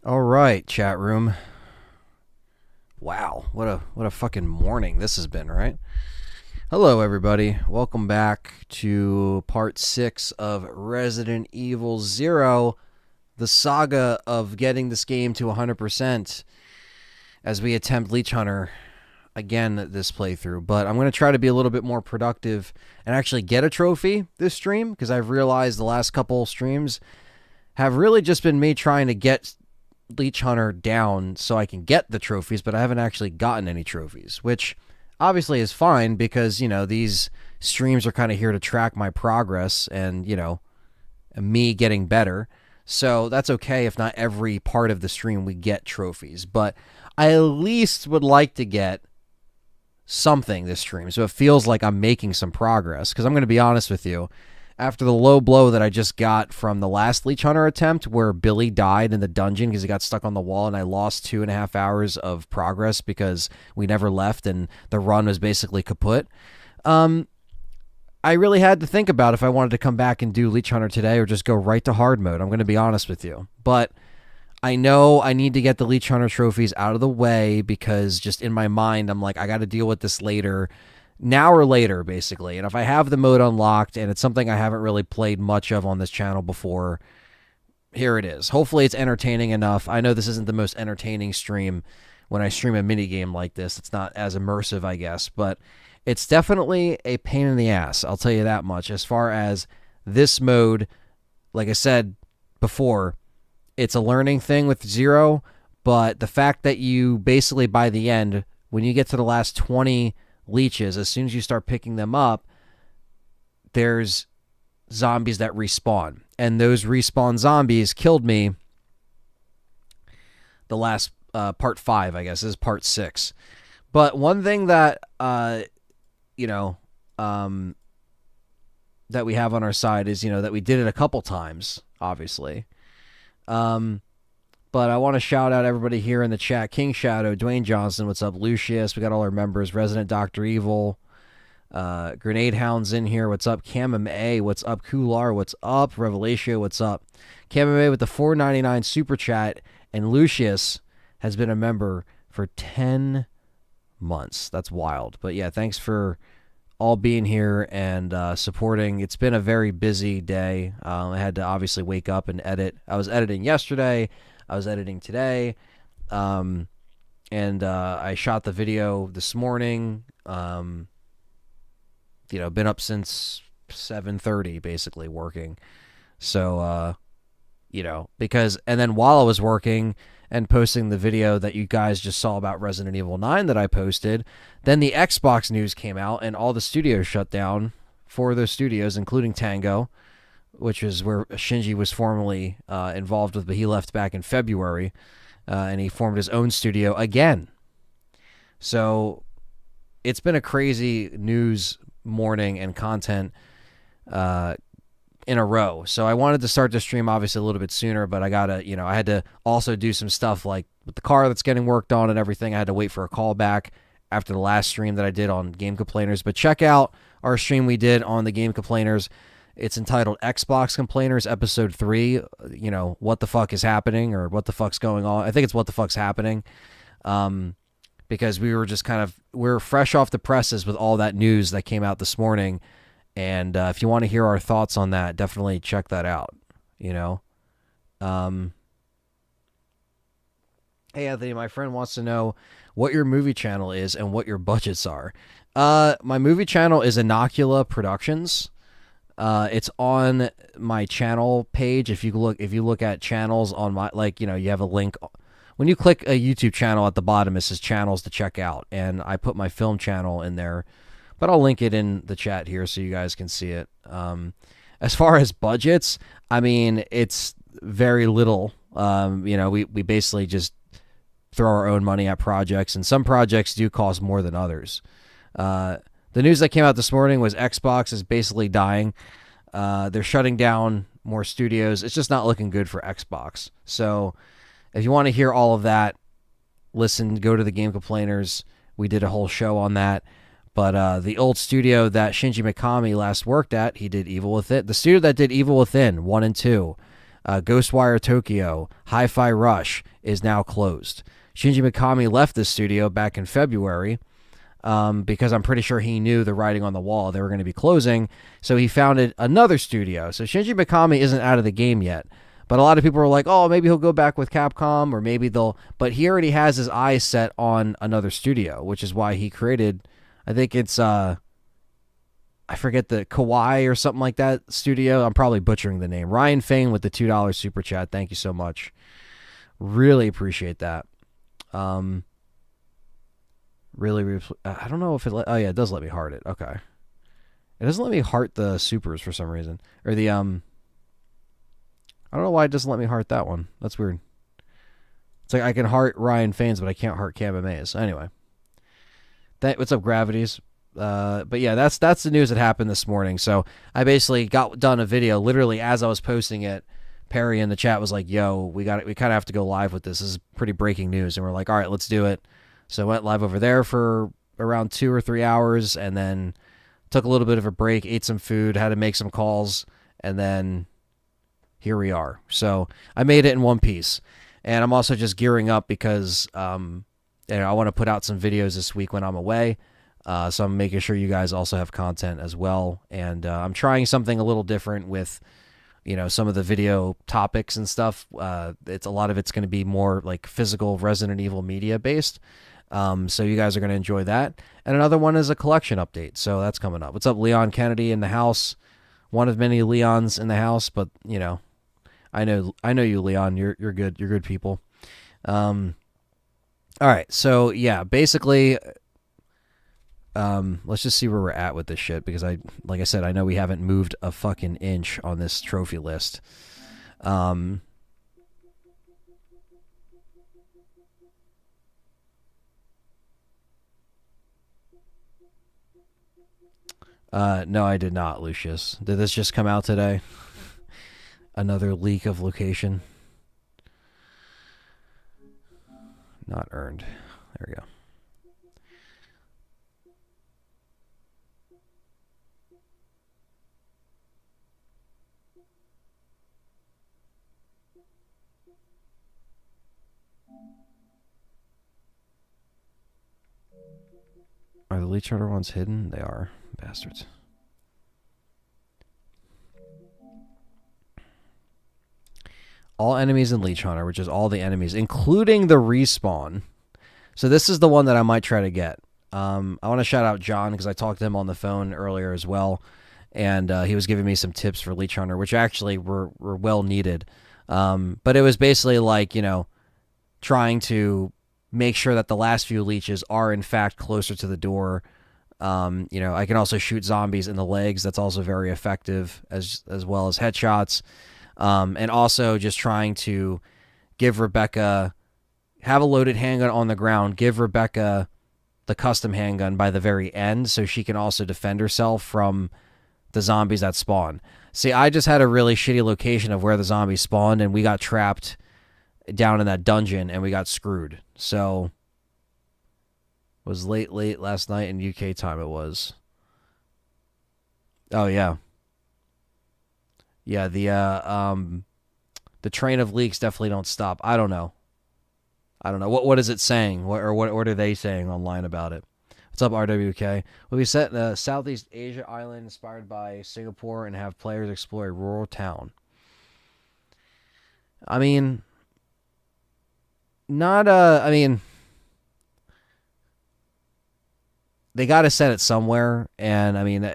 All right, chat room. Wow, what a fucking morning this has been, right? Hello, everybody. Welcome back to part 6 of Resident Evil 0, the saga of getting this game to 100% as we attempt Leech Hunter again this playthrough. But I'm going to try to be a little bit more productive and actually get a trophy this stream, because I've realized the last couple streams have really just been me trying to get Leech Hunter down so I can get the trophies, but I haven't actually gotten any trophies, which obviously is fine because, you know, these streams are kind of here to track my progress and, you know, me getting better. So that's okay if not every part of the stream we get trophies, but I at least would like to get something this stream so it feels like I'm making some progress, because I'm going to be honest with you. After the low blow that I just got from the last Leech Hunter attempt where Billy died in the dungeon because he got stuck on the wall and I lost 2.5 hours of progress because we never left and the run was basically kaput, I really had to think about if I wanted to come back and do Leech Hunter today or just go right to hard mode. I'm going to be honest with you. But I know I need to get the Leech Hunter trophies out of the way because just in my mind, I'm like, I got to deal with this later. Now or later, basically. And if I have the mode unlocked and it's something I haven't really played much of on this channel before, here it is. Hopefully it's entertaining enough. I know this isn't the most entertaining stream when I stream a minigame like this. It's not as immersive, I guess, but it's definitely a pain in the ass. I'll tell you that much. As far as this mode, like I said before, it's a learning thing with Zero, but the fact that you basically, by the end, when you get to the last 20 leeches, as soon as you start picking them up, there's zombies that respawn, and those respawn zombies killed me the last part 5, I guess. This is part 6. But one thing that you know, that we have on our side is, you know, that we did it a couple times, obviously. But I want to shout out everybody here in the chat. King Shadow, Dwayne Johnson, what's up? Lucius, we got all our members. Resident Dr. Evil, Grenade Hounds in here, what's up? Cam A, what's up? Kular, what's up? Revelatio, what's up? Cam A with the $4.99 super chat, and Lucius has been a member for 10 months. That's wild. But yeah, thanks for all being here and supporting. It's been a very busy day. I had to obviously wake up and edit. I was editing yesterday. I was editing today, and I shot the video this morning. You know, been up since 7:30, basically working. So, you know, and then while I was working and posting the video that you guys just saw about Resident Evil 9 that I posted, then the Xbox news came out and all the studios shut down, 4 of those studios, including Tango, which is where Shinji was formerly involved with, but he left back in February, and he formed his own studio again. So it's been a crazy news morning and content in a row. So I wanted to start the stream obviously a little bit sooner, but I gotta, you know, I had to also do some stuff like with the car that's getting worked on and everything. I had to wait for a call back after the last stream that I did on Game Complainers. But check out our stream we did on the Game Complainers. It's entitled Xbox Complainers Episode 3, you know, what the fuck is happening, or what the fuck's going on. I think it's what the fuck's happening, because we were just we're fresh off the presses with all that news that came out this morning. And if you want to hear our thoughts on that, definitely check that out, you know. Hey, Anthony, my friend wants to know what your movie channel is and what your budgets are. My movie channel is Inocula Productions. It's on my channel page. If you look at channels on my, like, you know, you have a link. When you click a YouTube channel at the bottom, it says channels to check out. And I put my film channel in there, but I'll link it in the chat here so you guys can see it. As far as budgets, I mean, it's very little. You know, we basically just throw our own money at projects, and some projects do cost more than others. The news that came out this morning was Xbox is basically dying. They're shutting down more studios. It's just not looking good for Xbox. So if you want to hear all of that, go to the Game Complainers. We did a whole show on that. But the old studio that Shinji Mikami last worked at, he did Evil Within. The studio that did Evil Within 1 and 2, Ghostwire Tokyo, Hi-Fi Rush is now closed. Shinji Mikami left the studio back in February because I'm pretty sure he knew the writing on the wall. They were going to be closing, so he founded another studio. So Shinji Mikami isn't out of the game yet. But a lot of people are like, oh, maybe he'll go back with Capcom, or maybe they'll... But he already has his eyes set on another studio, which is why he created... I think it's... I forget the Kawaii or something like that studio. I'm probably butchering the name. Ryan Fain with the $2 super chat. Thank you so much. Really appreciate that. Really, I don't know if it... oh, yeah, it does let me heart it. Okay. It doesn't let me heart the supers for some reason. Or the... I don't know why it doesn't let me heart that one. That's weird. It's like I can heart Ryan Fain's, but I can't heart Cam Mays. Anyway. What's up, Gravities? But yeah, that's the news that happened this morning. So I basically got done a video literally as I was posting it. Perry in the chat was like, yo, we kind of have to go live with this. This is pretty breaking news. And we're like, all right, let's do it. So I went live over there for around 2 or 3 hours and then took a little bit of a break, ate some food, had to make some calls, and then here we are. So I made it in one piece. And I'm also just gearing up because I want to put out some videos this week when I'm away. So I'm making sure you guys also have content as well. And I'm trying something a little different with, some of the video topics and stuff. A lot of it's going to be more like physical Resident Evil media based. So you guys are going to enjoy that. And another one is a collection update. So that's coming up. What's up, Leon Kennedy in the house? One of many Leons in the house, but I know you, Leon. You're good. You're good people. All right. So yeah, basically, let's just see where we're at with this shit because like I said, I know we haven't moved a fucking inch on this trophy list. No, I did not, Lucius. Did this just come out today? Another leak of location. Not earned. There we go. Are the Leech Hunter ones hidden? They are. Bastards. All enemies in Leech Hunter, which is all the enemies, including the respawn. So this is the one that I might try to get. I want to shout out John because I talked to him on the phone earlier as well. And he was giving me some tips for Leech Hunter, which actually were well needed. But it was basically like, trying to make sure that the last few leeches are in fact closer to the door. I can also shoot zombies in the legs. That's also very effective as well as headshots. And also just trying to give Rebecca, have a loaded handgun on the ground, give Rebecca the custom handgun by the very end so she can also defend herself from the zombies that spawn. See, I just had a really shitty location of where the zombies spawned and we got trapped down in that dungeon and we got screwed. So it was late last night in UK time it was. Oh yeah. Yeah, the train of leaks definitely don't stop. I don't know. What is it saying? What are they saying online about it? What's up, RWK? We'll be set in a Southeast Asia island inspired by Singapore and have players explore a rural town. I mean, they got to set it somewhere, and I mean,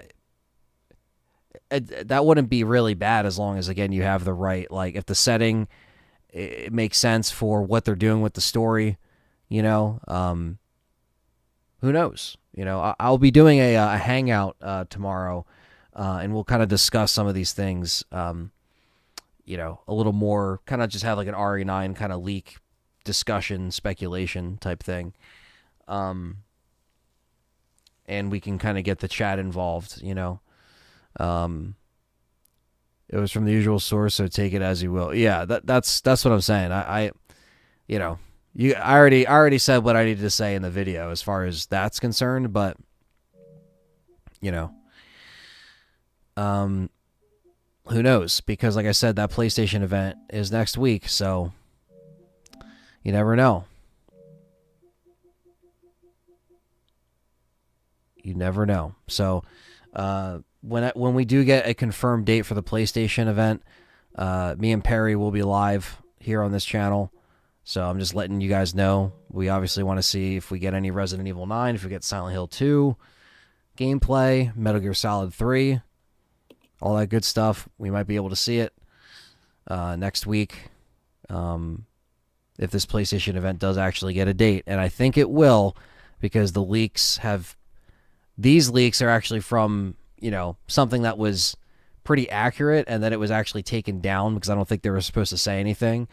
that wouldn't be really bad as long as, again, you have the right, like, if the setting it makes sense for what they're doing with the story, who knows? I'll be doing a hangout tomorrow, and we'll kind of discuss some of these things, a little more, kind of just have like an RE9 kind of leak discussion, speculation type thing. And we can kind of get the chat involved, It was from the usual source, so take it as you will. Yeah, that's what I'm saying. I already said what I needed to say in the video as far as that's concerned, but who knows? Because like I said, that PlayStation event is next week, so you never know. You never know. So when we do get a confirmed date for the PlayStation event, me and Perry will be live here on this channel. So I'm just letting you guys know. We obviously want to see if we get any Resident Evil 9, if we get Silent Hill 2 gameplay, Metal Gear Solid 3, all that good stuff. We might be able to see it next week if this PlayStation event does actually get a date. And I think it will, because the leaks have... These leaks are actually from, something that was pretty accurate, and then it was actually taken down because I don't think they were supposed to say anything.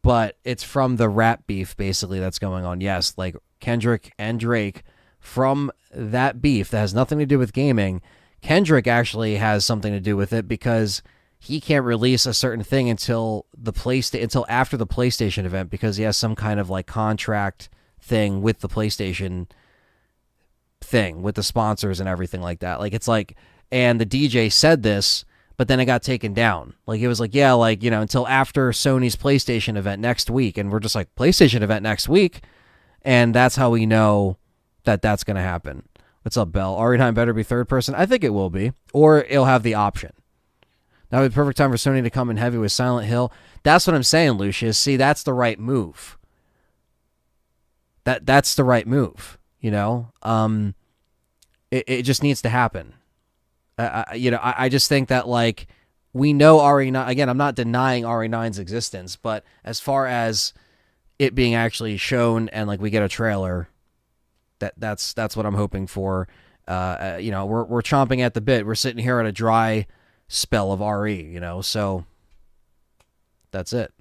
But it's from the rap beef, basically, that's going on. Yes, like Kendrick and Drake, from that beef that has nothing to do with gaming, Kendrick actually has something to do with it because he can't release a certain thing until after the PlayStation event, because he has some kind of like contract thing with the PlayStation thing, with the sponsors and everything like that. Like, it's like, and the DJ said this, but then it got taken down. Like, it was like, yeah, like, until after Sony's PlayStation event next week. And we're just like, PlayStation event next week? And that's how we know that that's going to happen. What's up, Bell? RE9 better be third person? I think it will be. Or it'll have the option. That would be the perfect time for Sony to come in heavy with Silent Hill. That's what I'm saying, Lucius. See, that's the right move. That's the right move, It just needs to happen. I just think that, like, we know RE9. Again, I'm not denying RE9's existence, but as far as it being actually shown and like we get a trailer, that's what I'm hoping for. We're chomping at the bit. We're sitting here at a dry spell of RE, so that's it.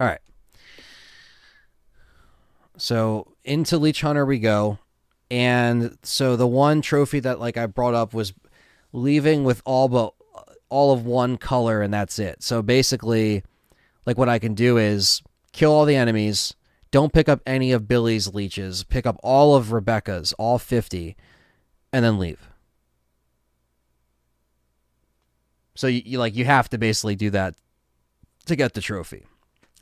All right. So into Leech Hunter we go. And so the one trophy that like I brought up was leaving with all of one color, and that's it. So basically, like, what I can do is kill all the enemies, don't pick up any of Billy's leeches, pick up all of Rebecca's, all 50, and then leave. So you have to basically do that to get the trophy.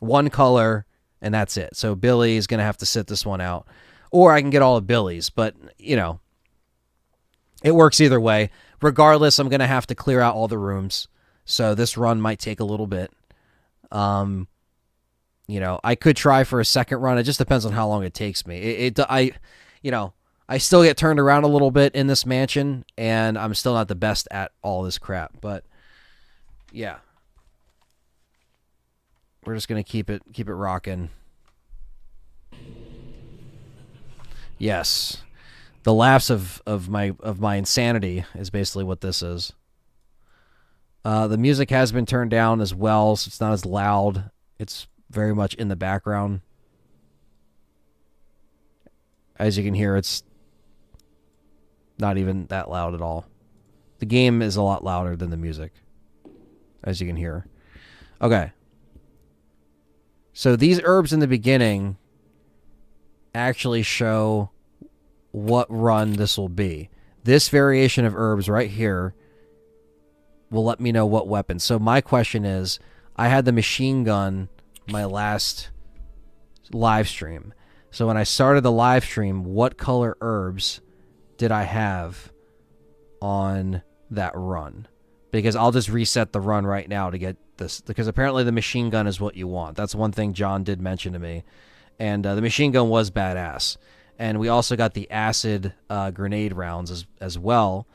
One color, and that's it. So Billy's going to have to sit this one out. Or I can get all of Billy's, but, it works either way. Regardless, I'm going to have to clear out all the rooms. So this run might take a little bit. I could try for a second run. It just depends on how long it takes me. I still get turned around a little bit in this mansion, and I'm still not the best at all this crap. But, yeah. We're just going to keep it rocking. Yes. The laughs of my insanity is basically what this is. The music has been turned down as well, so it's not as loud. It's very much in the background. As you can hear, it's not even that loud at all. The game is a lot louder than the music, as you can hear. Okay. So these herbs in the beginning actually show what run this will be. This variation of herbs right here will let me know what weapon. So my question is, I had the machine gun my last live stream. So when I started the live stream, what color herbs did I have on that run? Because I'll just reset the run right now to get this, because apparently the machine gun is what you want. That's one thing John did mention to me. And the machine gun was badass. And we also got the acid grenade rounds as well.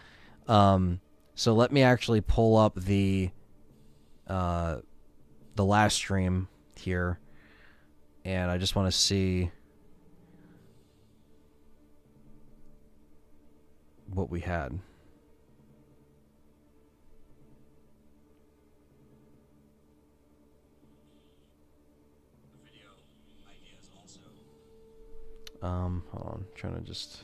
So let me actually pull up the last stream here. And I just want to see what we had. Hold on, I'm trying to just...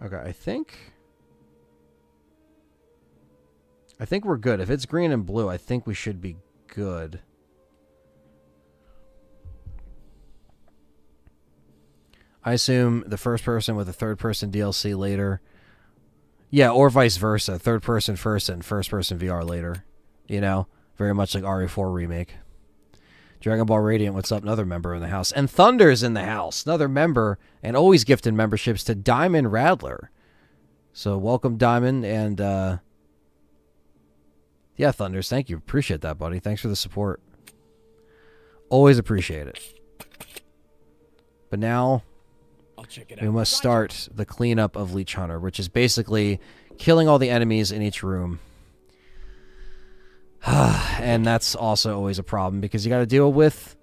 Okay, I think I think we're good. If it's green and blue, I think we should be good. I assume the first person with a third person DLC later. Yeah, or vice versa. Third person first and first person VR later. You know? Very much like RE4 Remake. Dragon Ball Radiant, what's up? Another member in the house. And Thunder's in the house. Another member. And always gifting memberships to Diamond Radler. So welcome, Diamond. And, yeah, Thunders, thank you. Appreciate that, buddy. Thanks for the support. Always appreciate it. But now we must start the cleanup of Leech Hunter, which is basically killing all the enemies in each room. And that's also always a problem because you got to deal with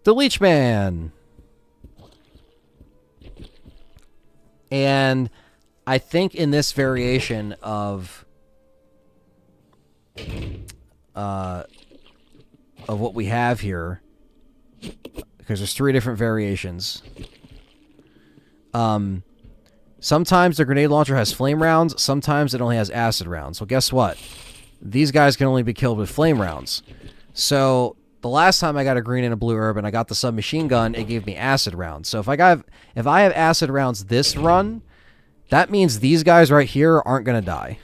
the Leech Man. And I think in this variation of what we have here, because there's 3 different variations. Sometimes the grenade launcher has flame rounds. Sometimes it only has acid rounds. Well, guess what? These guys can only be killed with flame rounds. So the last time I got a green and a blue herb and I got the submachine gun, it gave me acid rounds. So if I have acid rounds this run, that means these guys right here aren't going to die.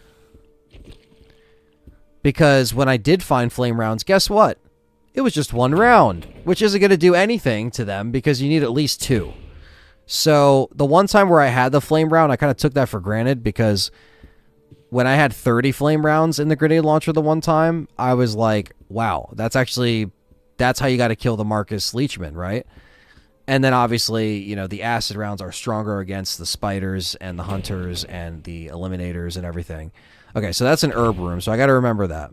Because when I did find flame rounds, guess what? It was just 1 round, which isn't going to do anything to them because you need at least 2. So the one time where I had the flame round, I kind of took that for granted because when I had 30 flame rounds in the grenade launcher the one time, I was like, wow, that's how you got to kill the Marcus Leechman, right? And then obviously, you know, the acid rounds are stronger against the spiders and the hunters and the eliminators and everything. Okay, so that's an herb room, so I got to remember that.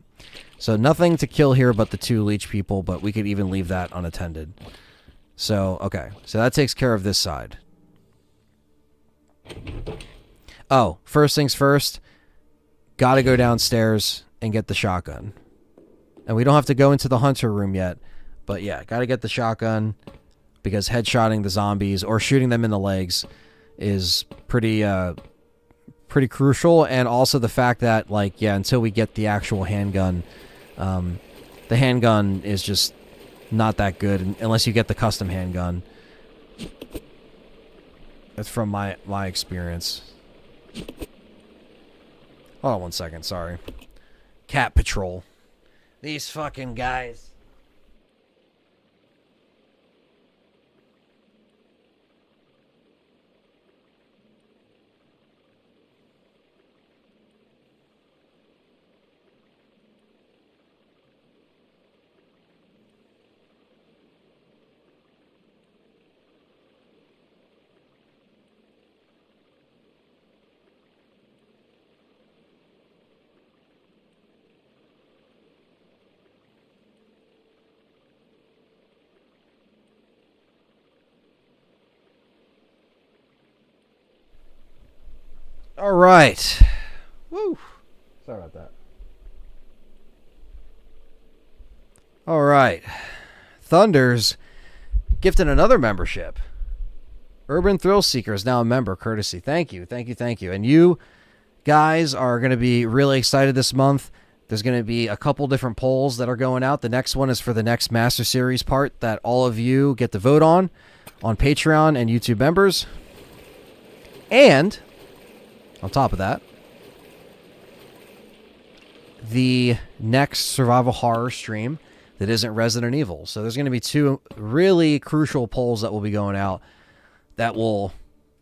So nothing to kill here but the 2 leech people, but we could even leave that unattended. So, okay, so that takes care of this side. Oh, first things first, got to go downstairs and get the shotgun. And we don't have to go into the hunter room yet, but yeah, got to get the shotgun because headshotting the zombies or shooting them in the legs is pretty crucial, and also the fact that, like, yeah, until we get the actual handgun, the handgun is just not that good unless you get the custom handgun. That's from my experience. Hold on 1 second, sorry. Cat Patrol. These fucking guys. All right. Woo. Sorry about that. All right. Thunders gifted another membership. Urban Thrill Seeker is now a member, courtesy. Thank you, thank you, thank you. And you guys are going to be really excited this month. There's going to be a couple different polls that are going out. The next one is for the next Master Series part that all of you get to vote on Patreon and YouTube members. And on top of that, the next survival horror stream that isn't Resident Evil. So there's going to be 2 really crucial polls that will be going out that will,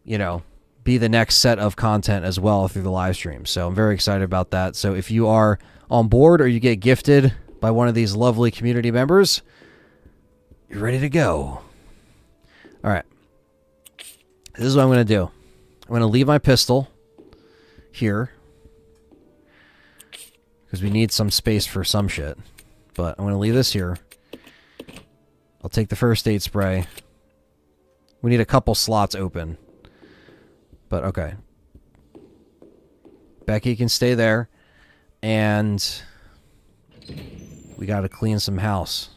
you know, be the next set of content as well through the live stream. So I'm very excited about that. So if you are on board or you get gifted by one of these lovely community members, you're ready to go. All right. This is what I'm going to do. I'm going to leave my pistol here because we need some space for some shit, but I'm going to leave this here. I'll take the first aid spray. We need a couple slots open, but okay. Becky can stay there, and we got to clean some house.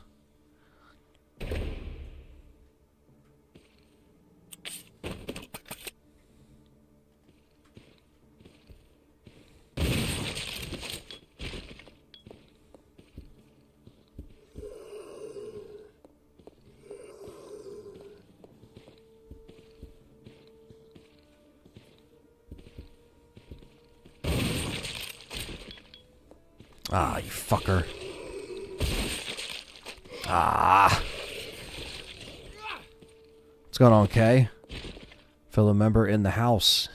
Ah, you fucker. Ah. What's going on, Kay? Fellow member in the house.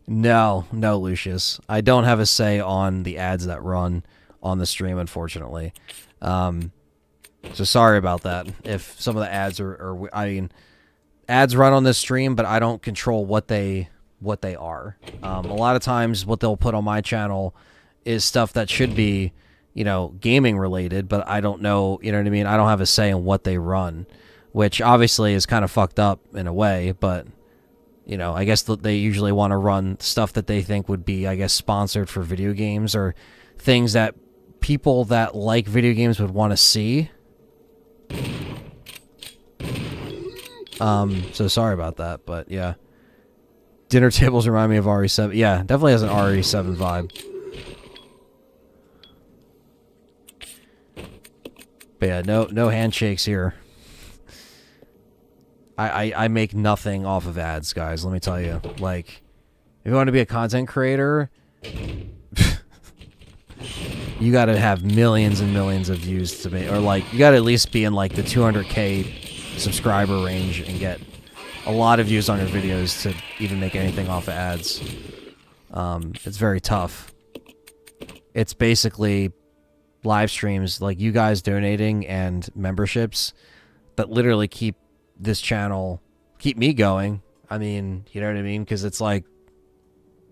No, Lucius. I don't have a say on the ads that run on the stream, unfortunately. So sorry about that. If some of the ads are I mean, ads run on this stream, but I don't control what they are. A lot of times what they'll put on my channel is stuff that should be, you know, gaming related, but I don't know, you know what I mean? I don't have a say in what they run, which obviously is kind of fucked up in a way, but you know, I guess they usually want to run stuff that they think would be, I guess, sponsored for video games or things that people that like video games would want to see. So sorry about that, but yeah. Dinner tables remind me of RE7. Yeah, definitely has an RE7 vibe. But yeah, no handshakes here. I make nothing off of ads, guys, let me tell you. Like, if you want to be a content creator, you gotta have millions and millions of views to make, or like, you gotta at least be in like the 200K subscriber range and get a lot of views on your videos to even make anything off of ads. It's very tough. It's basically live streams, like you guys donating and memberships that literally keep this channel, keep me going. I mean, you know what I mean? Because it's like,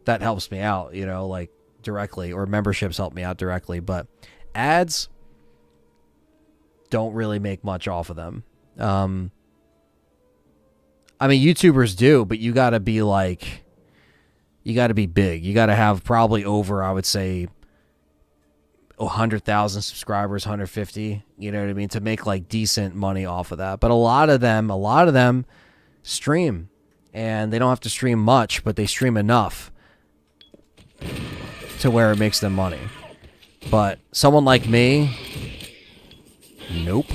that helps me out, you know, like directly, or memberships help me out directly, but ads don't really make much off of them. I mean, YouTubers do, but you gotta be like, you gotta be big. You gotta have probably over, I would say, 100,000 subscribers, 150, you know what I mean, to make like decent money off of that. But a lot of them stream, and they don't have to stream much, but they stream enough to where it makes them money. But someone like me, nope.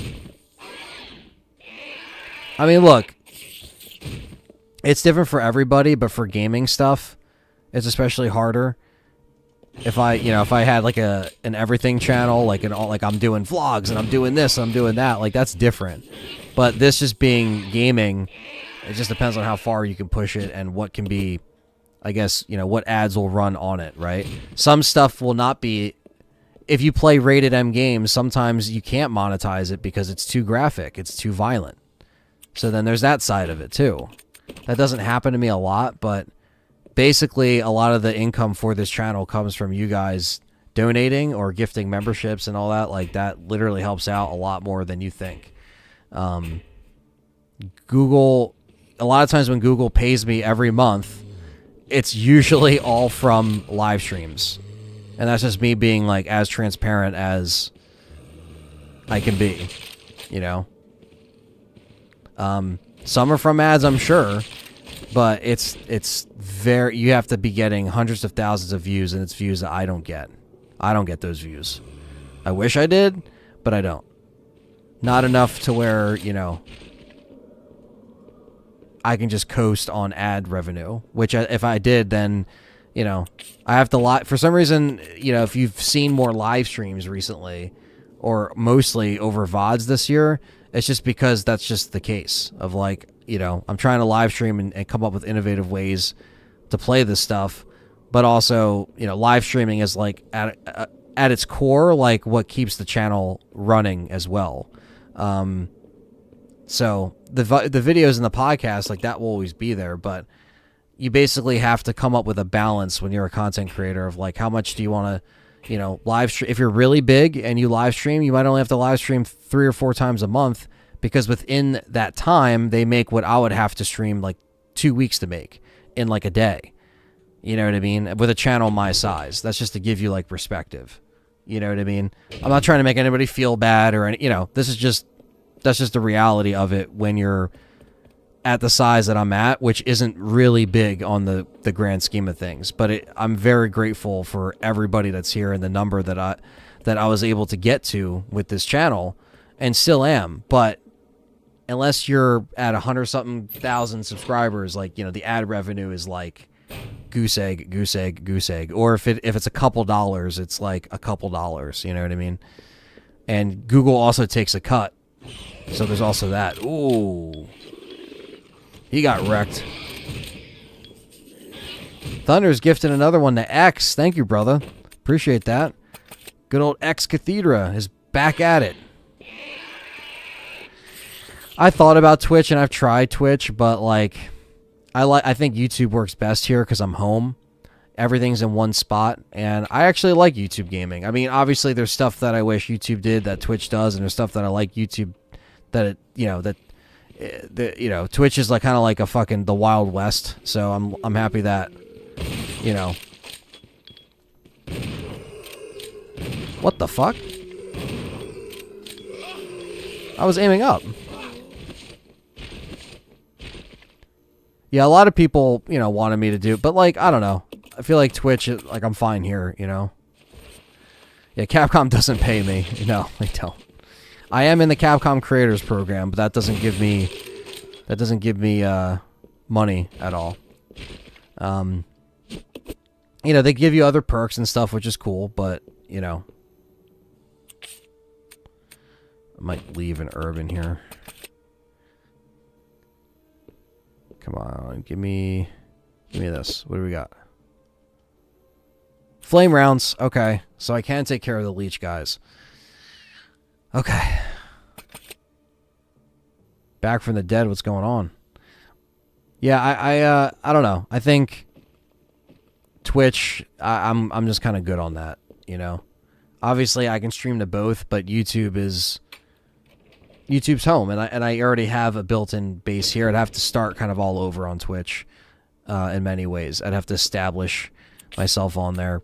I mean, look, it's different for everybody, but for gaming stuff, it's especially harder. If I had like an everything channel, like I'm doing vlogs and I'm doing this and I'm doing that, like that's different. But this just being gaming, it just depends on how far you can push it and what can be, I guess, you know, what ads will run on it, right? Some stuff will not be, if you play rated M games, sometimes you can't monetize it because it's too graphic, it's too violent. So then there's that side of it too. That doesn't happen to me a lot, but basically a lot of the income for this channel comes from you guys donating or gifting memberships and all that. Like, that literally helps out a lot more than you think. Google, a lot of times when Google pays me every month, it's usually all from live streams. And that's just me being like as transparent as I can be, you know? Some are from ads, I'm sure, but it's very, you have to be getting hundreds of thousands of views, and it's views that I don't get. I don't get those views. I wish I did, but I don't. Not enough to where, you know, I can just coast on ad revenue, which if I did, then, you know, I have to for some reason, you know, if you've seen more live streams recently, or mostly over VODs this year, it's just because that's just the case of, like, you know, I'm trying to live stream and come up with innovative ways to play this stuff, but also, you know, live streaming is like at its core, like what keeps the channel running as well. So the videos and the podcast, like, that will always be there, but you basically have to come up with a balance when you're a content creator of, like, how much do you want to, you know, live stream. If you're really big and you live stream, you might only have to live stream 3 or 4 times a month, because within that time they make what I would have to stream like 2 weeks to make in like a day. You know what I mean? With a channel my size. That's just to give you like perspective. You know what I mean? I'm not trying to make anybody feel bad or any, you know, that's just the reality of it when you're at the size that I'm at, which isn't really big on the grand scheme of things. But I'm very grateful for everybody that's here and the number that that I was able to get to with this channel, and still am. But unless you're at 100-something thousand subscribers, like, you know, the ad revenue is like goose egg, goose egg, goose egg. Or if it's a couple dollars, it's like a couple dollars. You know what I mean? And Google also takes a cut, so there's also that. Ooh, he got wrecked. Thunder's gifted another one to X. Thank you, brother. Appreciate that. Good old X Cathedra is back at it. I thought about Twitch, and I've tried Twitch, but like, I think YouTube works best here because I'm home. Everything's in one spot, and I actually like YouTube gaming. I mean, obviously, there's stuff that I wish YouTube did that Twitch does, and there's stuff that I like YouTube that it, you know, Twitch is like kind of like a fucking the Wild West. So I'm happy that, you know. What the fuck? I was aiming up. Yeah, a lot of people, you know, wanted me to do, but like, I don't know. I feel like Twitch, like, I'm fine here, you know. Yeah, Capcom doesn't pay me. No, they don't. I am in the Capcom Creators Program, but that doesn't give me money at all. You know, they give you other perks and stuff, which is cool, but, you know. I might leave an urban here. Come on, give me this. What do we got? Flame rounds. Okay, so I can take care of the Leech guys. Okay. Back from the dead. What's going on? Yeah, I don't know. I think Twitch. I'm just kind of good on that. You know, obviously I can stream to both, but YouTube's home, and I already have a built-in base here. I'd have to start kind of all over on Twitch, in many ways. I'd have to establish myself on there.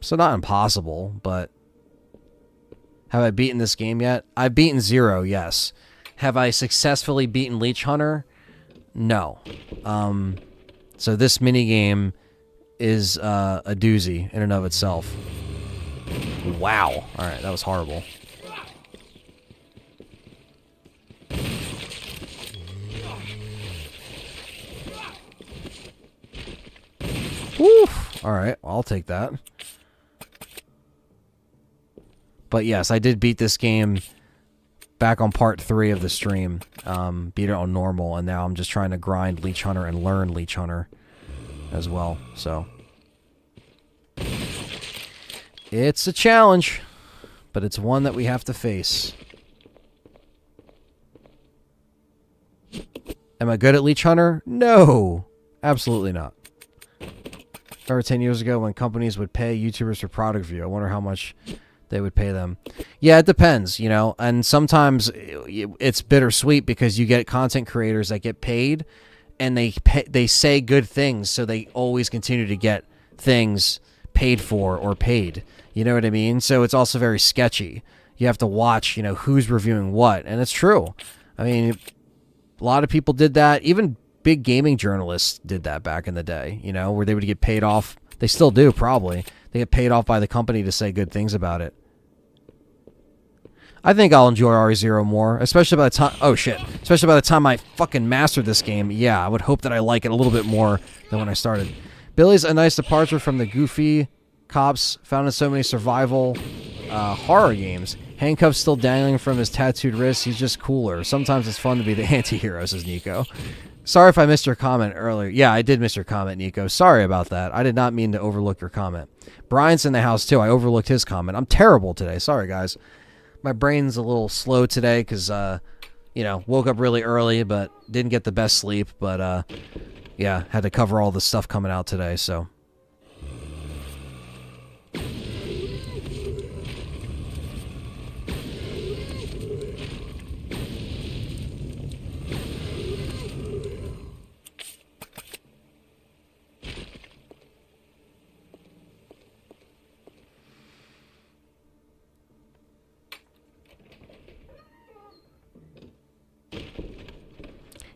So not impossible, but have I beaten this game yet? I've beaten 0, yes. Have I successfully beaten Leech Hunter? No. So this minigame is a doozy in and of itself. Wow. Alright, that was horrible. Woo! Alright, well, I'll take that. But yes, I did beat this game back on part 3 of the stream. Beat it on normal, and now I'm just trying to grind Leech Hunter and learn Leech Hunter as well. So it's a challenge, but it's one that we have to face. Am I good at Leech Hunter? No, absolutely not. Remember 10 years ago when companies would pay YouTubers for product view? I wonder how much they would pay them. Yeah, it depends, you know, and sometimes it's bittersweet because you get content creators that get paid, and they say good things, so they always continue to get things paid for or paid. You know what I mean? So it's also very sketchy. You have to watch, you know, who's reviewing what, and it's true. I mean, a lot of people did that. Even big gaming journalists did that back in the day, you know, where they would get paid off. They still do, probably. They get paid off by the company to say good things about it. I think I'll enjoy RE0 more, especially by the time... Oh, shit. Especially by the time I fucking master this game. Yeah, I would hope that I like it a little bit more than when I started. Billy's a nice departure from the goofy cops found in so many survival horror games. Handcuffs still dangling from his tattooed wrists. He's just cooler. Sometimes it's fun to be the anti-hero, says Nico. Sorry if I missed your comment earlier. Yeah, I did miss your comment, Nico. Sorry about that. I did not mean to overlook your comment. Brian's in the house, too. I overlooked his comment. I'm terrible today. Sorry, guys. My brain's a little slow today because, you know, woke up really early, but didn't get the best sleep. But, yeah, had to cover all the stuff coming out today, so...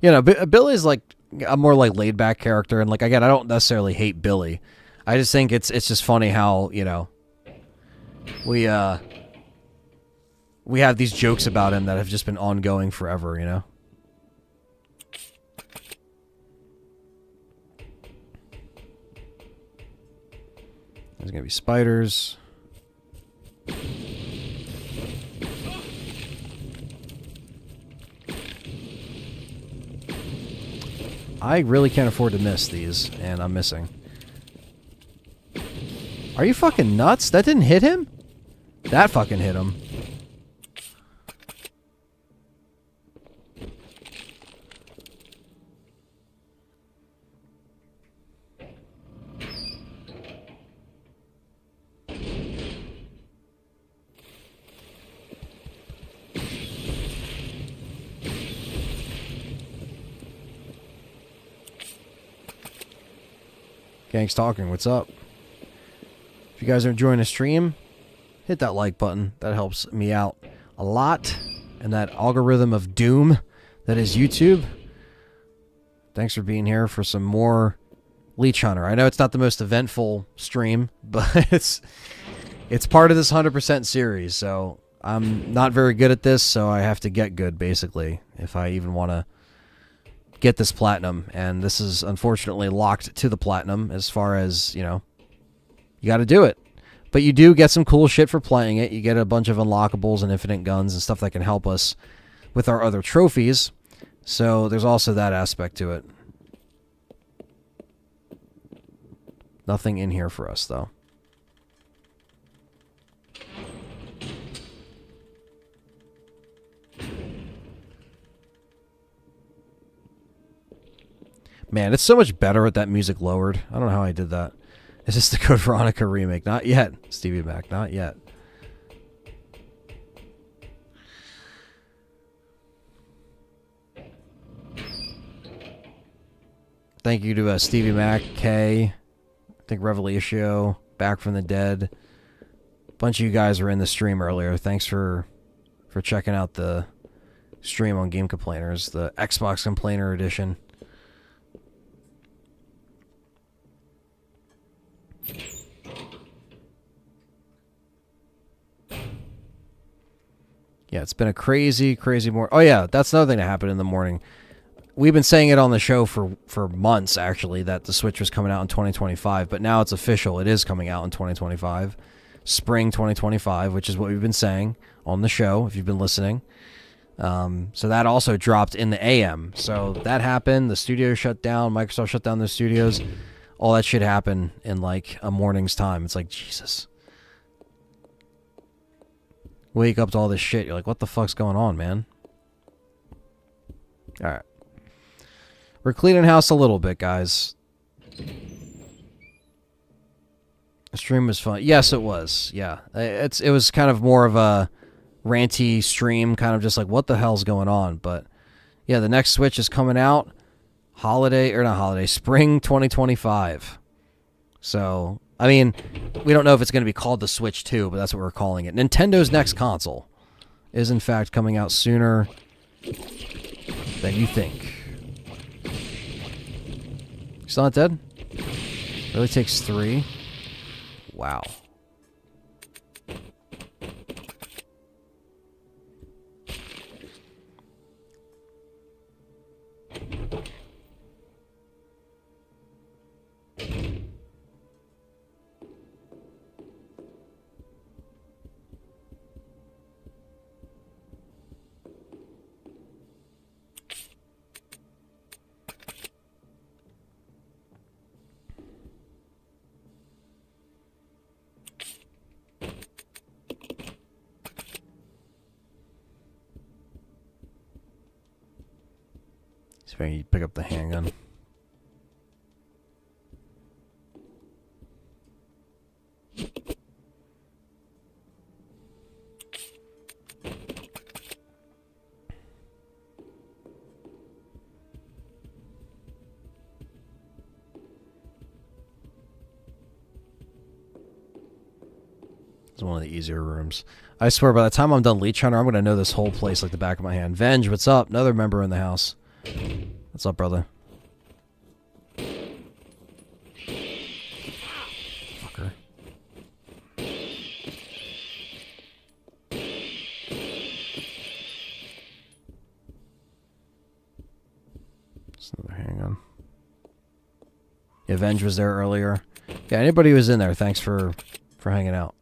You know, Billy's like a more like laid back character, and like again, I don't necessarily hate Billy. I just think it's just funny how, you know, we have these jokes about him that have just been ongoing forever, you know? There's gonna be spiders. I really can't afford to miss these, and I'm missing. Are you fucking nuts? That didn't hit him? That fucking hit him. Gang's talking. What's up? If you guys are enjoying the stream, hit that like button. That helps me out a lot. And that algorithm of doom that is YouTube. Thanks for being here for some more Leech Hunter. I know it's not the most eventful stream, but it's part of this 100% series. So I'm not very good at this, so I have to get good, basically, if I even want to get this platinum. And this is unfortunately locked to the platinum as far as, you know, you got to do it. But you do get some cool shit for playing it. You get a bunch of unlockables and infinite guns and stuff that can help us with our other trophies. So there's also that aspect to it. Nothing in here for us, though. Man, it's so much better with that music lowered. I don't know how I did that. Is this the Code Veronica remake? Not yet, Stevie Mac. Not yet. Thank you to Stevie Mac, K, I think Revelatio, Back from the Dead. A bunch of you guys were in the stream earlier. Thanks for checking out the stream on Game Complainers, the Xbox Complainer Edition. Yeah, it's been a crazy, crazy morning. Oh, yeah, that's another thing that happened in the morning. We've been saying it on the show for months, actually, that the Switch was coming out in 2025, but now it's official. It is coming out in 2025. Spring 2025, which is what we've been saying on the show, if you've been listening. So that also dropped in the AM. So that happened. The studio shut down. Microsoft shut down their studios. All that shit happened in, like, a morning's time. It's like, Jesus. Wake up to all this shit. You're like, what the fuck's going on, man? Alright. We're cleaning house a little bit, guys. The stream was fun. Yes, it was. Yeah. It was kind of more of a ranty stream, kind of just like, what the hell's going on? But, yeah, the next Switch is coming out. Spring 2025. So, I mean, we don't know if it's going to be called the Switch 2, but that's what we're calling it. Nintendo's next console is, in fact, coming out sooner than you think. Still not dead? Really takes 3? Wow. So you pick up the handgun. It's one of the easier rooms. I swear, by the time I'm done Leech Hunter, I'm going to know this whole place like the back of my hand. Venge, what's up? Another member in the house. What's up, brother? Fucker. It's another handgun. Avenge was there earlier. Yeah, anybody who was in there, thanks for hanging out.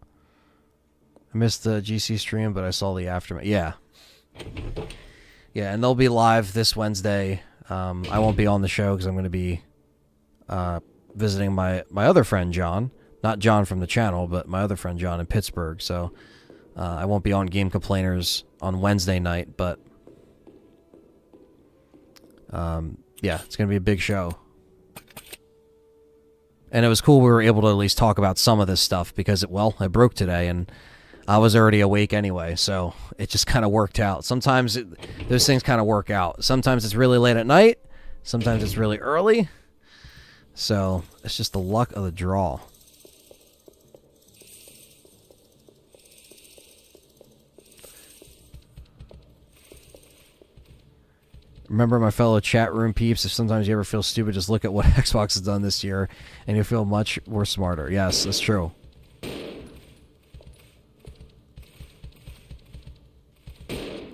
I missed the GC stream, but I saw the aftermath. Yeah. Yeah, and they'll be live this Wednesday. I won't be on the show because I'm going to be visiting my other friend, John. Not John from the channel, but my other friend, John, in Pittsburgh. So I won't be on Game Complainers on Wednesday night, but yeah, it's going to be a big show. And it was cool we were able to at least talk about some of this stuff because, I broke today and I was already awake anyway, so it just kind of worked out. Sometimes those things kind of work out. Sometimes it's really late at night. Sometimes it's really early. So it's just the luck of the draw. Remember, my fellow chat room peeps, if sometimes you ever feel stupid, just look at what Xbox has done this year, and you'll feel much more smarter. Yes, that's true.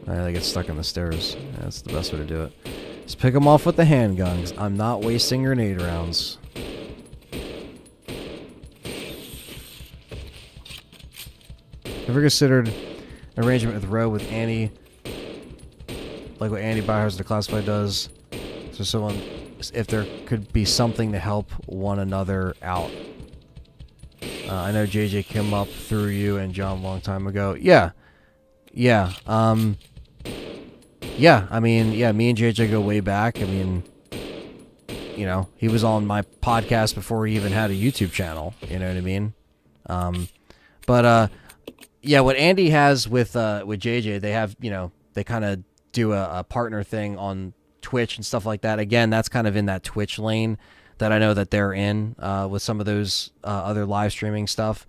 They get stuck in the stairs. That's the best way to do it. Just pick them off with the handgun, 'cause I'm not wasting grenade rounds. Ever considered an arrangement with Roe with Annie? Like what Andy Biohazard the Classified does, so someone, if there could be something to help one another out. I know JJ came up through you and John a long time ago. Yeah. Yeah, I mean, yeah, me and JJ go way back. I mean, you know, he was on my podcast before he even had a YouTube channel. You know what I mean? Yeah, what Andy has with JJ, they have, you know, they kind of do a partner thing on Twitch and stuff like that. Again, that's kind of in that Twitch lane that I know that they're in with some of those other live streaming stuff,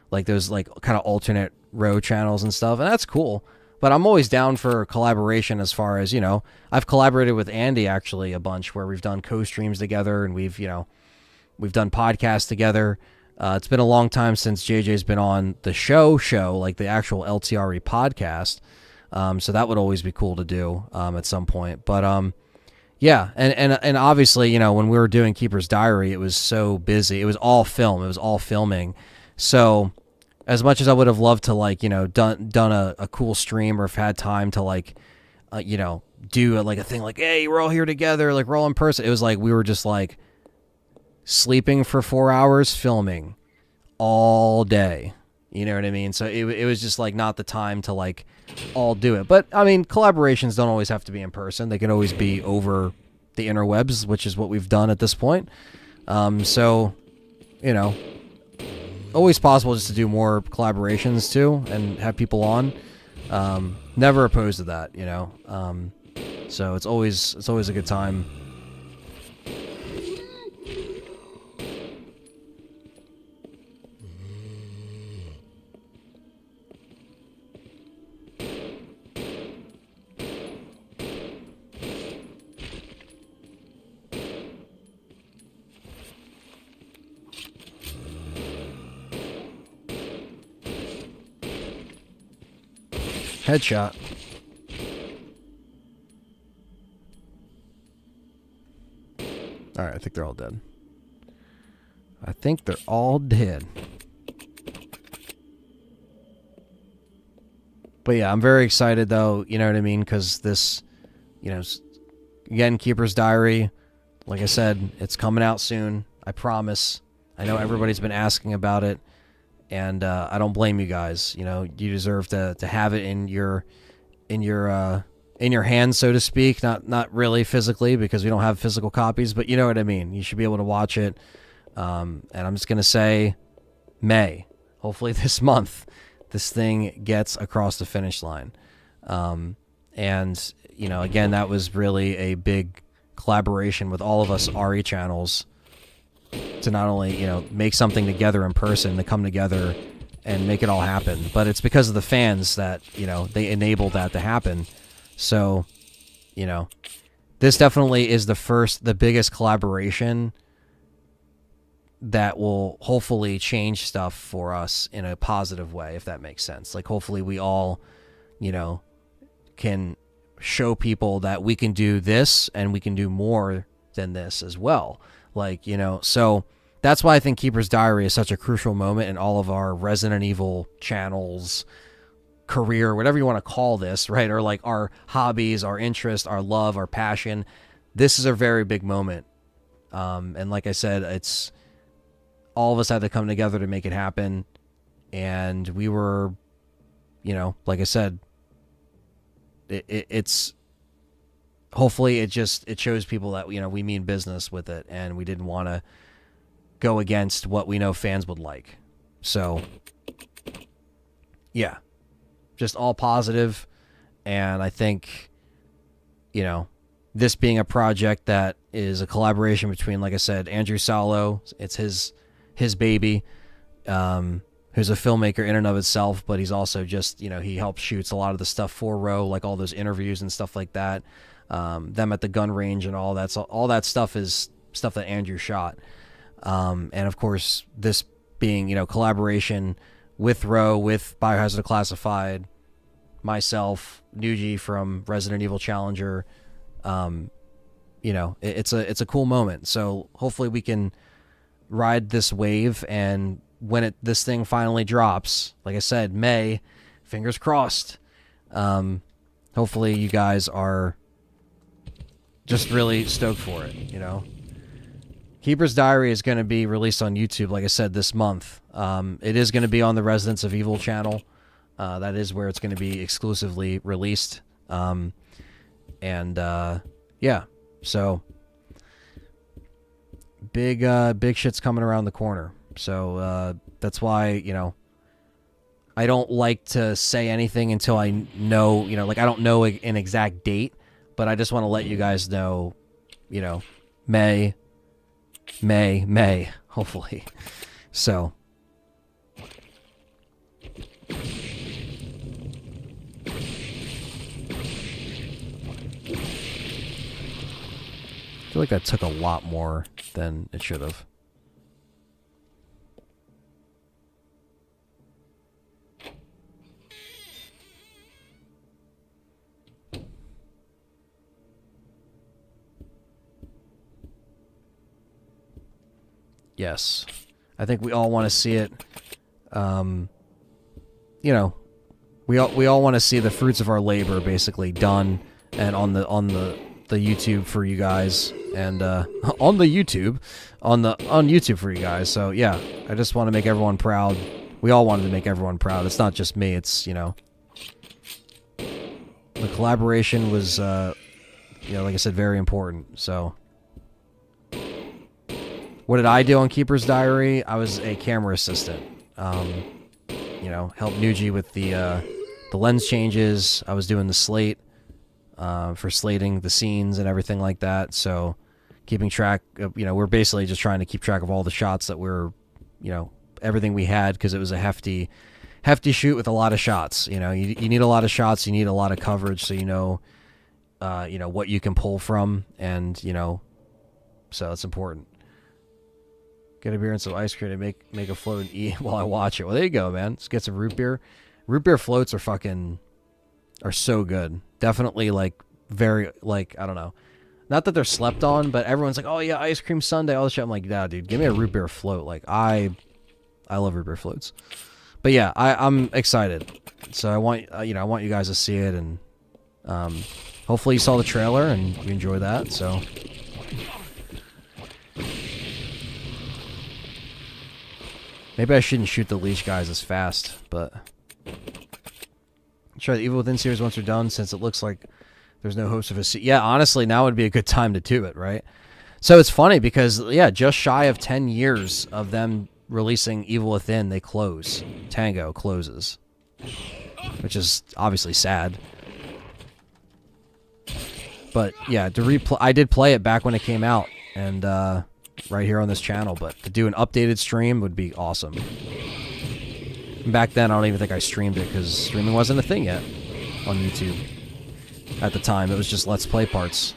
like those like kind of alternate row channels and stuff, and that's cool. But I'm always down for collaboration as far as, you know, I've collaborated with Andy actually a bunch where we've done co-streams together and we've done podcasts together. It's been a long time since JJ's been on the show, like the actual Ltre podcast. So that would always be cool to do at some point. But yeah, and obviously, you know, when we were doing Keeper's Diary, it was so busy. It was all film. It was all filming. So as much as I would have loved to, like, you know, done a cool stream or have had time to, like, you know, do a thing like, hey, we're all here together, like we're all in person. It was like we were just like sleeping for 4 hours, filming all day. You know what I mean? So it was just like not the time to like all do it. But I mean, collaborations don't always have to be in person. They can always be over the interwebs, which is what we've done at this point. So, you know, always possible just to do more collaborations too and have people on. Never opposed to that, you know. So it's always a good time. Headshot. Alright, I think they're all dead. I think they're all dead. But yeah, I'm very excited though, you know what I mean? Because this, you know, again, Keeper's Diary, like I said, it's coming out soon. I promise. I know everybody's been asking about it. And I don't blame you guys. You know, you deserve to have it in your hands, so to speak. Not really physically, because we don't have physical copies, but you know what I mean. You should be able to watch it. And I'm just gonna say, May, hopefully this month, this thing gets across the finish line. And you know, again, that was really a big collaboration with all of us RE channels. To not only, you know, make something together in person, to come together and make it all happen, but it's because of the fans that, you know, they enabled that to happen. So, you know, this definitely is the biggest collaboration that will hopefully change stuff for us in a positive way, if that makes sense. Like, hopefully we all, you know, can show people that we can do this and we can do more than this as well. Like, you know, so that's why I think Keeper's Diary is such a crucial moment in all of our Resident Evil channels, career, whatever you want to call this, right? Or like our hobbies, our interest, our love, our passion. This is a very big moment. And like I said, it's all of us had to come together to make it happen. And we were, you know, like I said, it's hopefully it shows people that, you know, we mean business with it and we didn't want to go against what we know fans would like. So yeah, just all positive. And I think, you know, this being a project that is a collaboration between, like I said, Andrew Salo, it's his baby, who's a filmmaker in and of itself, but he's also just, you know, he helps shoots a lot of the stuff for Row, like all those interviews and stuff like that, them at the gun range and all that stuff is stuff that Andrew shot. And of course, this being, you know, collaboration with Row, with Biohazard Classified, myself, Nuji from Resident Evil Challenger, you know, it's a cool moment. So hopefully we can ride this wave, and when this thing finally drops, like I said, May, fingers crossed. Hopefully you guys are just really stoked for it, you know. Keeper's Diary is going to be released on YouTube, like I said, this month. It is going to be on the Residents of Evil channel. That is where it's going to be exclusively released. Yeah, so big shit's coming around the corner. So that's why, you know, I don't like to say anything until I know, you know, like I don't know an exact date, but I just want to let you guys know, you know, May, hopefully. So I feel like that took a lot more than it should have. Yes. I think we all want to see it. You know, we all want to see the fruits of our labor basically done and on the YouTube for you guys, and on YouTube for you guys. So yeah, I just want to make everyone proud. We all wanted to make everyone proud. It's not just me. It's, you know, the collaboration was, you know, like I said, very important. So what did I do on Keeper's Diary? I was a camera assistant. You know, helped Nuji with the lens changes. I was doing the slate for slating the scenes and everything like that. So keeping track of, you know, we're basically just trying to keep track of all the shots that we're, you know, everything we had, because it was a hefty shoot with a lot of shots. You know, you need a lot of shots. You need a lot of coverage, so you know what you can pull from, and you know, so it's important. Get a beer and some ice cream to make a float and eat while I watch it. Well, there you go, man. Let's get some root beer. Root beer floats are so good. Definitely, like, very, like, I don't know. Not that they're slept on, but everyone's like, oh yeah, ice cream sundae, all this shit. I'm like, nah, dude, give me a root beer float. Like, I love root beer floats. But yeah, I'm excited. So I want you guys to see it, and hopefully you saw the trailer and you enjoy that. So maybe I shouldn't shoot the Leech guys as fast, but try the Evil Within series once they're done, since it looks like there's no hopes of a yeah, honestly, now would be a good time to do it, right? So it's funny because, yeah, just shy of 10 years of them releasing Evil Within, they close. Tango closes, which is obviously sad. But yeah, I did play it back when it came out, and right here on this channel. But to do an updated stream would be awesome. And back then, I don't even think I streamed it, because streaming wasn't a thing yet on YouTube at the time. It was just Let's Play parts.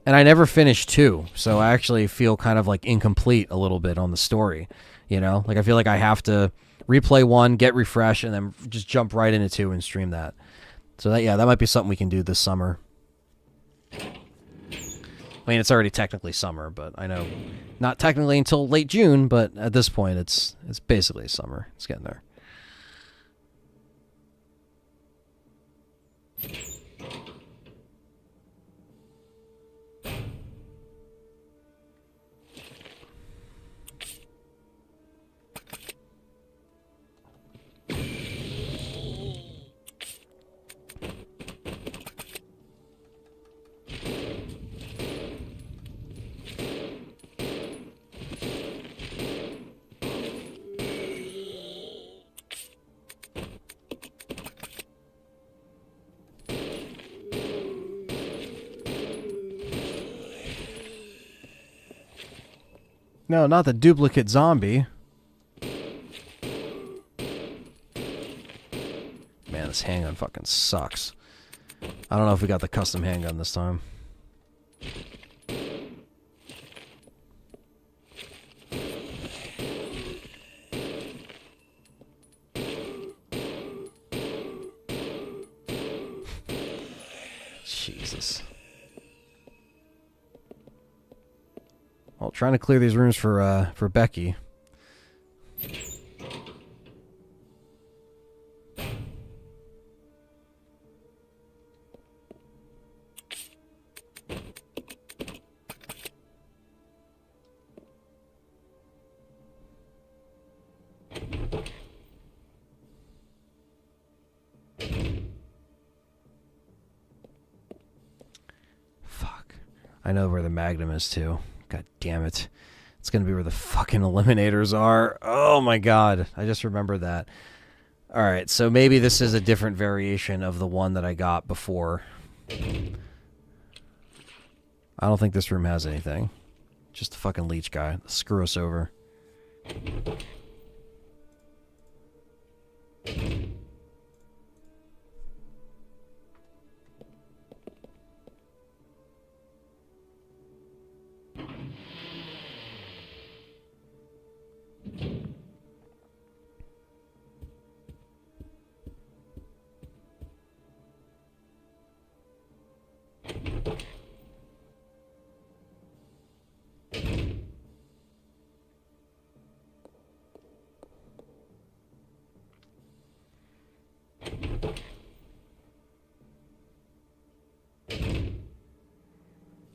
And I never finished 2, so I actually feel kind of like incomplete a little bit on the story. You know, like I feel like I have to replay 1, get refreshed, and then just jump right into 2 and stream that. So that, yeah, that might be something we can do this summer. I mean, it's already technically summer, but I know not technically until late June, but at this point it's basically summer. It's getting there. No, not the duplicate zombie. Man, this handgun fucking sucks. I don't know if we got the custom handgun this time. Jesus. Well, trying to clear these rooms for Becky. Fuck. I know where the Magnum is too. God damn it. It's going to be where the fucking eliminators are. Oh my god. I just remembered that. Alright, so maybe this is a different variation of the one that I got before. I don't think this room has anything. Just the fucking leech guy. Screw us over.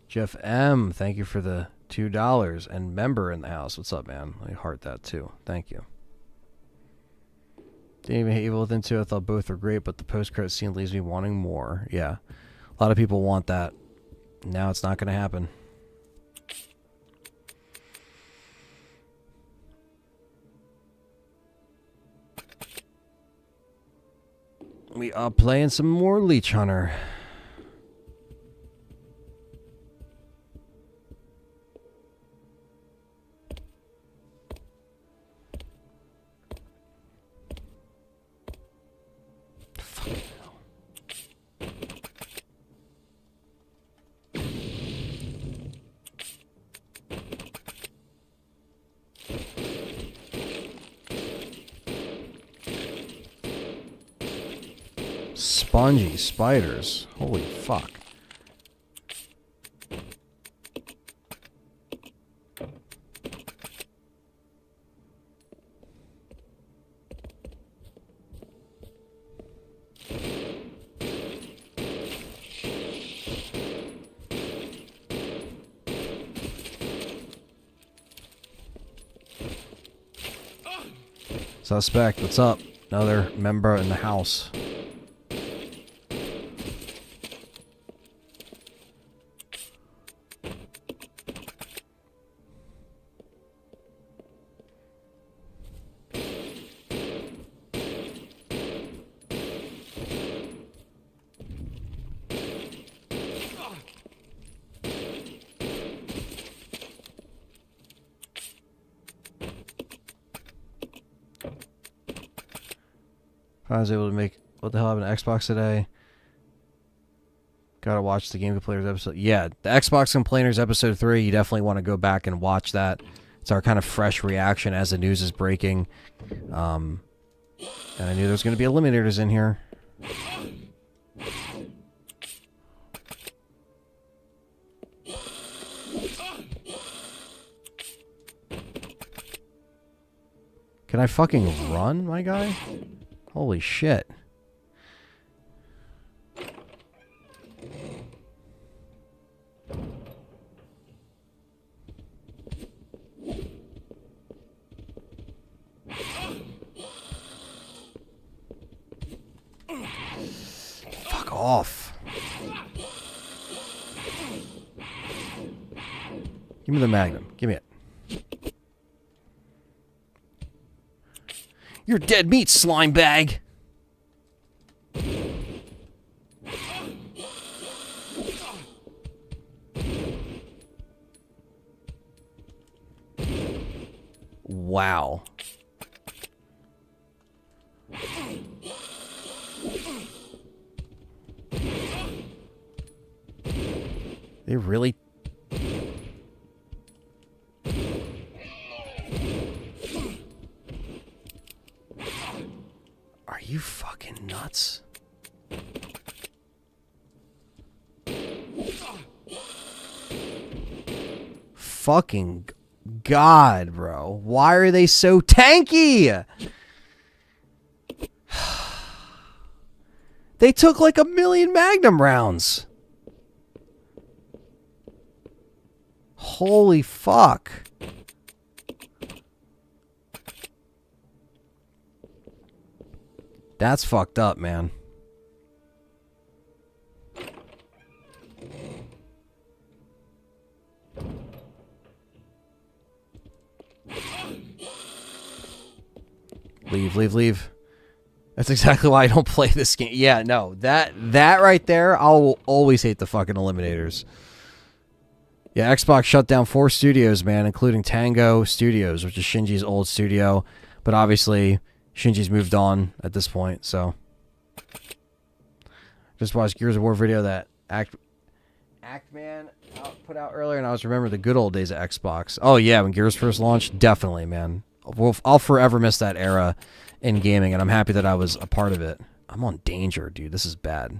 Jeff M, thank you for the $2 and member in the house. What's up, man? Let me heart that too. Thank you. Didn't even hate Evil Within 2. I thought both were great, but the post-credit scene leaves me wanting more. Yeah. A lot of people want that. Now it's not going to happen. We are playing some more Leech Hunter. Spongy spiders. Holy fuck. Suspect, what's up? Another member in the house. I was able to make... What the hell happened to Xbox today? Gotta watch the Game Complainers episode. Yeah, the Xbox Complainers episode 3, you definitely want to go back and watch that. It's our kind of fresh reaction as the news is breaking. And I knew there was going to be eliminators in here. Can I fucking run, my guy? Holy shit. Fuck off. Give me the Magnum. Give me it. You're dead meat, slime bag! Wow. They really... Are you fucking nuts? Fucking God, bro. Why are they so tanky? They took like 1,000,000 Magnum rounds. Holy fuck. That's fucked up, man. Leave, leave, leave. That's exactly why I don't play this game. Yeah, no. That right there, I'll always hate the fucking eliminators. Yeah, Xbox shut down 4 studios, man, including Tango Studios, which is Shinji's old studio. But obviously, Shinji's moved on at this point, so. Just watched Gears of War video that Actman put out earlier, and I was remembering the good old days of Xbox. Oh, yeah, when Gears first launched, definitely, man. I'll forever miss that era in gaming, and I'm happy that I was a part of it. I'm on danger, dude. This is bad.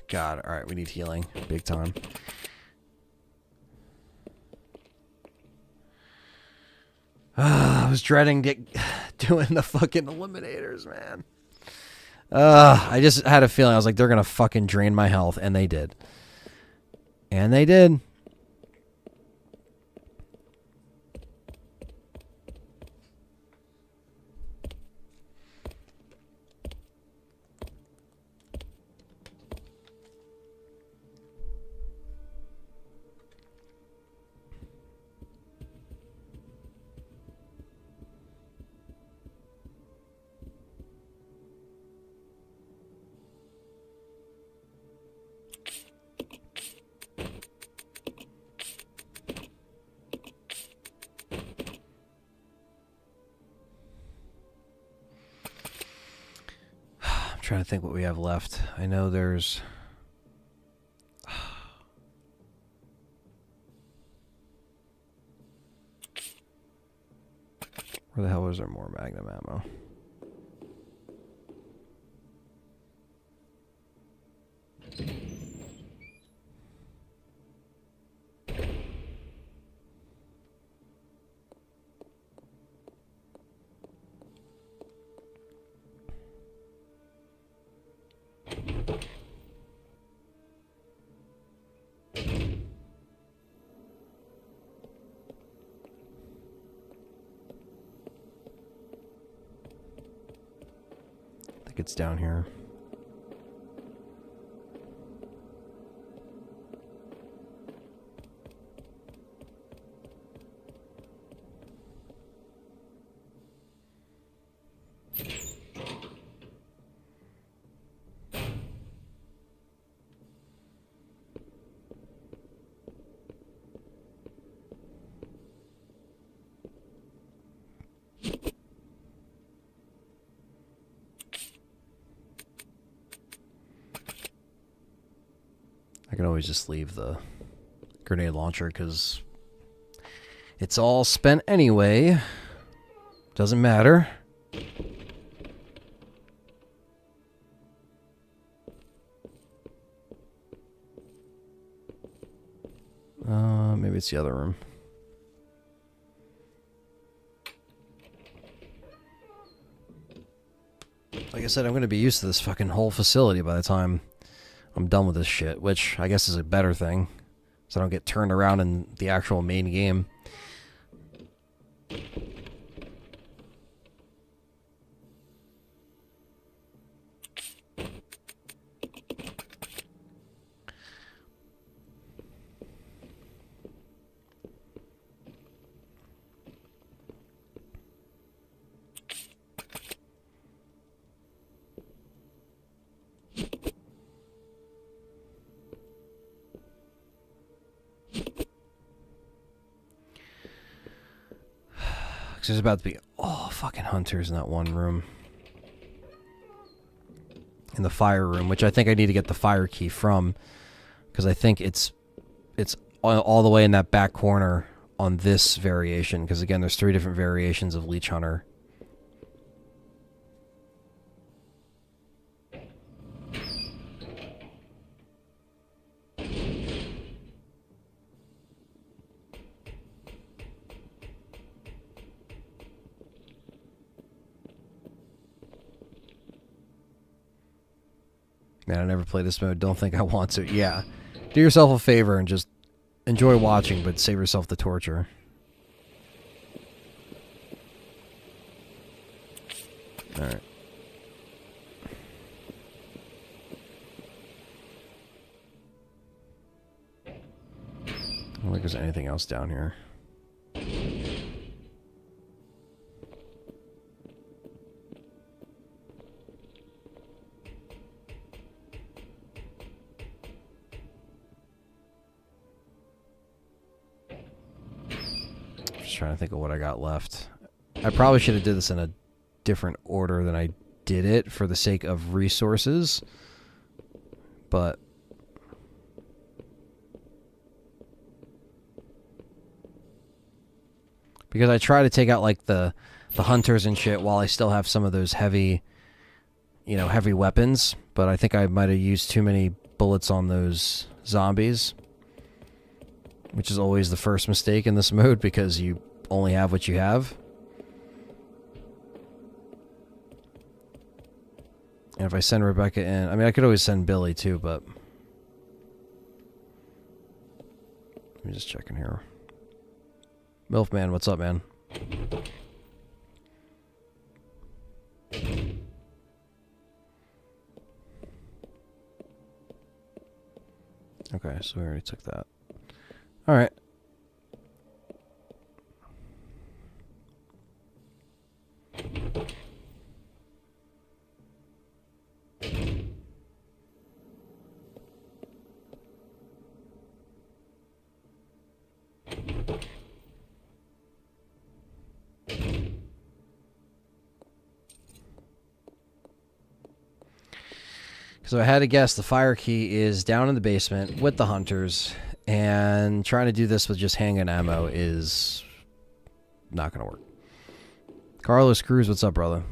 God, alright, we need healing. Big time. I was dreading doing the fucking eliminators, man. I just had a feeling. I was like, they're gonna fucking drain my health, and they did. And they did. Trying to think what we have left. I know there's where the hell was there more Magnum ammo? It's down here. can always just leave the grenade launcher because it's all spent anyway. Doesn't matter. Maybe it's the other room. Like I said, I'm going to be used to this fucking whole facility by the time I'm done with this shit, which I guess is a better thing, so I don't get turned around in the actual main game. There's about to be fucking hunters in that one room. In the fire room, which I think I need to get the fire key from, because I think it's all the way in that back corner on this variation, because again there's 3 different variations of Leech Hunter. Man, I never play this mode. Don't think I want to. Yeah. Do yourself a favor and just enjoy watching, but save yourself the torture. Alright. I don't think there's anything else down here. Trying to think of what I got left. I probably should have did this in a different order than I did it for the sake of resources, but because I try to take out like the hunters and shit while I still have some of those heavy, heavy weapons, but I think I might have used too many bullets on those zombies, which is always the first mistake in this mode because you only have what you have. And if I send Rebecca in, I mean, I could always send Billy too, but let me just check in here. Milfman, what's up, man? Okay, so we already took that. All right. So I had to guess the fire key is down in the basement with the hunters, and trying to do this with just handgun ammo is not going to work. Carlos Cruz, what's up, brother?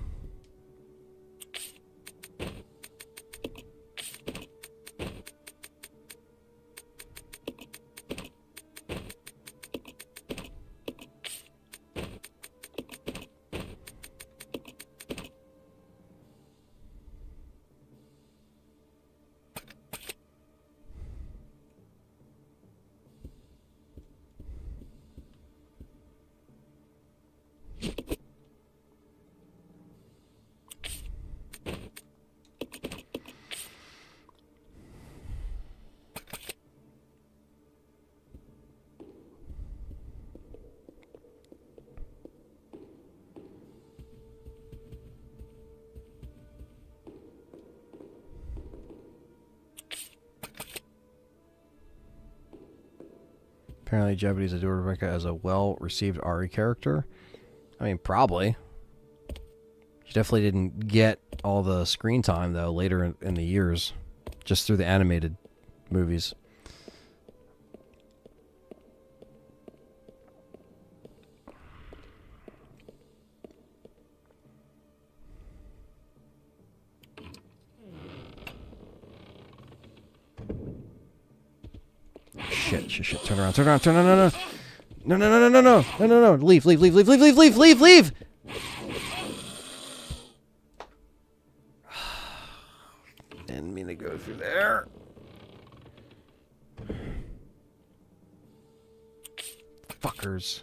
Apparently Japanese Detore Rebecca as a well-received Ari character. I mean, probably. She definitely didn't get all the screen time, though, later in the years. Just through the animated movies. shit, shit, shit. Turn around, turn around, turn around, no, no, no, no, no, no, no, no, no, no, leave, leave, leave, leave, leave, leave, leave, leave, leave. Didn't mean to go through there. Fuckers.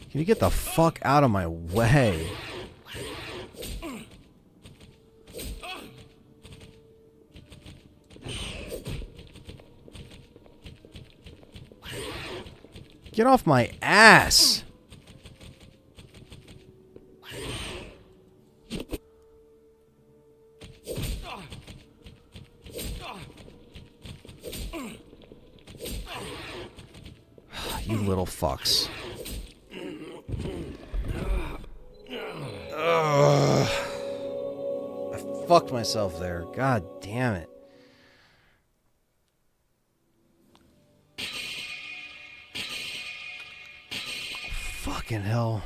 Can you get the fuck out of my way? Get off my ass! You little fucks. I fucked myself there. God damn it. Fucking hell.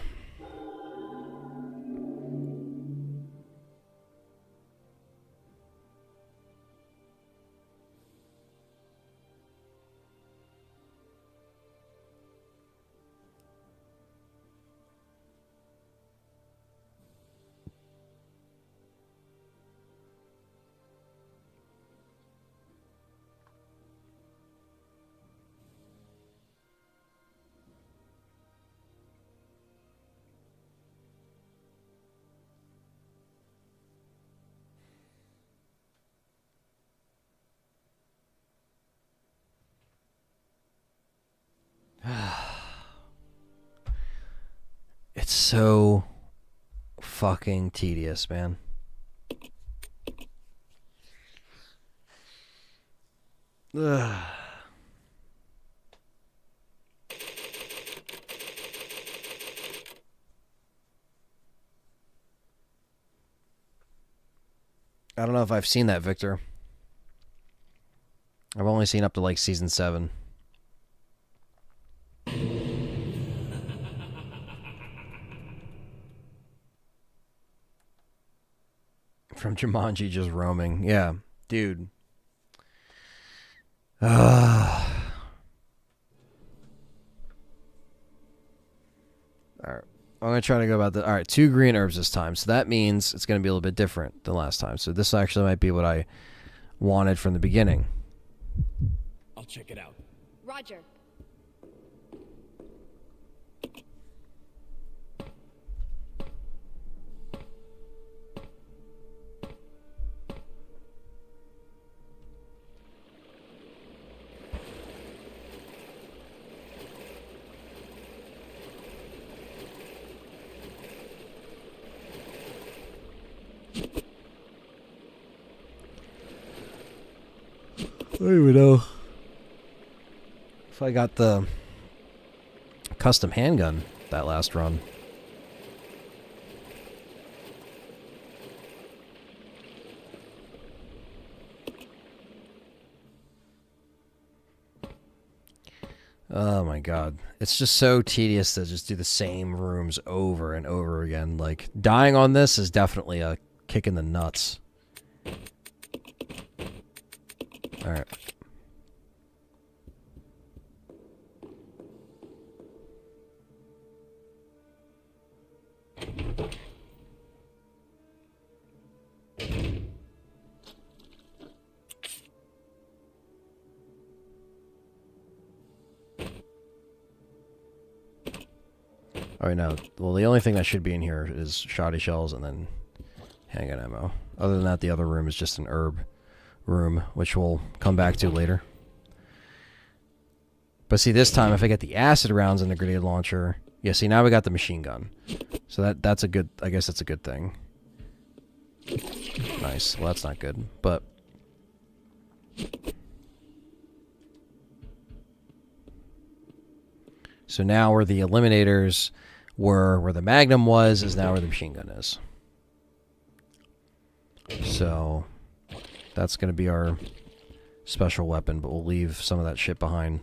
It's so fucking tedious, man. Ugh. I don't know if I've seen that, Victor. I've only seen up to like season 7. From Jumanji just roaming. Yeah, dude. Alright. I'm going to try to go about the... Alright, 2 green herbs this time. So that means it's going to be a little bit different than last time. So this actually might be what I wanted from the beginning. I'll check it out. Roger. I don't even know if I got the custom handgun that last run. Oh my god. It's just so tedious to just do the same rooms over and over again. Like, dying on this is definitely a kick in the nuts. Alright. Alright, now, well, the only thing that should be in here is shoddy shells and then handgun ammo. Other than that, the other room is just an herb. room, which we'll come back to later. But see, this time, if I get the acid rounds in the grenade launcher, yeah, see, now we got the machine gun. So that's a good, I guess that's a good thing. Nice. Well, that's not good, but... So now where the eliminators were, where the Magnum was, is now where the machine gun is. So that's going to be our special weapon, but we'll leave some of that shit behind.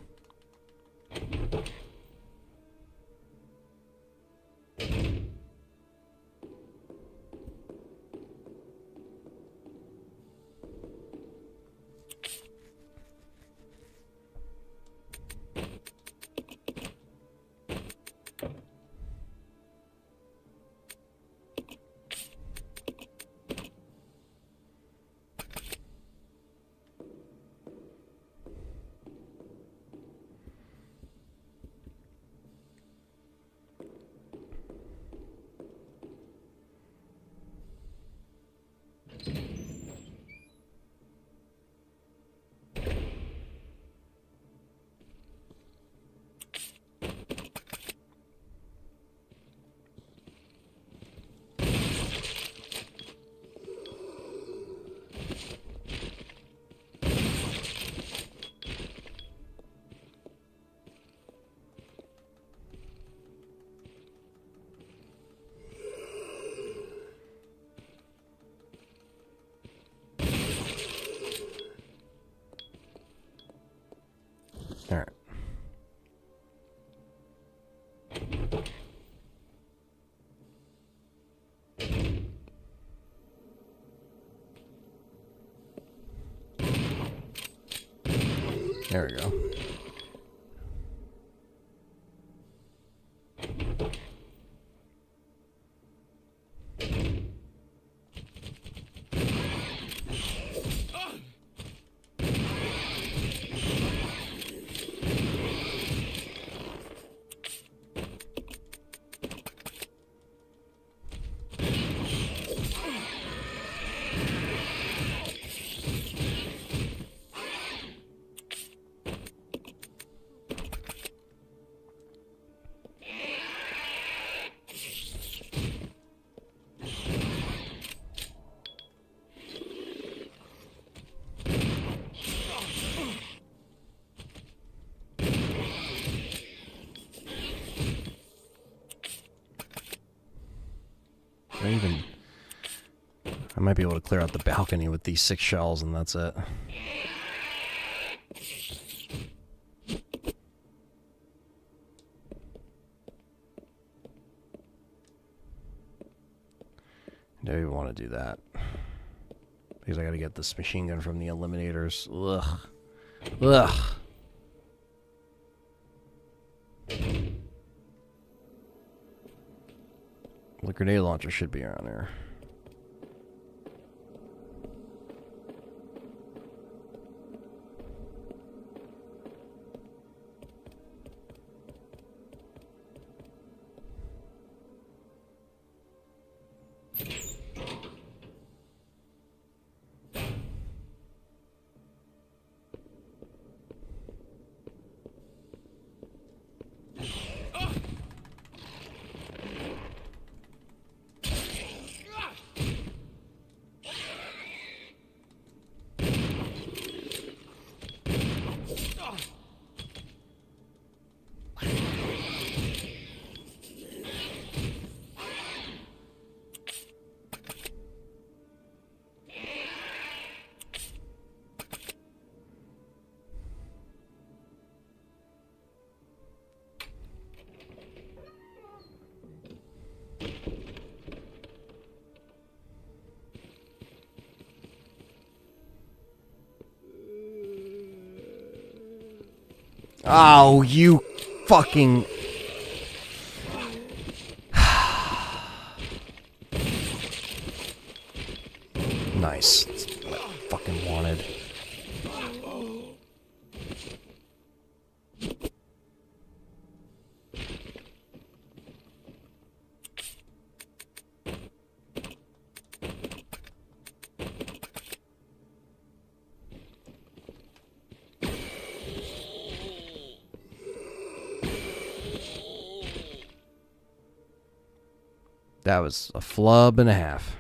All right. There we go. I might be able to clear out the balcony with these 6 shells, and that's it. Do we want to do that? Because I got to get this machine gun from the eliminators. Ugh. Ugh. The grenade launcher should be around there. Oh, you fucking... Nice. That's what I fucking wanted. That was a flub and a half.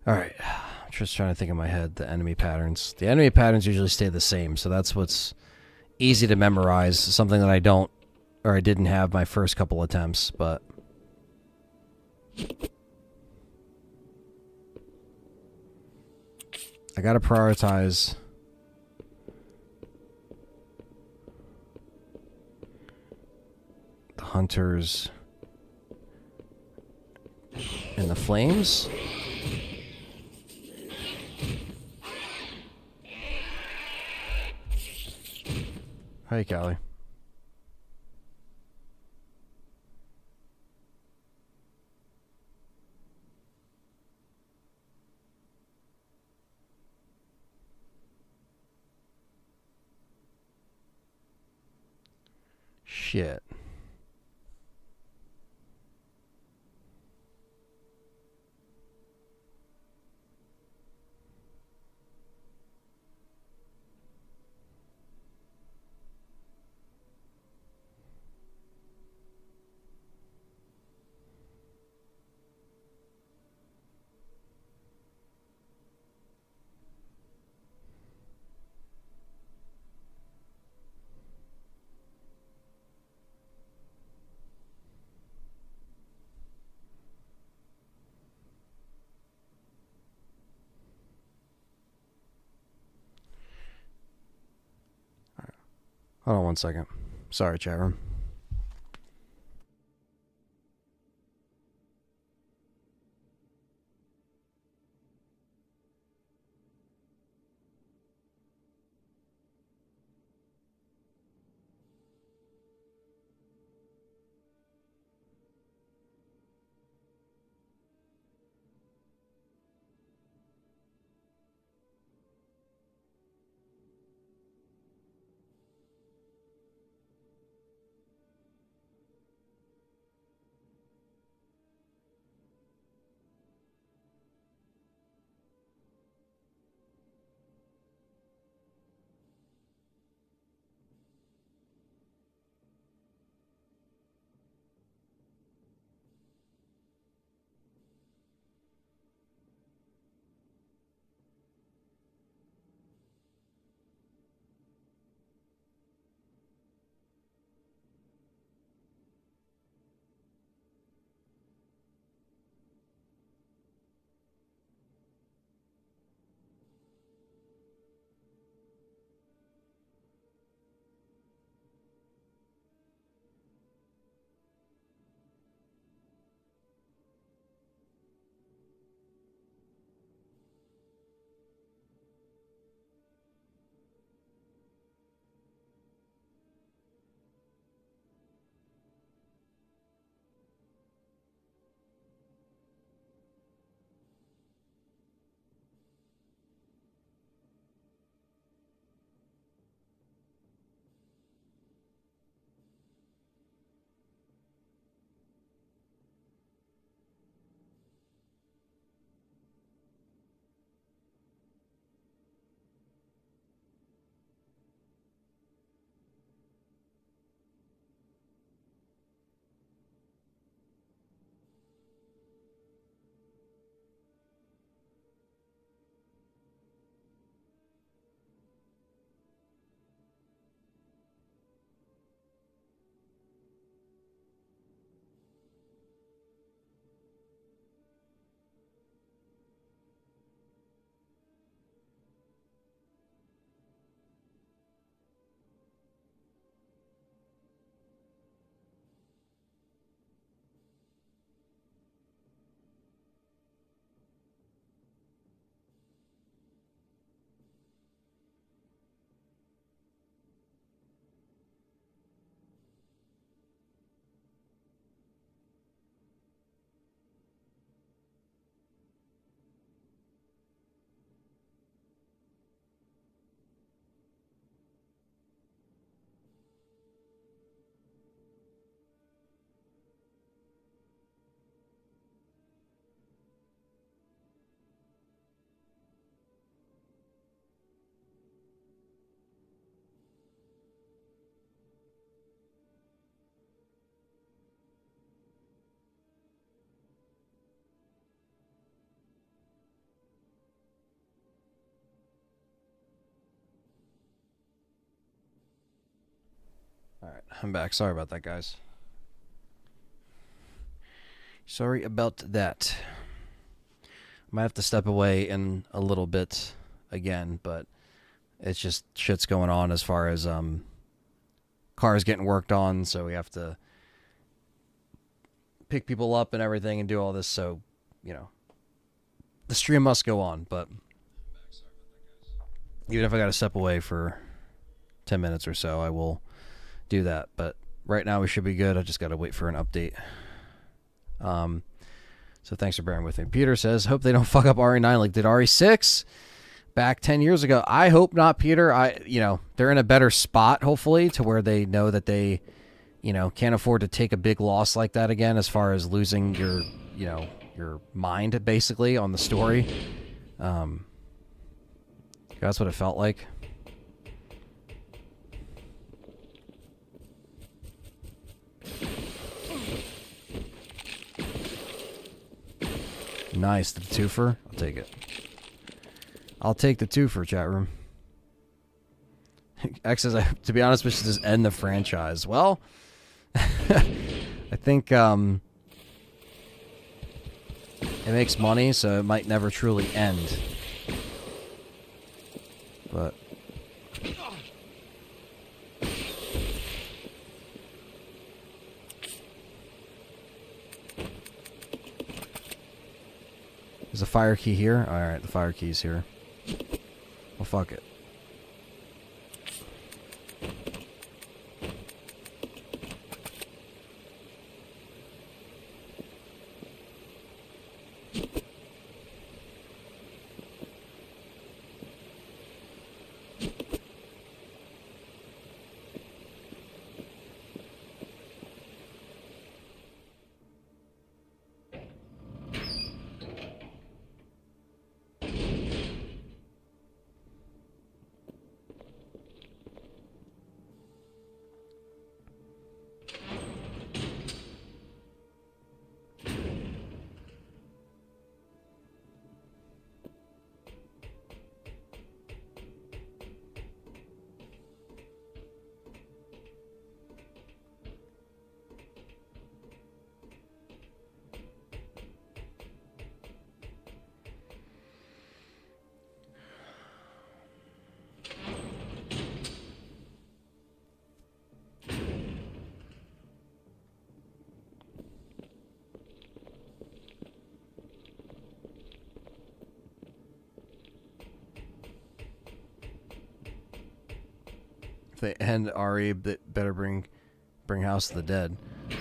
Alright, I'm just trying to think in my head the enemy patterns. The enemy patterns usually stay the same, so that's what's easy to memorize. Something that I don't, or I didn't have my first couple attempts, but... I gotta prioritize... the hunters... and the flames. Hi, Callie. Shit. Hold on one second. Sorry, chat room. I'm back. Sorry about that, guys. Sorry about that. Might have to step away in a little bit again, but it's just shit's going on as far as cars getting worked on, so we have to pick people up and everything and do all this, so, you know, the stream must go on, but even if I gotta step away for 10 minutes or so, I will do that. But right now we should be good. I just gotta wait for an update. So thanks for bearing with me. Peter says, hope they don't fuck up RE9 like did RE6 back 10 years ago. I hope not, Peter. They're in a better spot, hopefully, to where they know that they, can't afford to take a big loss like that again, as far as losing your mind, basically, on the story. That's what it felt like. Nice, the twofer. I'll take it. I'll take the twofer, chat room. X says, to be honest, we should just end the franchise. Well, I think it makes money, so it might never truly end. But there's a fire key here. Alright, the fire key's here. Well, fuck it. If they end RE, better bring House of the Dead.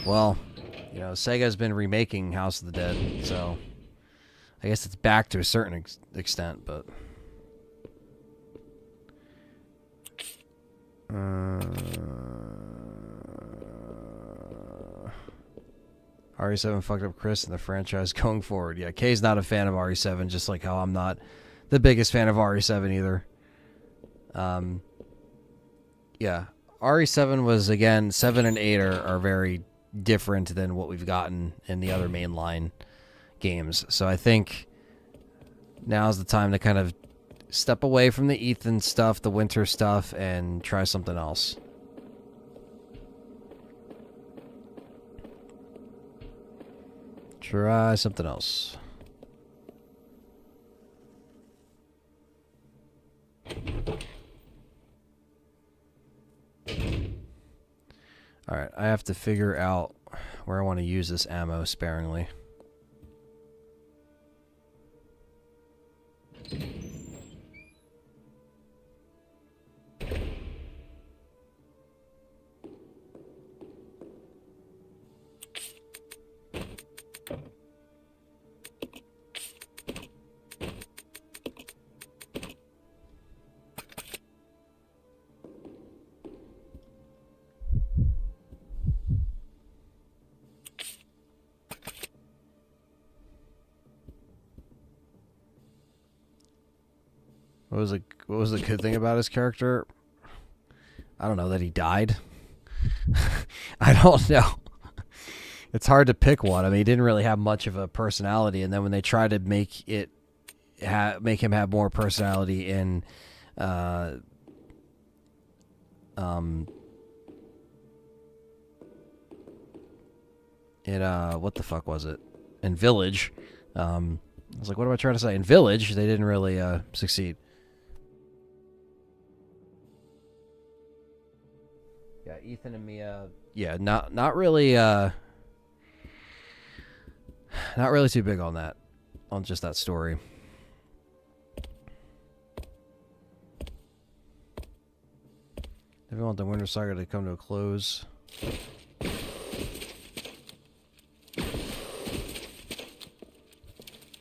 Well, Sega's been remaking House of the Dead, so I guess it's back to a certain extent, but RE7 fucked up Chris and the franchise going forward. Yeah, Kay's not a fan of RE7, just like how I'm not the biggest fan of RE7 either. Yeah, RE7 was, again, 7 and 8 are very different than what we've gotten in the other mainline games. So I think now's the time to kind of step away from the Ethan stuff, the Winter stuff, and try something else. Try something else. Alright, I have to figure out where I want to use this ammo sparingly. What was the good thing about his character? I don't know, that he died. I don't know. It's hard to pick one. I mean, he didn't really have much of a personality, and then when they try to make him have more personality in in what the fuck was it? In Village. I was like, what am I trying to say? In Village, they didn't really succeed. Yeah, Ethan and Mia. Yeah, not really not really too big on that, on just that story. If you want the Winter Saga to come to a close.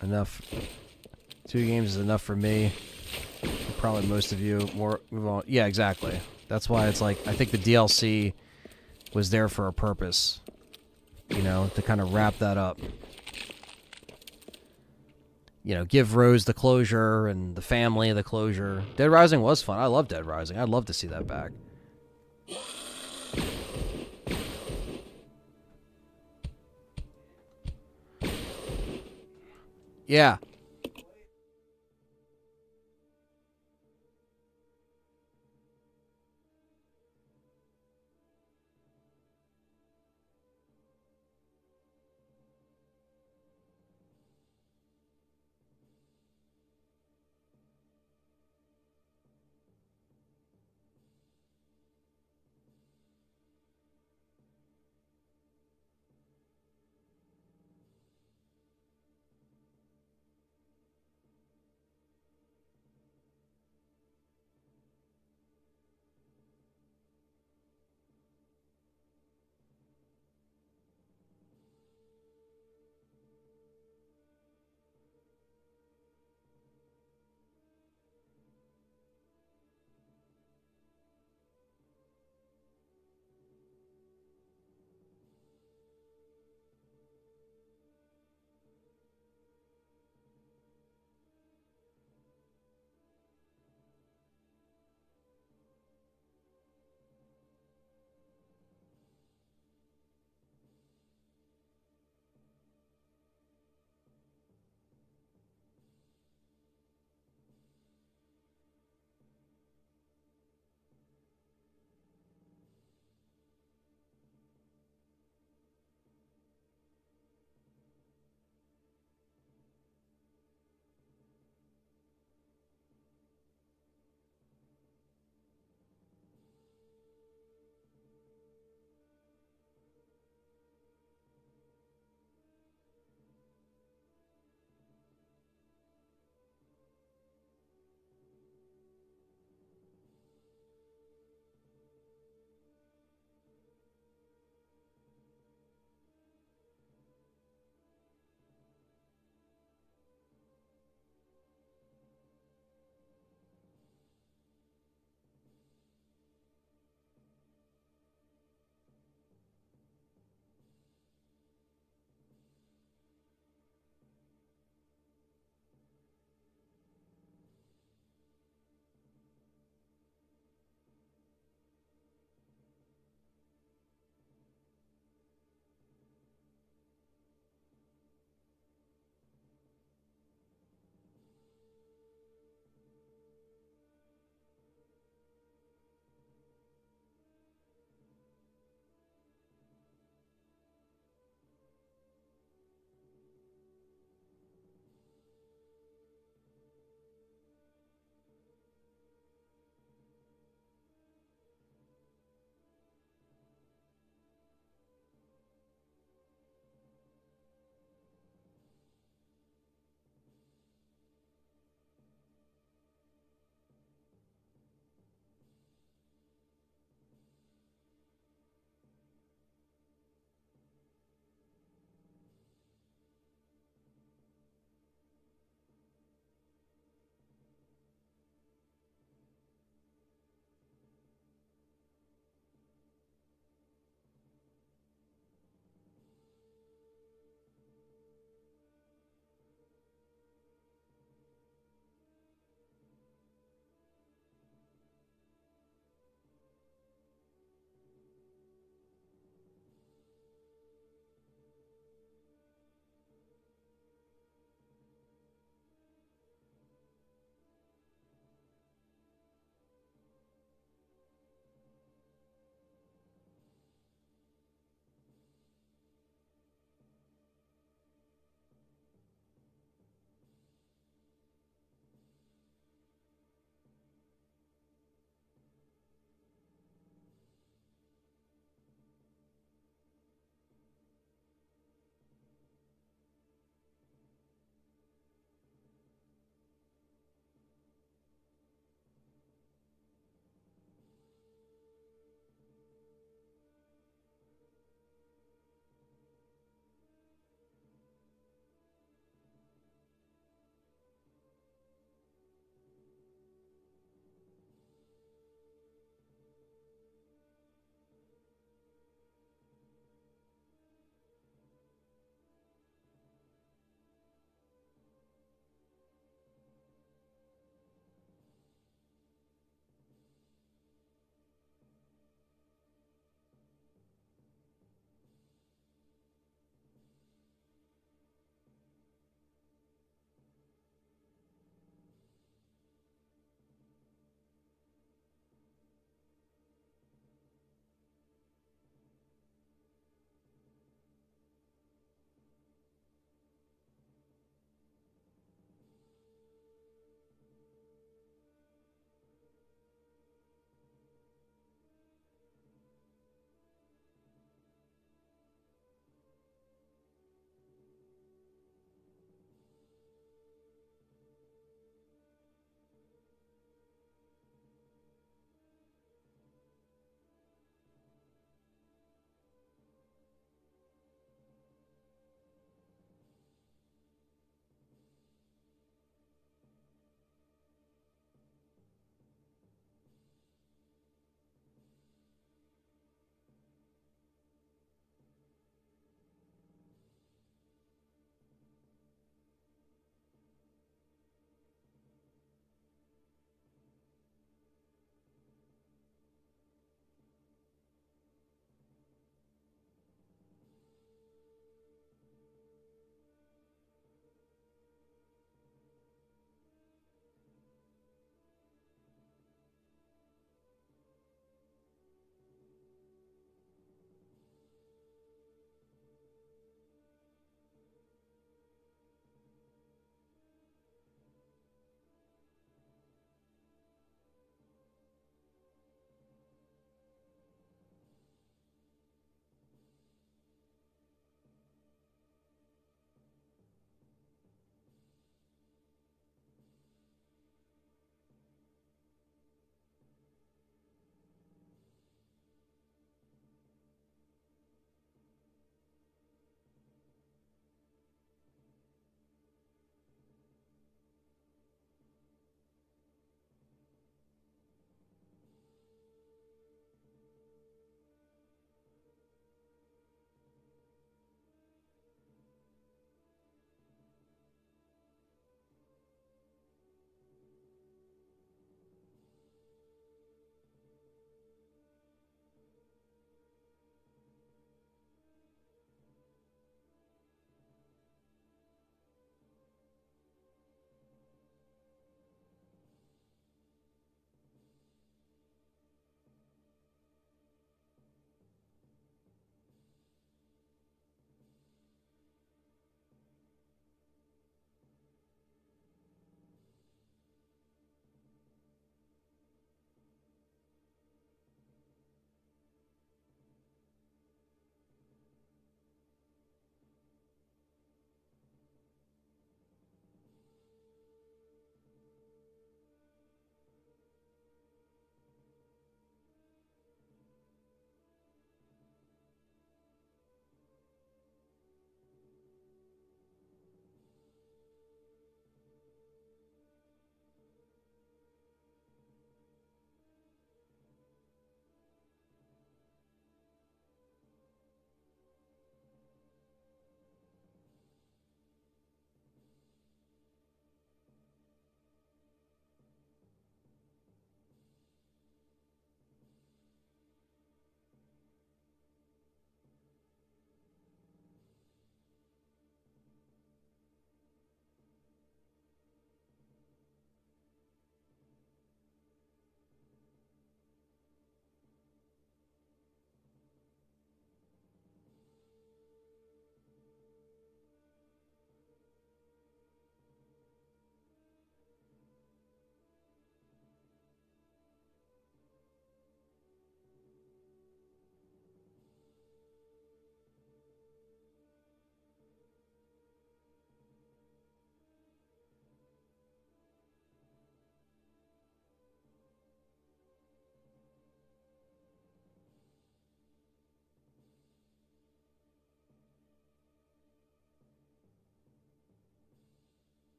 Enough. 2 games is enough for me. Probably most of you. More move on. Yeah, exactly. That's why it's like I think the DLC was there for a purpose. You know, to kind of wrap that up. You know, give Rose the closure and the family the closure. Dead Rising was fun. I love Dead Rising. I'd love to see that back. Yeah.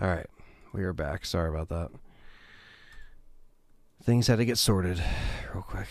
Alright, we are back. Sorry about that. Things had to get sorted real quick.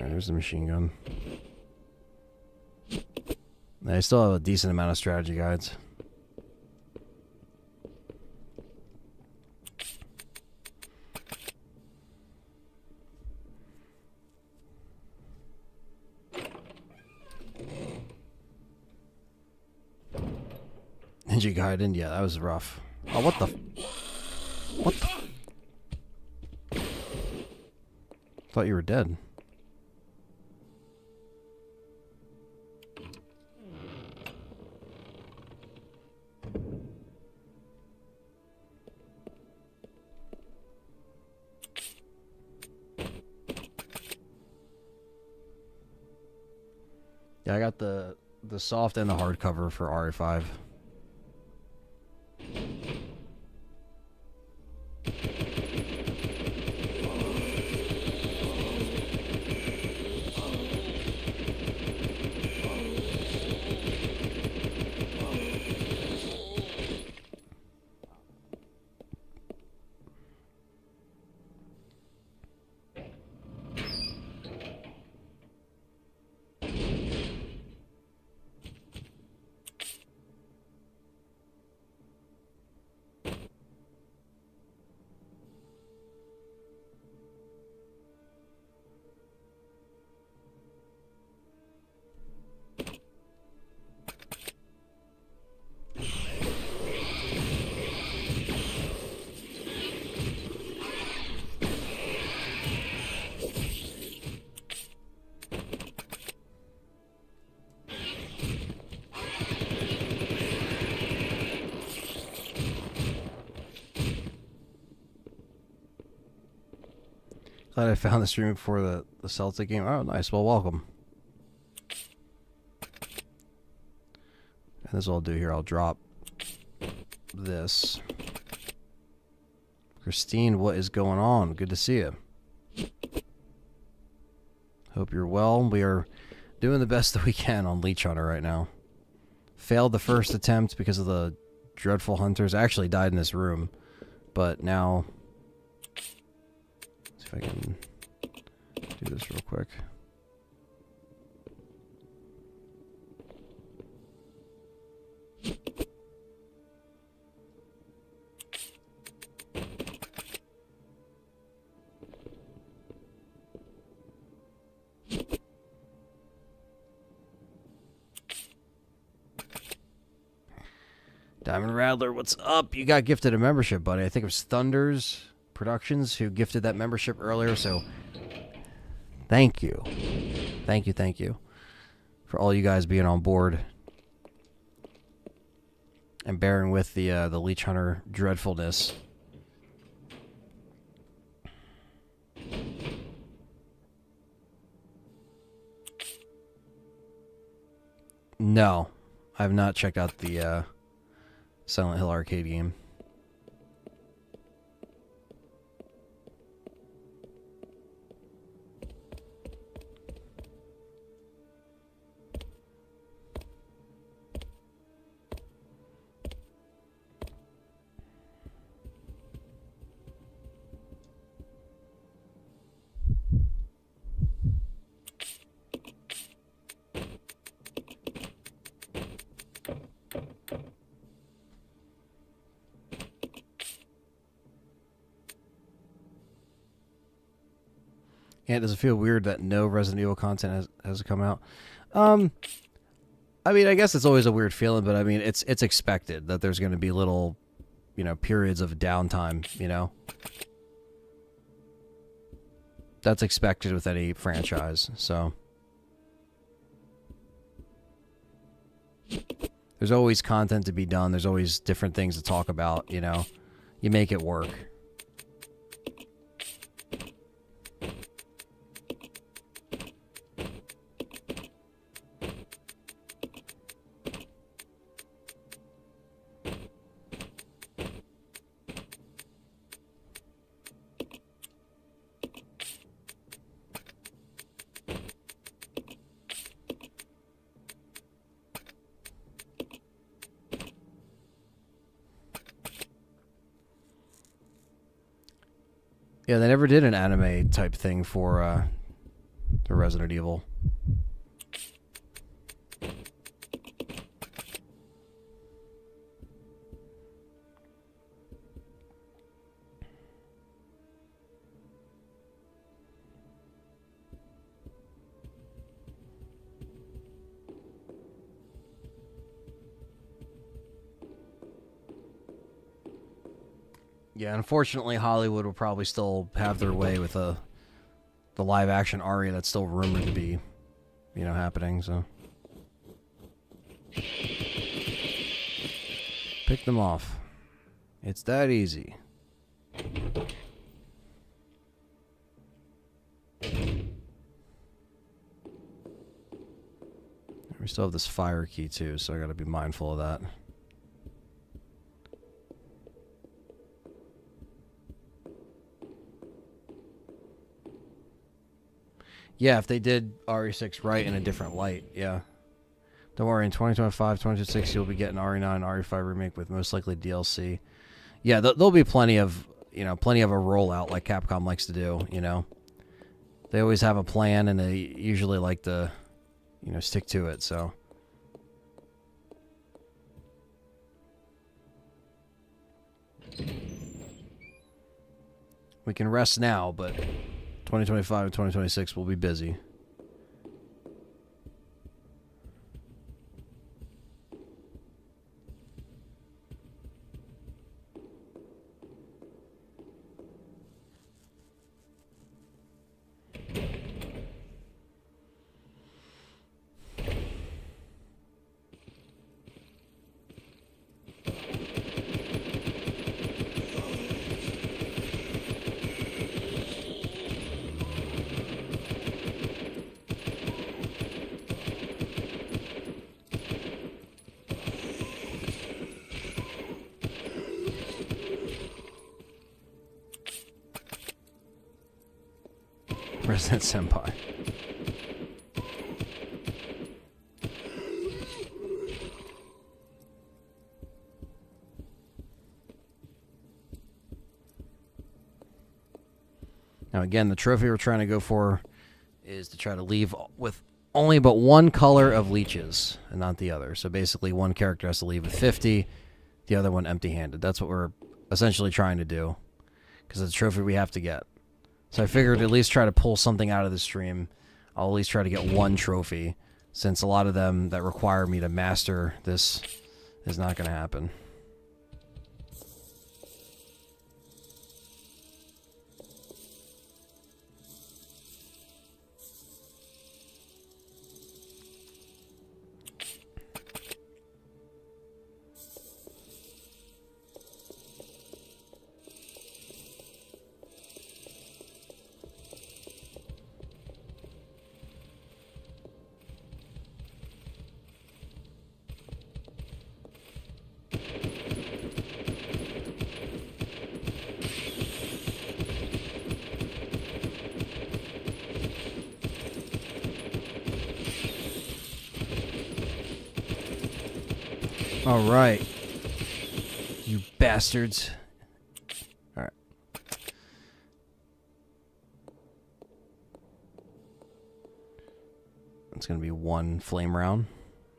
There's the machine gun. I still have a decent amount of strategy guides. Ninja Gaiden, yeah, that was rough. Oh, what the? What the? Thought you were dead. Yeah, I got the soft and the hardcover for RA5. Glad I found the stream before the Celtic game. Oh, nice. Well, welcome. And this is what I'll do here. I'll drop this. Christine, what is going on? Good to see you. Hope you're well. We are doing the best that we can on Leech Hunter right now. Failed the first attempt because of the dreadful hunters. I actually died in this room. But now... if I can do this real quick. Diamond Rattler, what's up? You got gifted a membership, buddy. I think it was Thunders Productions who gifted that membership earlier, so thank you. Thank you for all you guys being on board and bearing with the Leech Hunter dreadfulness. No, I have not checked out the Silent Hill arcade game. Yeah, does it feel weird that no Resident Evil content has come out? I mean, I guess it's always a weird feeling, but I mean, it's expected that there's going to be little, periods of downtime, That's expected with any franchise, so. There's always content to be done. There's always different things to talk about, You make it work. Yeah, they never did an anime type thing for the Resident Evil. Yeah, unfortunately, Hollywood will probably still have their way with the live action Aria that's still rumored to be, happening. So pick them off. It's that easy. We still have this fire key too, so I got to be mindful of that. Yeah, if they did RE6 right in a different light, yeah. Don't worry, in 2025, 2026, you'll be getting RE9, RE5 remake with most likely DLC. Yeah, there'll be plenty of a rollout like Capcom likes to do, They always have a plan and they usually like to, stick to it, so. We can rest now, but 2025 and 2026 will be busy. Resident Senpai. Now again, the trophy we're trying to go for is to try to leave with only but one color of leeches and not the other. So basically one character has to leave with 50, the other one empty-handed. That's what we're essentially trying to do because it's a trophy we have to get. So I figured at least try to pull something out of the stream. I'll at least try to get one trophy, since a lot of them that require me to master this is not going to happen. All right. You bastards. All right. It's going to be one flame round.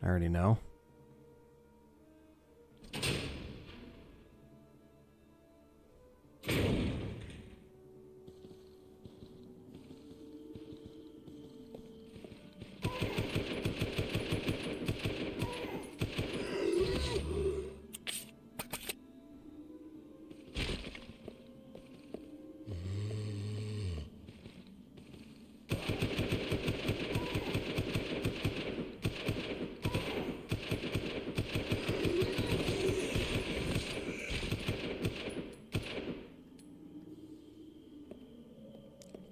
I already know.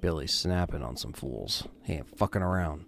Billy snapping on some fools. He ain't fucking around.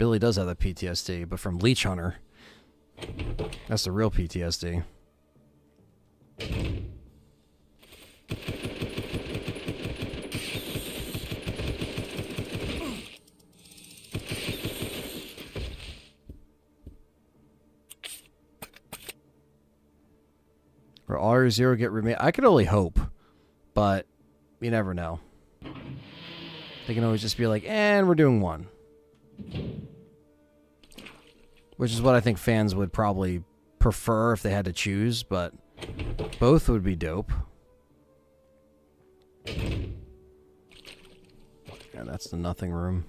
Billy does have the PTSD, but from Leech Hunter. That's the real PTSD. Will R0 get remade? I could only hope, but you never know. They can always just be like, and we're doing one. Which is what I think fans would probably prefer if they had to choose, but both would be dope. And that's the nothing room.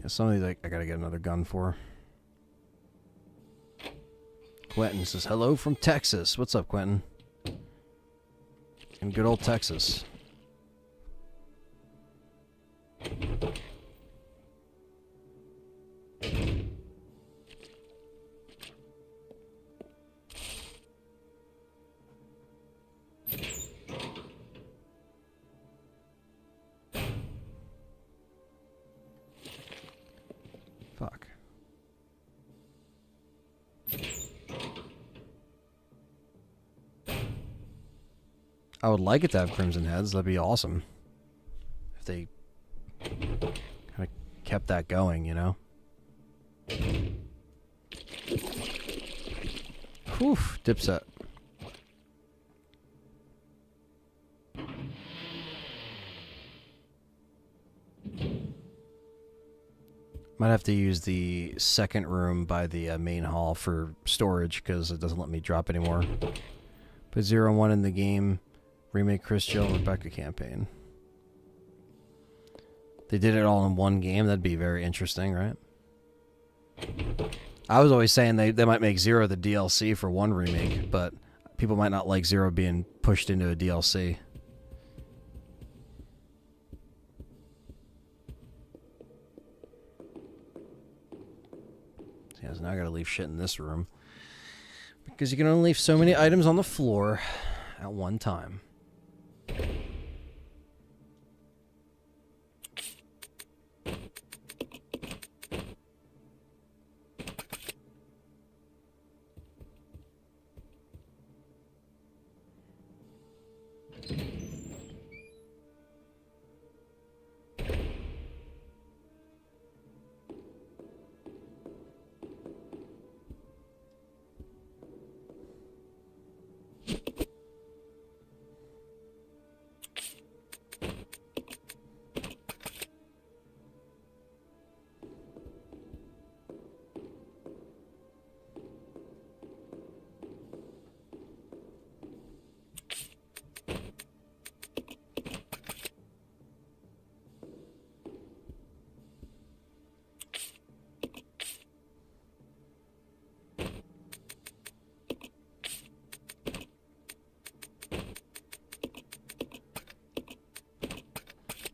Yeah, some of these I gotta get another gun for. Quentin says, hello from Texas. What's up, Quentin? In good old Texas. Fuck. I would like it to have Crimson Heads. That'd be awesome. If they kind of kept that going, you know? Whew, Dipset. Might have to use the second room by the main hall for storage because it doesn't let me drop anymore. Put 0 and 1 in the game. Remake Chris Jill Rebecca campaign. They did it all in one game. That'd be very interesting, right? I was always saying they might make 0 the DLC for one remake, but people might not like 0 being pushed into a DLC. Yeah, so now I gotta leave shit in this room. Because you can only leave so many items on the floor at one time.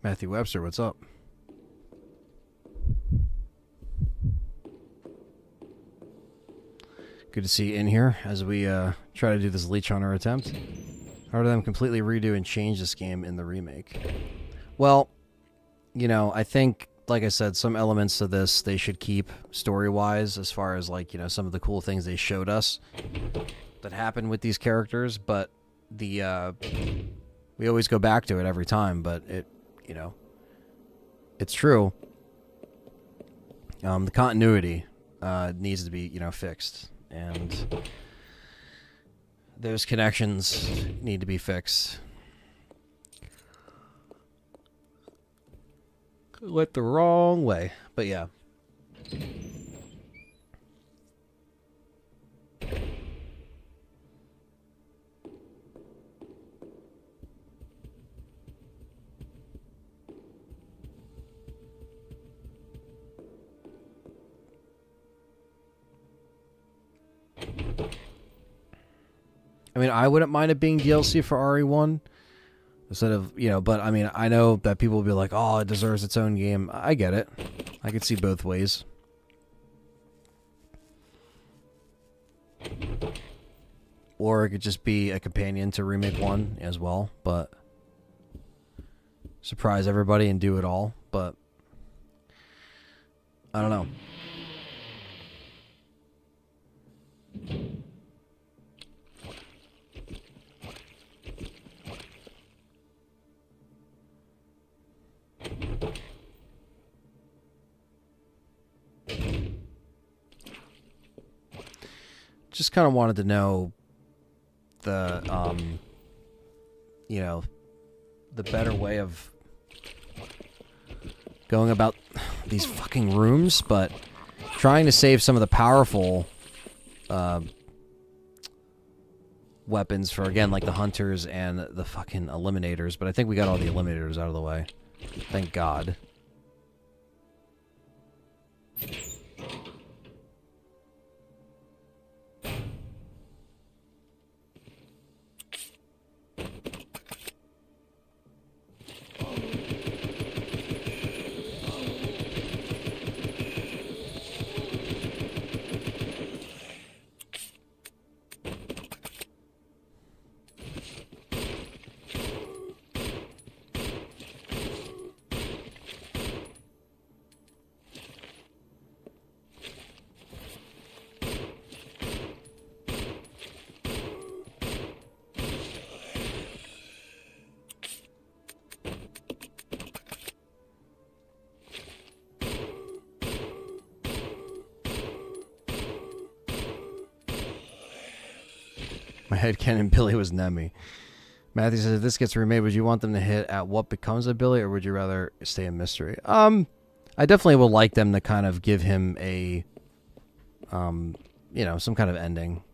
Matthew Webster, what's up? Good to see you in here as we try to do this Leech Hunter attempt. How do them completely redo and change this game in the remake? Well, you know, I think, like I said, some elements of this they should keep story-wise as far as, like, you know, some of the cool things they showed us that happened with these characters, but the we always go back to it every time, but it, you know, it's true. The continuity needs to be, you know, fixed, and those connections need to be fixed. Went the wrong way, but yeah. I mean, I wouldn't mind it being DLC for RE1 instead of, you know, but I mean, I know that people will be like, oh, it deserves its own game. I get it. I could see both ways. Or it could just be a companion to Remake 1 as well, but surprise everybody and do it all, but I don't know. Just kind of wanted to know the, you know, the better way of going about these fucking rooms, but trying to save some of the powerful weapons for, again, like the hunters and the fucking eliminators, but I think we got all the eliminators out of the way. Thank God. My headcanon Billy was Nemi. Matthew says, if this gets remade, would you want them to hit at what becomes a Billy, or would you rather stay a mystery? I definitely would like them to kind of give him a, you know, some kind of ending.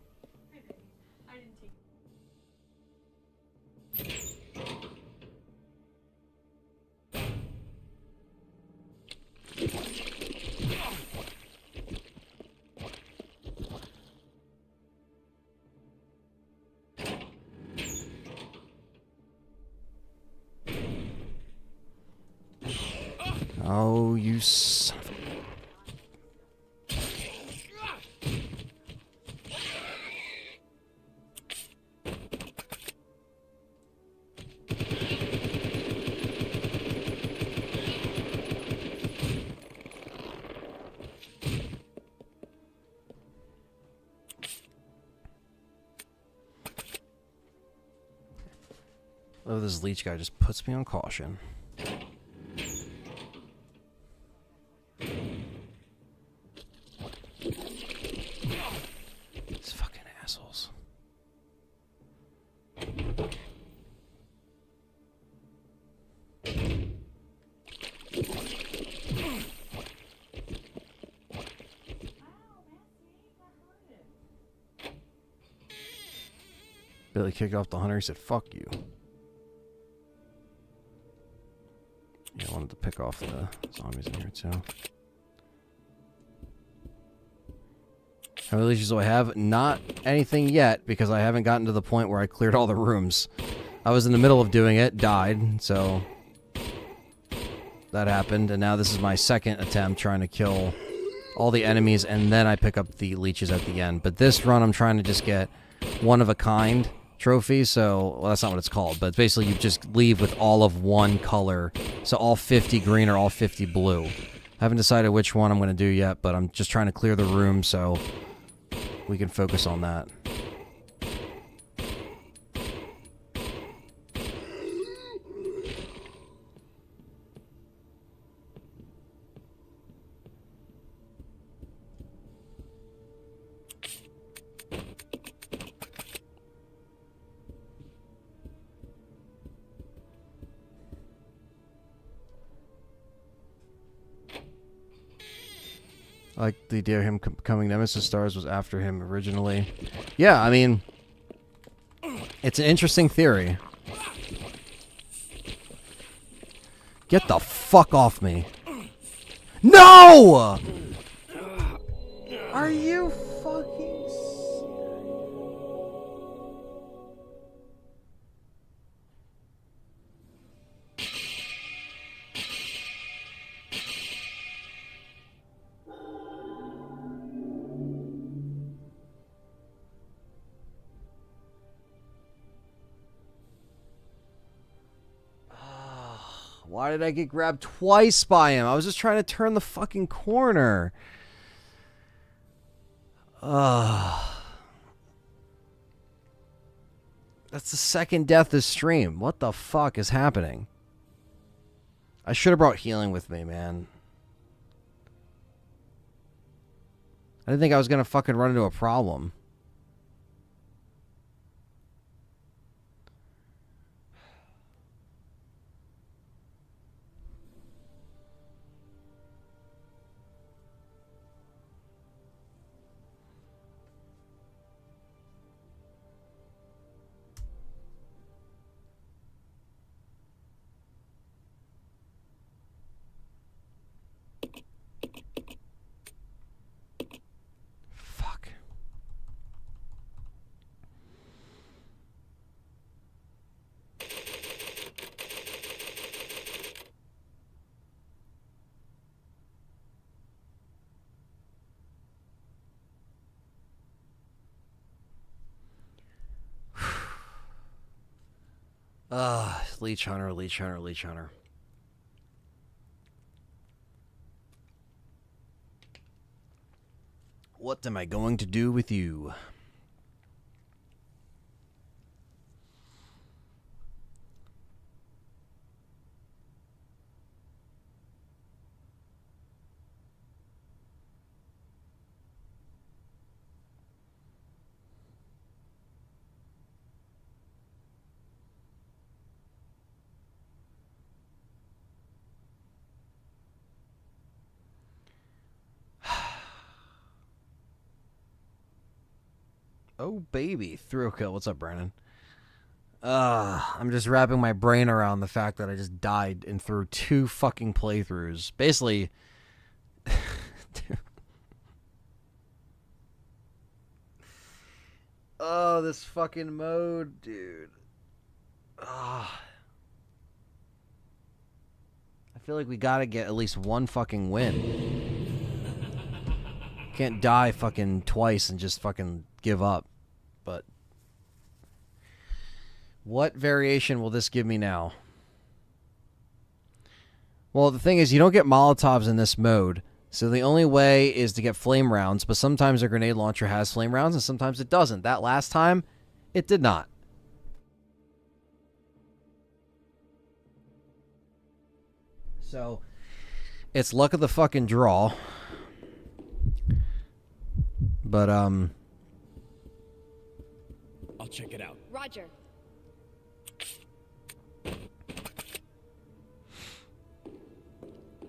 Oh, you son of a... Oh, this Leech guy just puts me on caution. These fucking assholes. Billy kicked off the hunter. He said, fuck you. Yeah, I wanted to pick off the zombies in here, too. How many leashes do I have? Not anything yet, because I haven't gotten to the point where I cleared all the rooms. I was in the middle of doing it, died, so... that happened, and now this is my second attempt trying to kill all the enemies, and then I pick up the leeches at the end. But this run, I'm trying to just get one-of-a-kind trophy, so... well, that's not what it's called, but basically you just leave with all of one color. So all 50 green or all 50 blue. I haven't decided which one I'm going to do yet, but I'm just trying to clear the room so we can focus on that. I like the idea of him becoming Nemesis Stars was after him originally. Yeah, I mean, it's an interesting theory. Get the fuck off me. No! Are you fucking serious? Why did I get grabbed twice by him? I was just trying to turn the fucking corner. That's the second death this stream. What the fuck is happening? I should have brought healing with me, man. I didn't think I was going to fucking run into a problem. Fuck. Leech Hunter, Leech Hunter, Leech Hunter. What am I going to do with you? Oh, baby. Through kill. What's up, Brandon? I'm just wrapping my brain around the fact that I just died and through 2 fucking playthroughs. Basically... Oh, this fucking mode, dude. I feel like we gotta get at least 1 fucking win. Can't die fucking twice and just fucking give up. But what variation will this give me now? Well, the thing is, you don't get Molotovs in this mode, so the only way is to get flame rounds, but sometimes a grenade launcher has flame rounds and sometimes it doesn't. That last time, it did not. So, it's luck of the fucking draw. But, I'll check it out. Roger.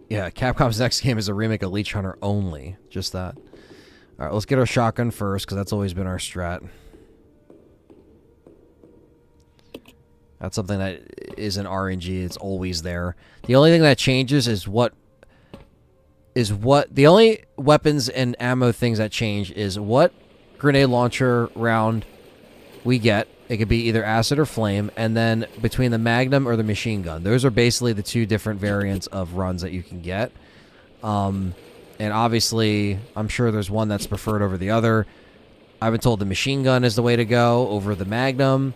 Yeah, Capcom's next game is a remake of Leech Hunter only. Just that. Alright, let's get our shotgun first, because that's always been our strat. That's something that is an RNG. It's always there. The only thing that changes is what... The only weapons and ammo things that change is what grenade launcher round we get. It could be either acid or flame, and then between the magnum or the machine gun. Those are basically the 2 different variants of runs that you can get. And obviously, I'm sure there's one that's preferred over the other. I've been told the machine gun is the way to go over the magnum.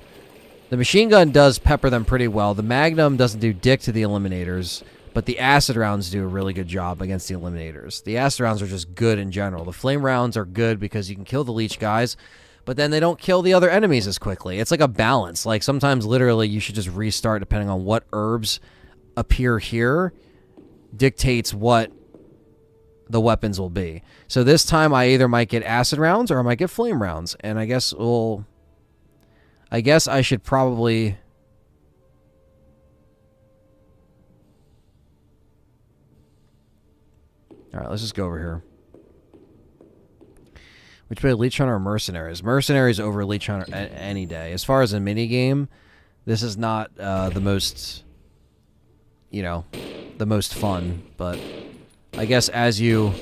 The machine gun does pepper them pretty well. The magnum doesn't do dick to the eliminators, but the acid rounds do a really good job against the eliminators. The acid rounds are just good in general. The flame rounds are good because you can kill the leech guys, but then they don't kill the other enemies as quickly. It's like a balance. Like, sometimes, literally, you should just restart depending on what herbs appear here dictates what the weapons will be. So this time, I either might get acid rounds or I might get flame rounds. And I guess I should probably... Alright, let's just go over here. Which way, Leech Hunter or Mercenaries? Mercenaries over Leech Hunter any day. As far as a minigame, this is not the most, the most fun. But I guess as you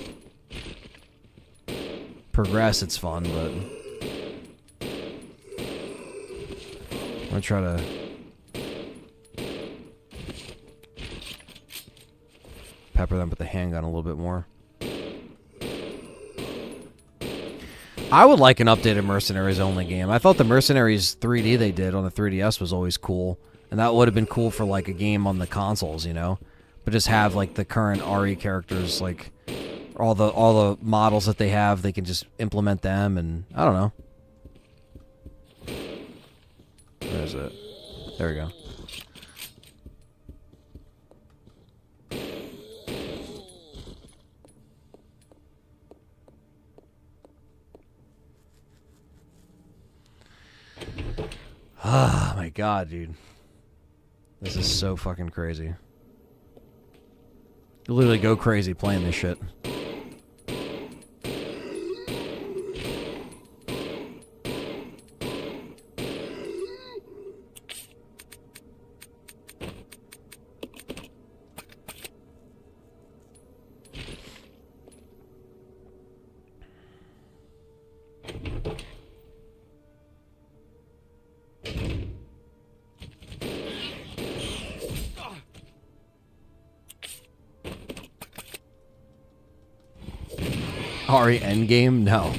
progress, it's fun. But I'm going to try to... pepper them with the handgun a little bit more. I would like an updated Mercenaries only game. I thought the Mercenaries 3D they did on the 3DS was always cool. And that would have been cool for like a game on the consoles, you know? But just have like the current RE characters, like all the models that they have, they can just implement them, and I don't know. Where is it? There we go. Ah, my God, dude. This is so fucking crazy. You literally go crazy playing this shit. Ari Endgame? No.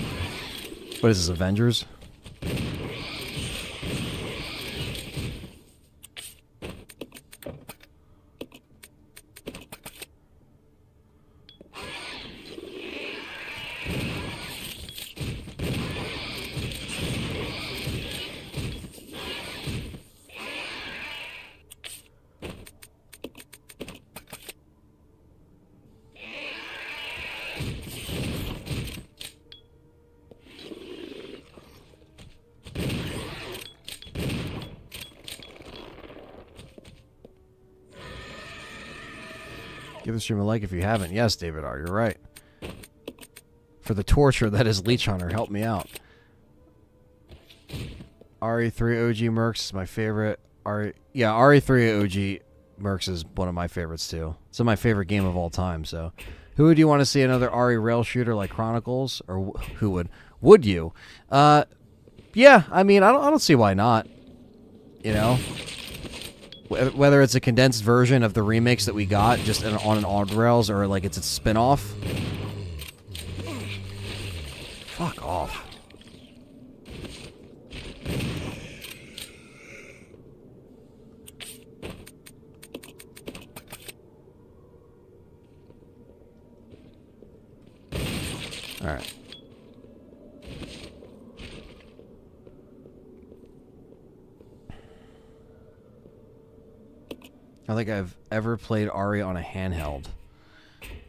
What is this, Avengers? Give the stream a like if you haven't. Yes, David R., you're right. For the torture that is Leech Hunter, help me out. RE3 OG Mercs is my favorite. RE3 OG Mercs is one of my favorites too. It's my favorite game of all time. So, who would you want to see another RE rail shooter like Chronicles, or who would? Would you? Yeah. I mean, I don't see why not. You know. Whether it's a condensed version of the remakes that we got, just on an odd rails, or like it's a spin-off. Fuck off. Alright. I don't think I've ever played Ari on a handheld.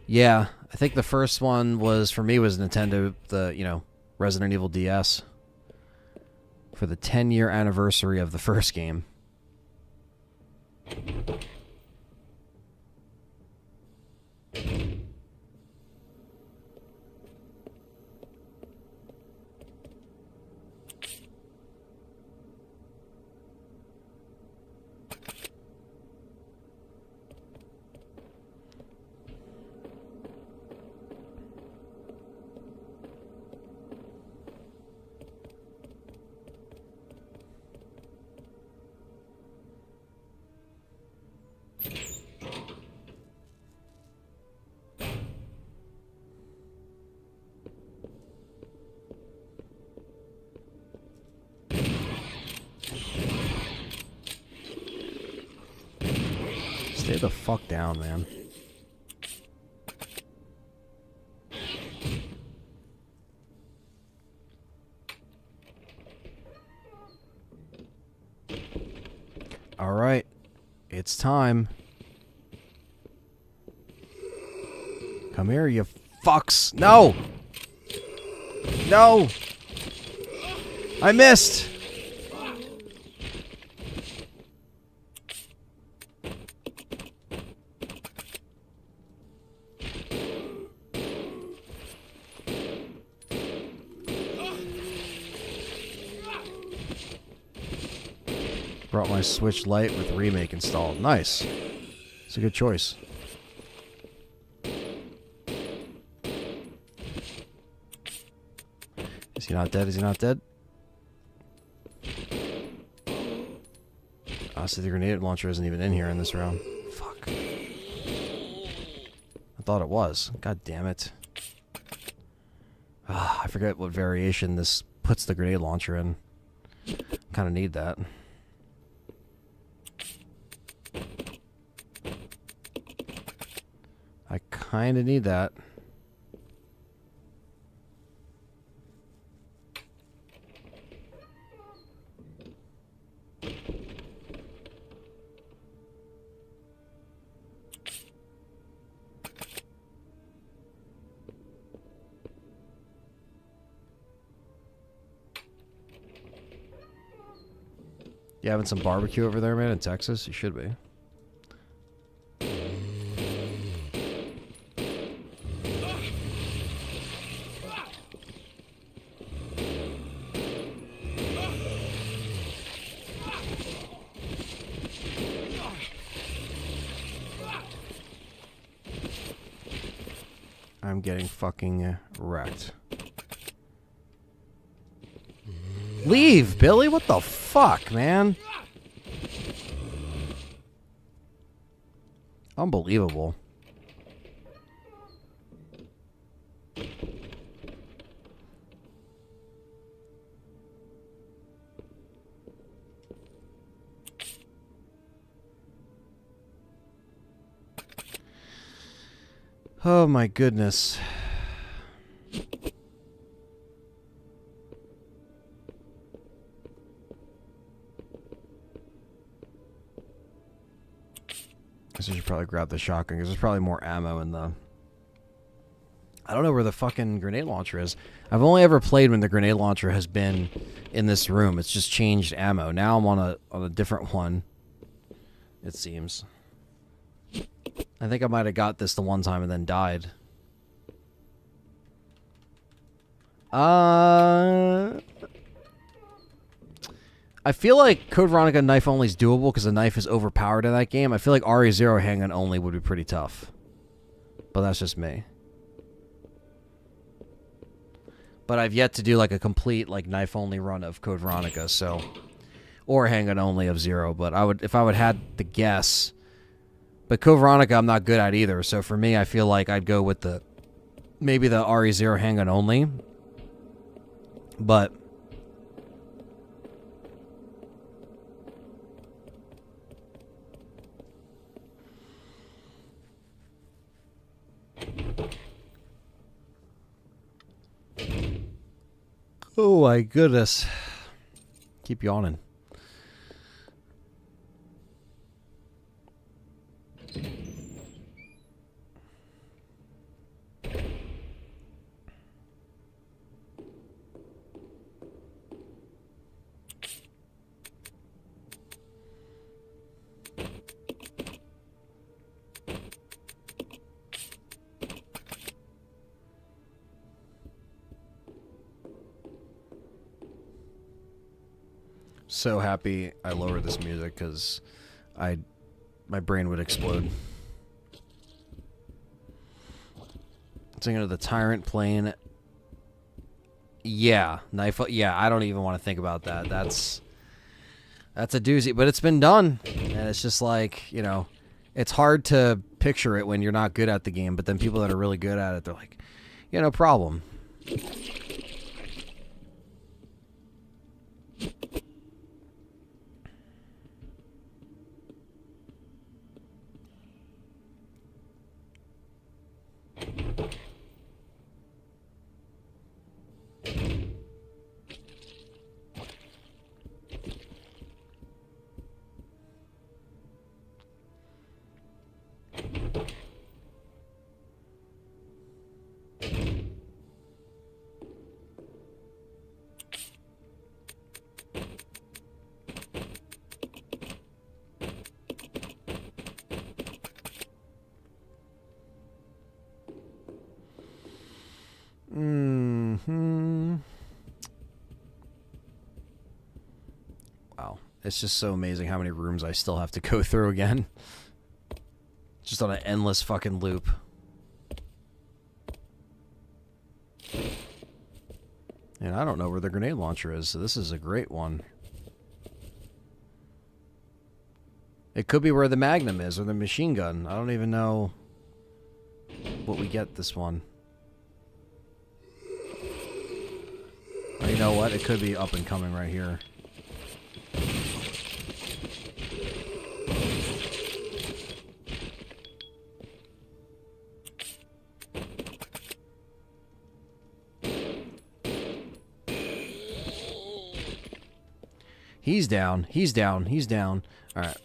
Yeah, I think the first one was, for me, was Nintendo, Resident Evil DS. For the 10-year anniversary of the first game. Stay the fuck down, man. All right. It's time. Come here, you fucks. No! No! I missed! Brought my Switch Lite with Remake installed. Nice. It's a good choice. Is he not dead? Is he not dead? Oh, so the grenade launcher isn't even in here in this round. Fuck. I thought it was. God damn it. Ah, I forget what variation this puts the grenade launcher in. Kind of need that. Kinda need that. You having some barbecue over there, man, in Texas? You should be. I'm getting fucking wrecked. Leave, Billy! What the fuck, man? Unbelievable. Oh my goodness. Guess I should probably grab the shotgun because there's probably more ammo in the... I don't know where the fucking grenade launcher is. I've only ever played when the grenade launcher has been in this room. It's just changed ammo. Now I'm on a different one, it seems. I think I might have got this the one time and then died. I feel like Code Veronica knife only is doable because the knife is overpowered in that game. I feel like RE0 handgun only would be pretty tough. But that's just me. But I've yet to do like a complete like knife only run of Code Veronica, so... Or handgun only of 0, but I would, if I would had to guess... But Code Veronica I'm not good at either, so for me I feel like I'd go with the... Maybe the RE0 handgun only. But... Oh my goodness. Keep yawning. So happy I lowered this music because my brain would explode. Thinking of the Tyrant plane. Yeah, knife. Yeah, I don't even want to think about that. That's a doozy, but it's been done, and it's just like, you know, it's hard to picture it when you're not good at the game. But then people that are really good at it, they're like, yeah, no problem. Wow. It's just so amazing how many rooms I still have to go through again. Just on an endless fucking loop. And I don't know where the grenade launcher is, so this is a great one. It could be where the Magnum is, or the machine gun. I don't even know what we get this one. Oh, you know what? It could be up and coming right here. He's down. He's down. He's down. All right.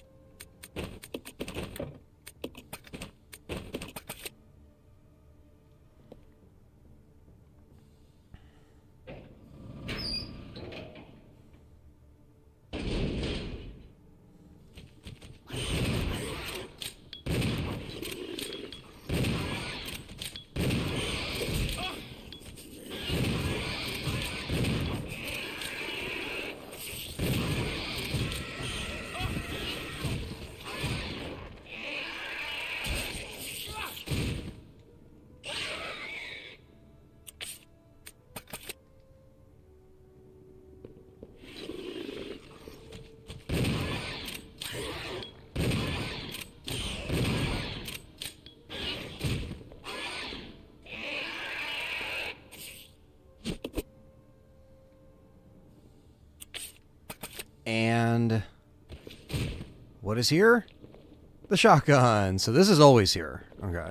And what is here? The shotgun. So this is always here. Okay.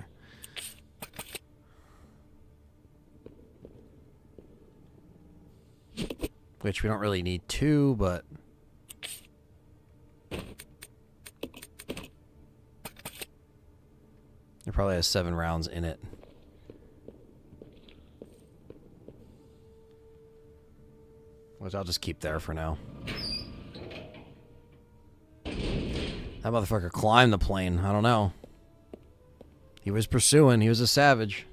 Which we don't really need two, but it probably has 7 rounds in it. Which I'll just keep there for now. That motherfucker climbed the plane. I don't know. He was pursuing. He was a savage.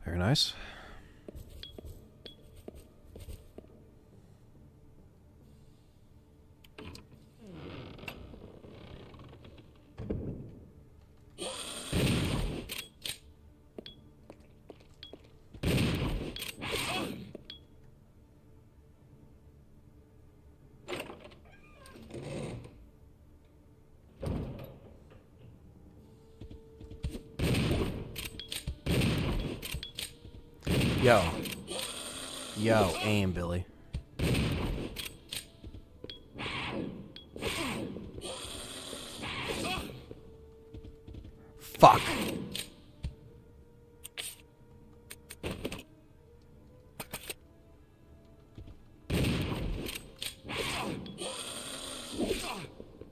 Very nice. Yo. Yo, aim, Billy. Fuck.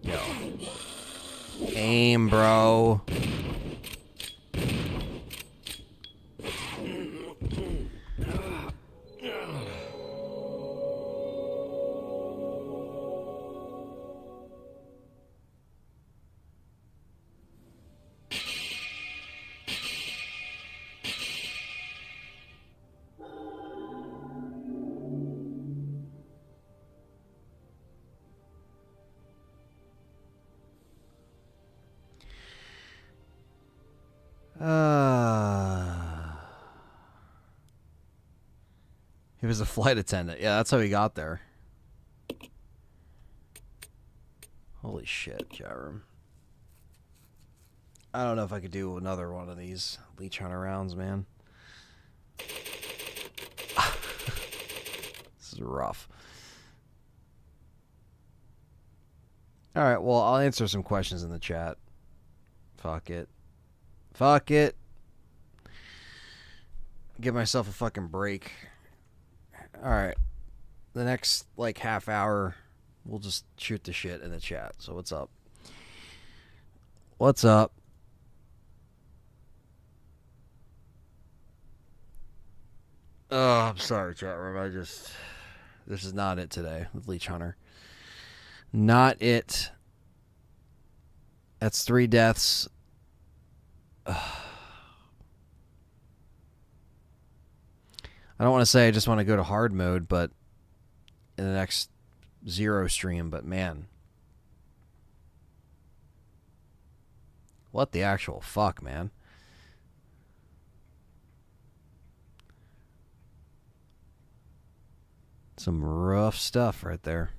Yo. Aim, bro. He was a flight attendant. Yeah, that's how he got there. Holy shit, chat room. I don't know if I could do another one of these Leech Hunter rounds, man. This is rough. Alright, well, I'll answer some questions in the chat. Fuck it. Fuck it. Give myself a fucking break. Alright. The next, like, half hour, we'll just shoot the shit in the chat. So what's up? What's up? Oh, I'm sorry, chat room. This is not it today with Leech Hunter. Not it. That's 3 deaths. I don't want to say I just want to go to hard mode, but in the next 0 stream, but man. What the actual fuck, man? Some rough stuff right there.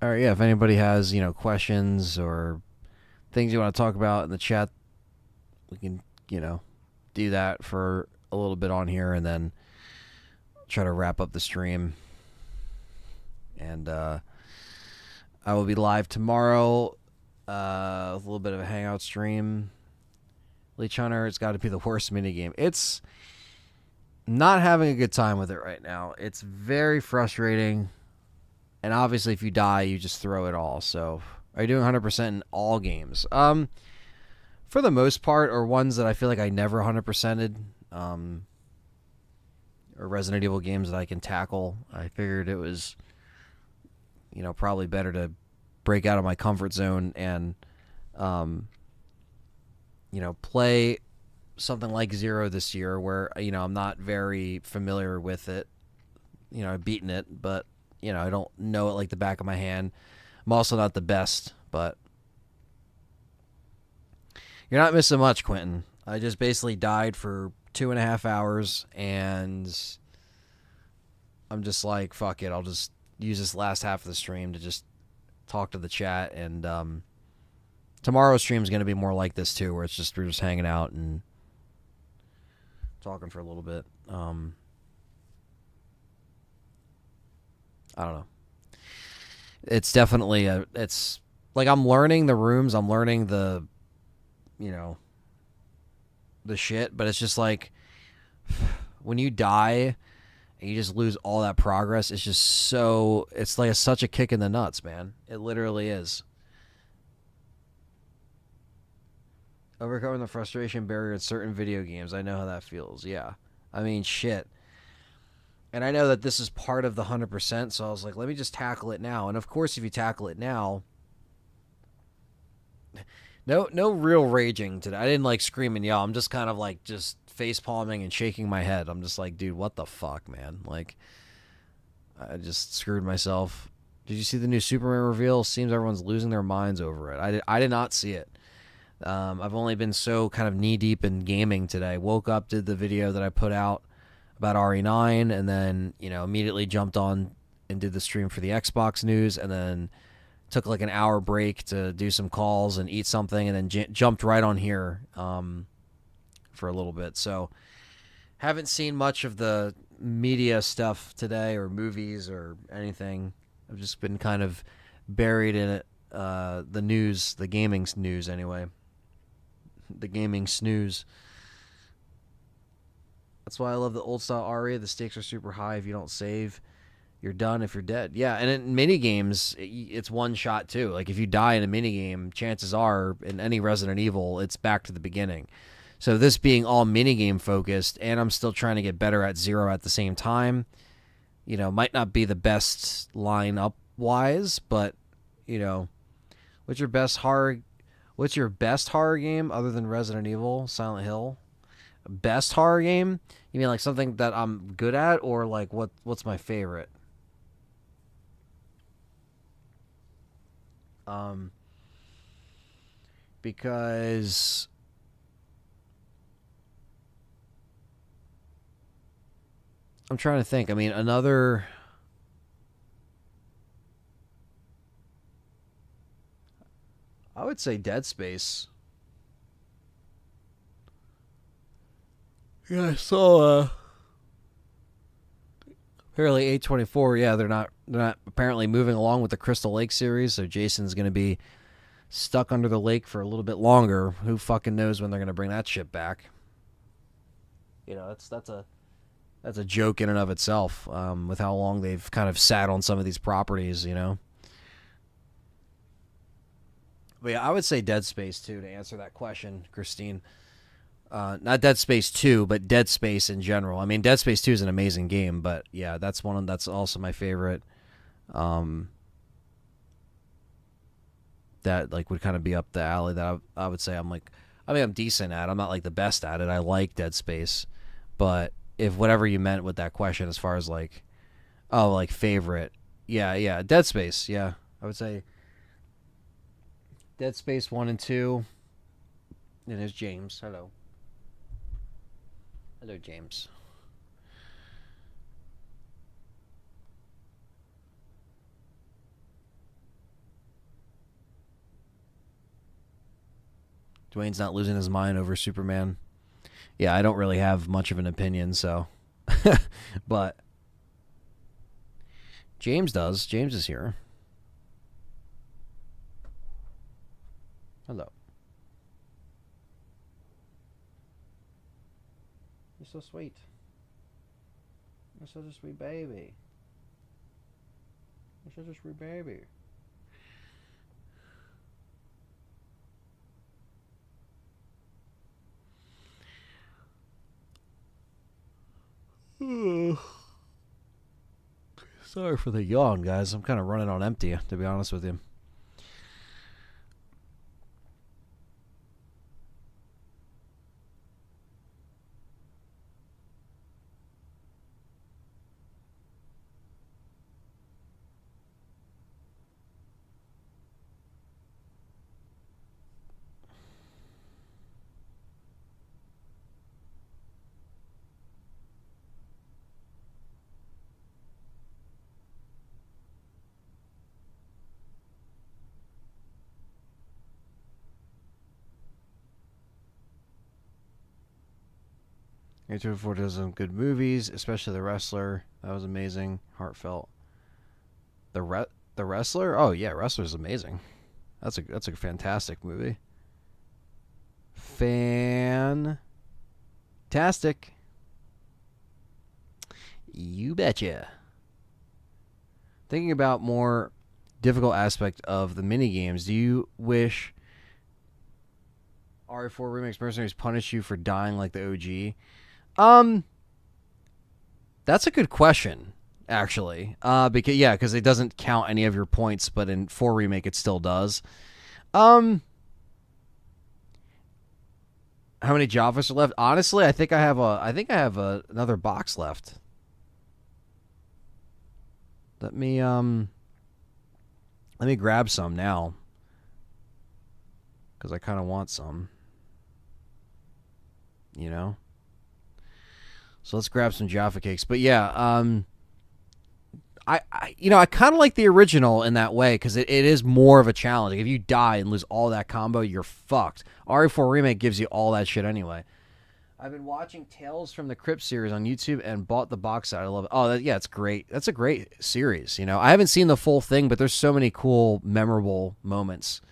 All right, yeah, if anybody has, questions or things you want to talk about in the chat, we can do that for a little bit on here and then try to wrap up the stream. And I will be live tomorrow with a little bit of a hangout stream. Leech Hunter, it's got to be the worst minigame. It's not having a good time with it right now. It's very frustrating. And obviously, if you die, you just throw it all. So, are you doing 100% in all games? For the most part, or ones that I feel like I never 100%ed, or Resident Evil games that I can tackle. I figured it was, probably better to break out of my comfort zone and, play something like Zero this year where, I'm not very familiar with it. I've beaten it, but, I don't know it like the back of my hand. I'm also not the best, but you're not missing much, Quentin. I just basically died for 2.5 hours, and I'm just like, fuck it. I'll just use this last half of the stream to just talk to the chat. And tomorrow's stream is going to be more like this too, where we're just hanging out and talking for a little bit. I don't know. It's definitely it's like I'm learning the rooms. I'm learning the shit, but it's just like when you die and you just lose all that progress, it's just it's like such a kick in the nuts, man. It literally is. Overcoming the frustration barrier in certain video games. I know how that feels. Yeah. I mean, shit. And I know that this is part of the 100%, so I was like, let me just tackle it now. And of course, if you tackle it now, no real raging today. I didn't like scream and yell. I'm just kind of like just face palming and shaking my head. I'm just like, dude, what the fuck, man? Like, I just screwed myself. Did you see the new Superman reveal? Seems everyone's losing their minds over it. I did not see it. I've only been so kind of knee deep in gaming today. Woke up, did the video that I put out about RE9, and then immediately jumped on and did the stream for the Xbox news, and then took like an hour break to do some calls and eat something, and then jumped right on here for a little bit. So haven't seen much of the media stuff today or movies or anything. I've just been kind of buried in it. The news, the gaming news anyway. The gaming snooze. That's why I love the old style RE. The stakes are super high. If you don't save, you're done if you're dead. Yeah, and in mini games, it's one shot too. Like if you die in a mini game, chances are in any Resident Evil, it's back to the beginning. So this being all mini game focused, and I'm still trying to get better at Zero at the same time, might not be the best lineup wise, but what's your best horror game other than Resident Evil, Silent Hill? Best horror game? You mean like something that I'm good at, or like what's my favorite? Because I'm trying to think. I mean, I would say Dead Space. Yeah, I saw apparently A24. Yeah, they're not apparently moving along with the Crystal Lake series, so Jason's going to be stuck under the lake for a little bit longer. Who fucking knows when they're going to bring that shit back? That's a joke in and of itself, with how long they've kind of sat on some of these properties, But yeah, I would say Dead Space 2 to answer that question, Christine. Not Dead Space 2, but Dead Space in general. I mean, Dead Space 2 is an amazing game, but yeah, that's also my favorite. That like would kind of be up the alley that I would say I'm decent at. I'm not like the best at it. I like Dead Space, but if whatever you meant with that question as far as like, oh, like favorite, yeah, Dead Space, yeah, I would say Dead Space 1 and 2. And there's James. Hello, James. Dwayne's not losing his mind over Superman. Yeah, I don't really have much of an opinion, so. But James does. James is here. Hello. You're so sweet. You're such a sweet baby. You're such a sweet baby. Sorry for the yawn, guys. I'm kind of running on empty, to be honest with you. A24 does some good movies, especially The Wrestler. That was amazing, heartfelt. The Wrestler? Oh yeah, Wrestler's amazing. That's a fantastic movie. Fantastic. You betcha. Thinking about more difficult aspect of the mini games, do you wish RE4 Remix Mercenaries punish you for dying like the OG? That's a good question, actually. Because it doesn't count any of your points, but in 4 Remake it still does. How many Javas are left? Honestly, I think I have another box left. Let me grab some now, because I kind of want some. You know. So let's grab some Jaffa cakes. But yeah, I kind of like the original in that way, because it is more of a challenge. Like, if you die and lose all that combo, you're fucked. RE4 Remake gives you all that shit anyway. I've been watching Tales from the Crypt series on YouTube and bought the box set. I love it. Oh, yeah, it's great. That's a great series. I haven't seen the full thing, but there's so many cool, memorable moments.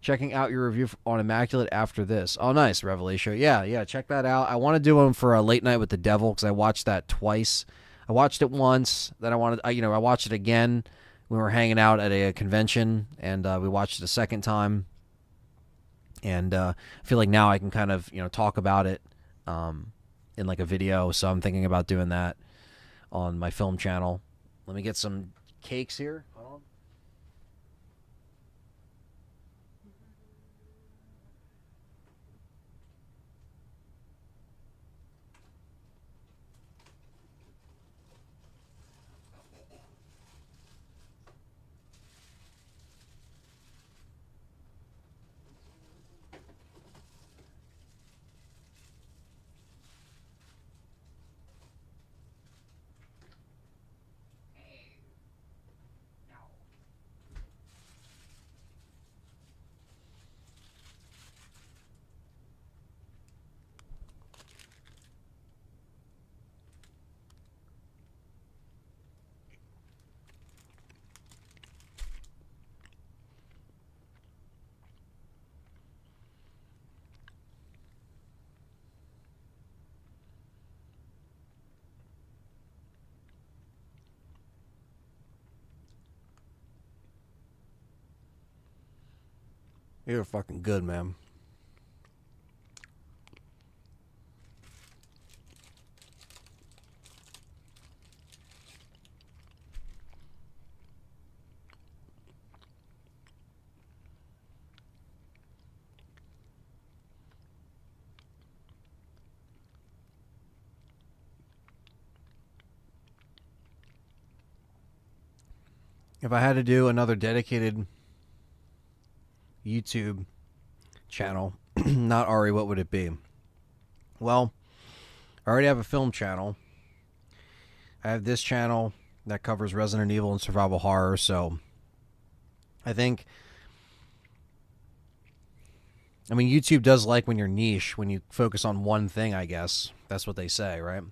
Checking out your review on Immaculate after this. Oh, nice, Revelation. Yeah, check that out. I want to do one for a Late Night with the Devil, because I watched that twice. I watched it once, then I watched it again. We were hanging out at a convention, and we watched it a second time. And I feel like now I can kind of talk about it in like a video. So I'm thinking about doing that on my film channel. Let me get some cakes here. Hold on. You're fucking good, man. If I had to do another dedicated YouTube channel, not Ari, what would it be? Well, I already have a film channel. I have this channel that covers Resident Evil and survival horror, so I think I mean, YouTube does like when you're niche, when you focus on one thing, I guess. That's what they say, right?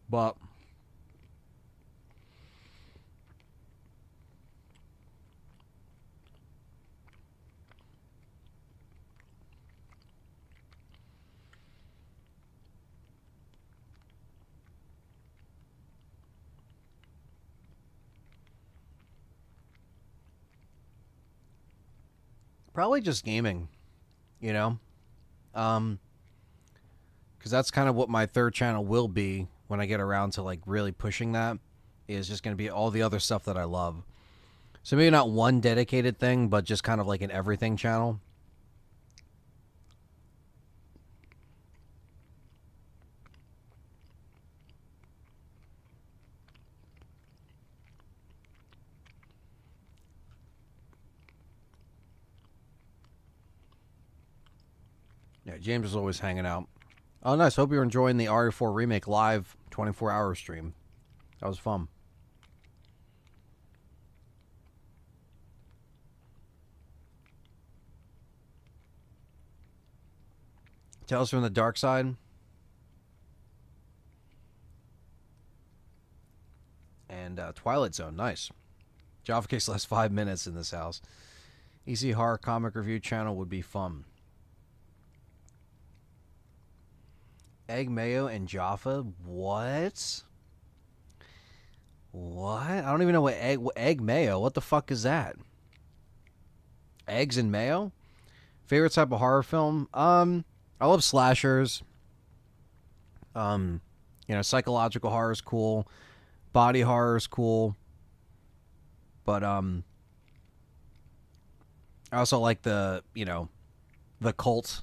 But probably just gaming, you know? Because that's kind of what my third channel will be when I get around to like really pushing that, is just going to be all the other stuff that I love. So maybe not one dedicated thing, but just kind of like an everything channel. Yeah, James is always hanging out. Oh, nice. Hope you're enjoying the RE4 Remake live 24-hour stream. That was fun. Tales from the Dark Side. And Twilight Zone. Nice. Java Case lasts 5 minutes in this house. Easy horror comic review channel would be fun. Egg mayo and Jaffa? What? What? I don't even know what egg mayo. What the fuck is that? Eggs and mayo? Favorite type of horror film? I love slashers. Psychological horror is cool. Body horror is cool. But I also like the cult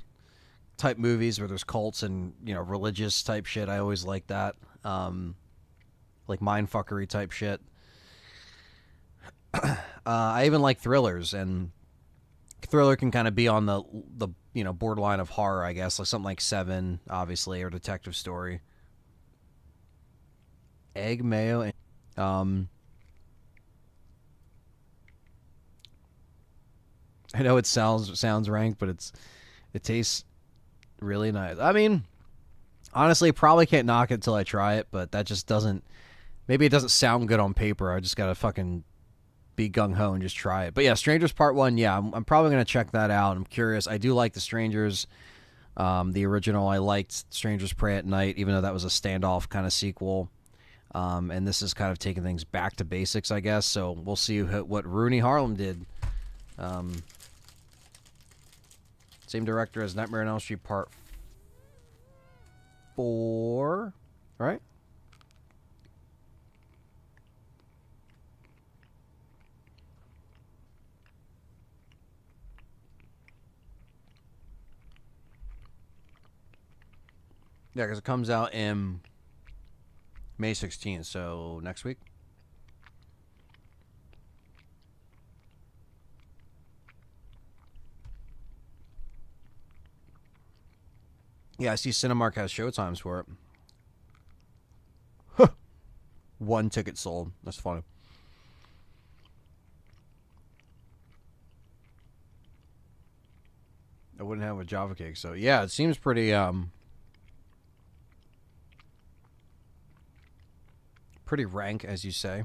type movies where there's cults and, religious type shit. I always like that. Like mindfuckery type shit. I even like thrillers, and thriller can kind of be on the borderline of horror, I guess, like something like Seven, obviously, or Detective Story. Egg mayo and I know it sounds rank, but it tastes really nice. I mean, honestly, probably can't knock it until I try it, but that just doesn't. Maybe it doesn't sound good on paper. I just gotta fucking be gung ho and just try it. But yeah, Strangers Part 1. Yeah, I'm probably gonna check that out. I'm curious. I do like the Strangers, the original. I liked Strangers Pray at Night, even though that was a standoff kind of sequel. And this is kind of taking things back to basics, I guess. So we'll see what Rooney Harlem did. Same director as Nightmare on Elm Street Part 4, right? Yeah, because it comes out in May 16th, so next week. Yeah, I see Cinemark has showtimes for it. Huh. 1 ticket sold. That's funny. I wouldn't have a Java Cake, so yeah, it seems pretty pretty rank, as you say.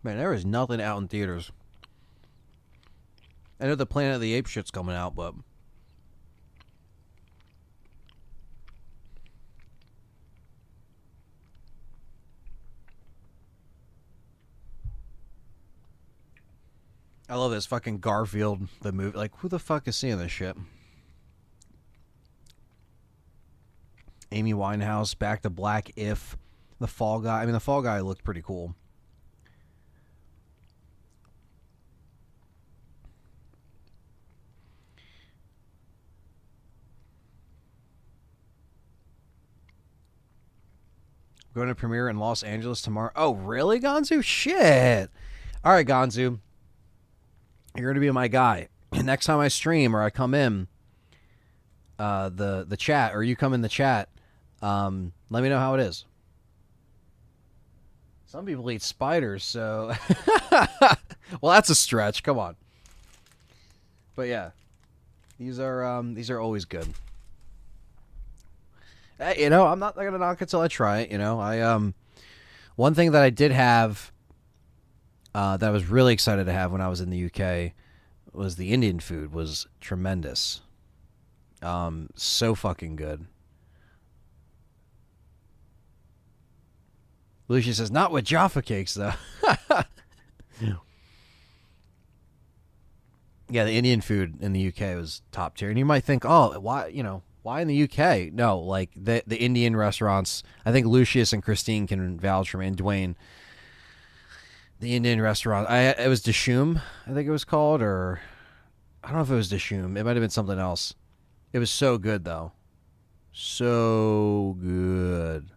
Man, there is nothing out in theaters. I know the Planet of the Apes shit's coming out, but I love this fucking Garfield, the movie. Like, who the fuck is seeing this shit? Amy Winehouse, Back to Black, If, The Fall Guy. I mean, The Fall Guy looked pretty cool. Going to premiere in Los Angeles tomorrow. Oh, really, Gonzu? Shit. All right, Gonzu. You're going to be my guy. Next time I stream or I come in the chat, or you come in the chat, let me know how it is. Some people eat spiders, so well, that's a stretch. Come on. But yeah, these are always good. I'm not gonna knock it till I try it. I one thing that I did have that I was really excited to have when I was in the UK was the Indian food was tremendous. So fucking good. Lucia says, not with Jaffa cakes, though. Yeah, the Indian food in the UK was top tier. And you might think, oh, why in the UK? No, like the Indian restaurants, I think Lucius and Christine can vouch for me, and Dwayne. The Indian restaurant, it was Dishoom, I think it was called, or I don't know if it was Dishoom. It might have been something else. It was so good, though. So good.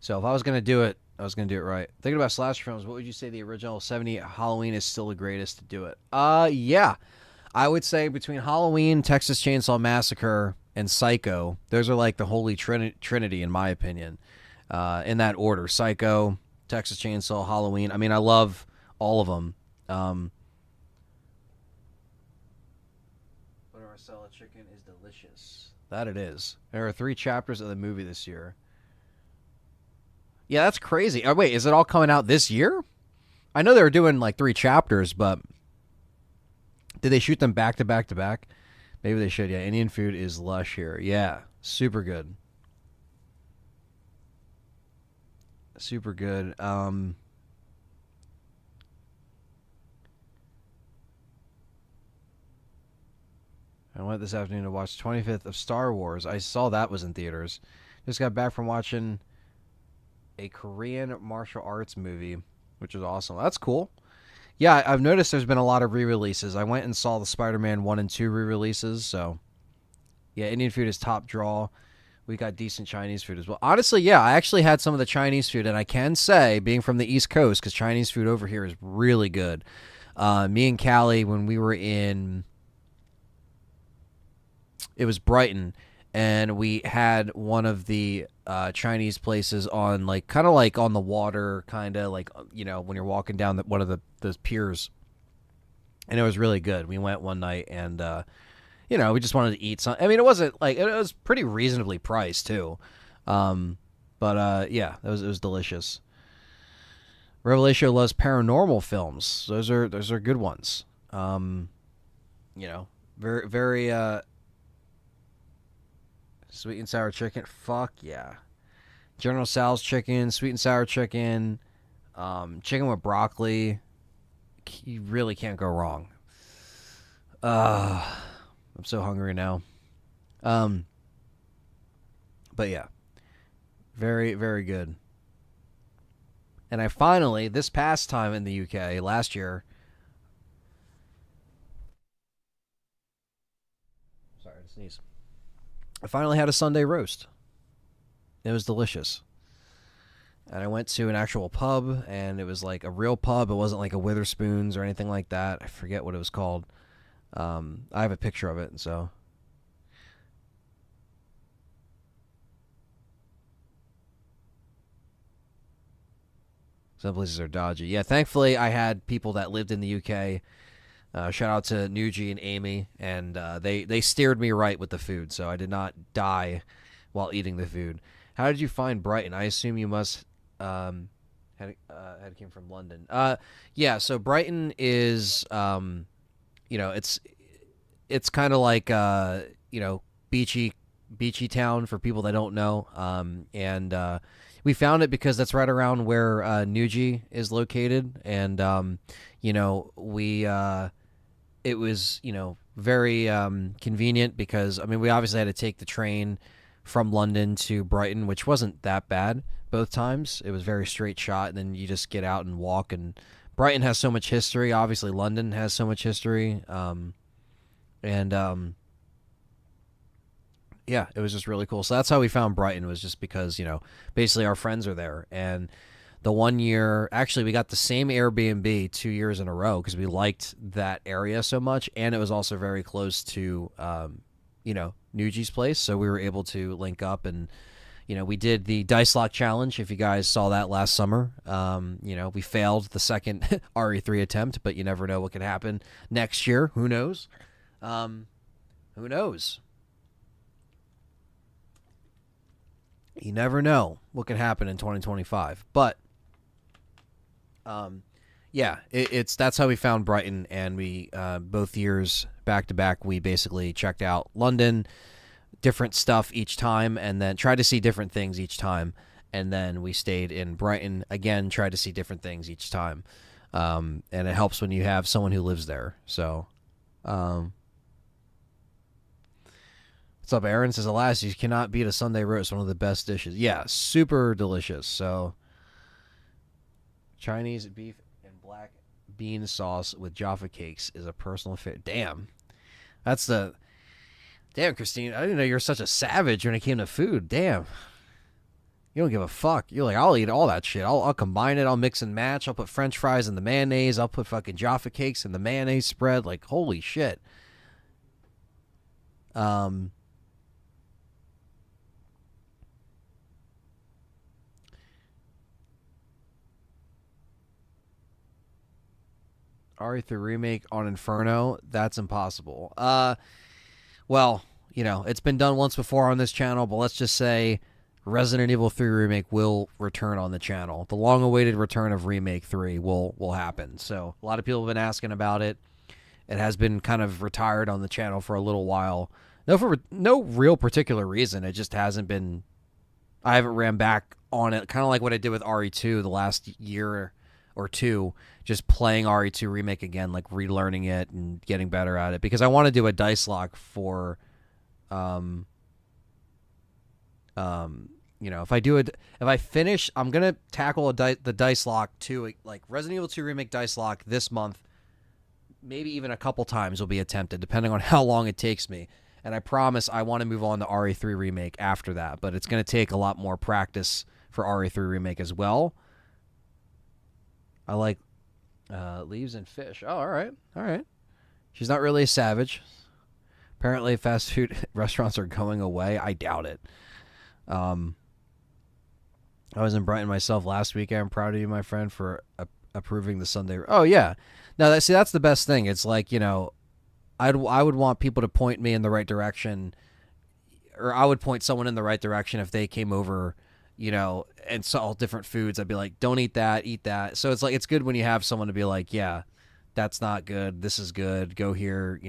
So if I was going to do it, I was going to do it right. Thinking about slasher films, what would you say the original 78 Halloween is still the greatest to do it? Yeah. I would say between Halloween, Texas Chainsaw Massacre, and Psycho, those are like the holy trinity in my opinion. In that order. Psycho, Texas Chainsaw, Halloween. I mean, I love all of them. Marcella chicken is delicious. That it is. There are 3 chapters of the movie this year. Yeah, that's crazy. Oh, wait, is it all coming out this year? I know they were doing like 3 chapters, but did they shoot them back to back to back? Maybe they should. Yeah, Indian food is lush here. Yeah, super good. Super good. I went this afternoon to watch 25th of Star Wars. I saw that was in theaters. Just got back from watching a Korean martial arts movie, which is awesome. That's cool. Yeah, I've noticed there's been a lot of re-releases. I went and saw the Spider-Man 1 and 2 re-releases, so yeah, Indian food is top draw. We got decent Chinese food as well. Honestly, yeah, I actually had some of the Chinese food, and I can say, being from the East Coast, because Chinese food over here is really good. Me and Callie, when we were in, it was Brighton, and we had one of the Chinese places on kind of like on the water, kind of like when you're walking down one of those piers, and it was really good. We went one night, and we just wanted to eat something. I mean, it wasn't like it was pretty reasonably priced too, but yeah, it was delicious. Revelation loves paranormal films. Those are good ones. Very very. Sweet and sour chicken. Fuck yeah. General Tso's chicken, sweet and sour chicken, chicken with broccoli. You really can't go wrong. I'm so hungry now. But yeah. Very, very good. And I finally, this past time in the UK, last year. Sorry to sneeze. I finally had a Sunday roast. It was delicious. And I went to an actual pub, and it was like a real pub. It wasn't like a Witherspoon's or anything like that. I forget what it was called. I have a picture of it, so. Some places are dodgy. Yeah, thankfully I had people that lived in the UK. Shout out to Nuji and Amy, and they steered me right with the food, so I did not die while eating the food. How did you find Brighton? I assume you must had came from London. Yeah. So Brighton is it's kind of like beachy town for people that don't know. And we found it because that's right around where Nuji is located, and we. It was, very convenient because, I mean, we obviously had to take the train from London to Brighton, which wasn't that bad both times. It was very straight shot, and then you just get out and walk. And Brighton has so much history. Obviously, London has so much history. Yeah, it was just really cool. So that's how we found Brighton, was just because, basically our friends are there. And the one year, actually, we got the same Airbnb 2 years in a row because we liked that area so much, and it was also very close to, Nuji's place, so we were able to link up and we did the dice lock challenge. If you guys saw that last summer, we failed the second RE3 attempt, but you never know what could happen next year. Who knows? Who knows? You never know what could happen in 2025. But, that's how we found Brighton, and we both years back to back, we basically checked out London, different stuff each time, and then tried to see different things each time, and then we stayed in Brighton again, tried to see different things each time, and it helps when you have someone who lives there. So, what's up, Aaron? Says, alas, you cannot beat a Sunday roast, one of the best dishes. Yeah, super delicious. So, Chinese beef and black bean sauce with Jaffa cakes is a personal favorite. Damn, Christine, I didn't know you were such a savage when it came to food. Damn. You don't give a fuck. You're like, I'll eat all that shit. I'll combine it. I'll mix and match. I'll put French fries in the mayonnaise. I'll put fucking Jaffa cakes in the mayonnaise spread. Like, holy shit. RE3 remake on Inferno? That's impossible. Well, it's been done once before on this channel, but let's just say Resident Evil 3 Remake will return on the channel. The long-awaited return of Remake 3 will happen. So a lot of people have been asking about it. It has been kind of retired on the channel for a little while. For no real particular reason. It just hasn't been... I haven't ran back on it. Kind of like what I did with RE2 the last year or two, just playing RE2 Remake again, like relearning it and getting better at it, because I want to do a dice lock for if I finish, I'm gonna tackle the dice lock too, like Resident Evil 2 Remake dice lock this month. Maybe even a couple times will be attempted, depending on how long it takes me. And I promise I want to move on to RE3 Remake after that, but it's going to take a lot more practice for RE3 Remake as well. I like leaves and fish. Oh, all right. She's not really a savage. Apparently, fast food restaurants are going away. I doubt it. I was in Brighton myself last weekend. I'm proud of you, my friend, for approving the Sunday. Oh, yeah. No, that's the best thing. It's like, I would want people to point me in the right direction, or I would point someone in the right direction if they came over, and saw different foods. I'd be like, don't eat that, eat that. So it's like, it's good when you have someone to be like, yeah, that's not good, this is good, go here,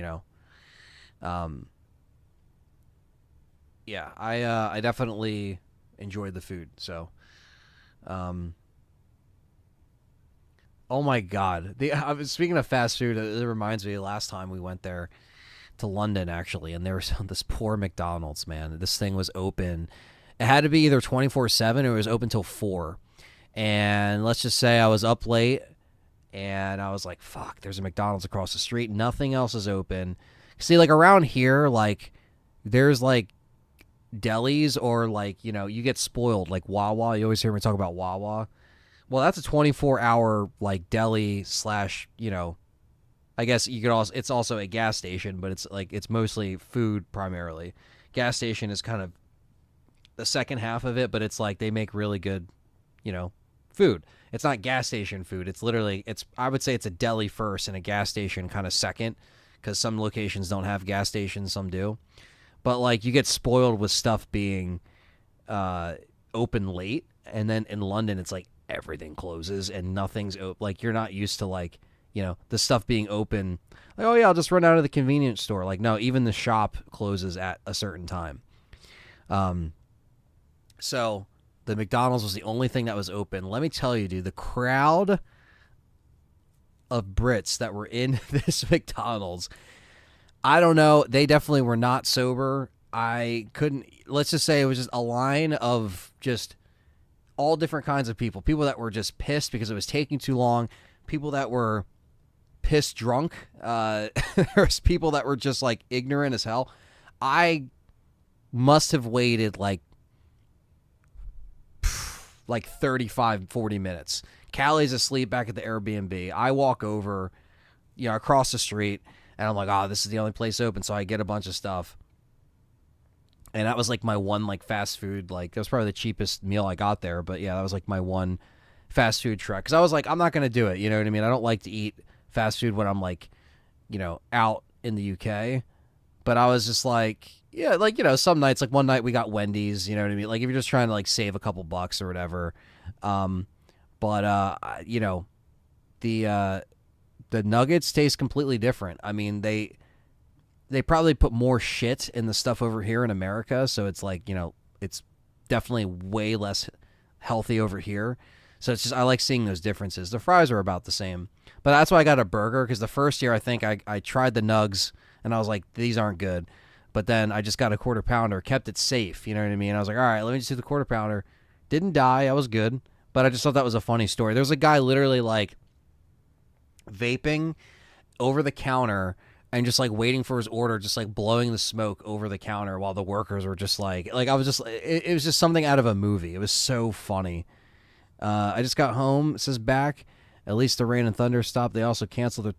Yeah, I definitely enjoyed the food. So, oh my God. Speaking of fast food, it reminds me last time we went there to London, actually, and there was this poor McDonald's, man. This thing was open. It had to be either 24/7 or it was open till 4. And let's just say I was up late and I was like, fuck, there's a McDonald's across the street. Nothing else is open. See, like around here, like there's like delis or like, you get spoiled, like Wawa. You always hear me talk about Wawa. Well, that's a 24-hour like deli slash, I guess you could also, it's also a gas station, but it's mostly food primarily. Gas station is kind of the second half of it, but it's like they make really good, food. It's not gas station food. It's literally, I would say it's a deli first and a gas station kind of second, because some locations don't have gas stations, some do. But like you get spoiled with stuff being open late, and then in London it's like everything closes and nothing's open. Like you're not used to like, the stuff being open. Like, oh yeah, I'll just run out of the convenience store. Like no, even the shop closes at a certain time. So the McDonald's was the only thing that was open. Let me tell you, dude, the crowd of Brits that were in this McDonald's, I don't know. They definitely were not sober. Let's just say it was just a line of just all different kinds of people. People that were just pissed because it was taking too long. People that were pissed drunk. There's people that were just like ignorant as hell. I must have waited like 35, 40 minutes. Callie's asleep back at the Airbnb. I walk over, across the street, and I'm like, this is the only place open. So I get a bunch of stuff. And that was like my one like fast food. Like that was probably the cheapest meal I got there. But yeah, that was like my one fast food trek. Because I was like, I'm not gonna do it. You know what I mean? I don't like to eat fast food when I'm like, out in the UK. But I was just like, yeah, like some nights, like one night we got Wendy's. You know what I mean? Like if you're just trying to like save a couple bucks or whatever. Um, but the the nuggets taste completely different. I mean, they probably put more shit in the stuff over here in America, so it's like, it's definitely way less healthy over here. So it's just I like seeing those differences. The fries are about the same. But that's why I got a burger, because the first year I think I tried the nugs and I was like, these aren't good. But then I just got a quarter pounder, kept it safe, you know what I mean? I was like, all right, let me just do the quarter pounder. Didn't die, I was good. But I just thought that was a funny story. There was a guy literally like vaping over the counter and just like waiting for his order, just like blowing the smoke over the counter while the workers were just like I was just it was just something out of a movie. It was so funny. I just got home. It says back. At least the rain and thunder stopped. They also canceled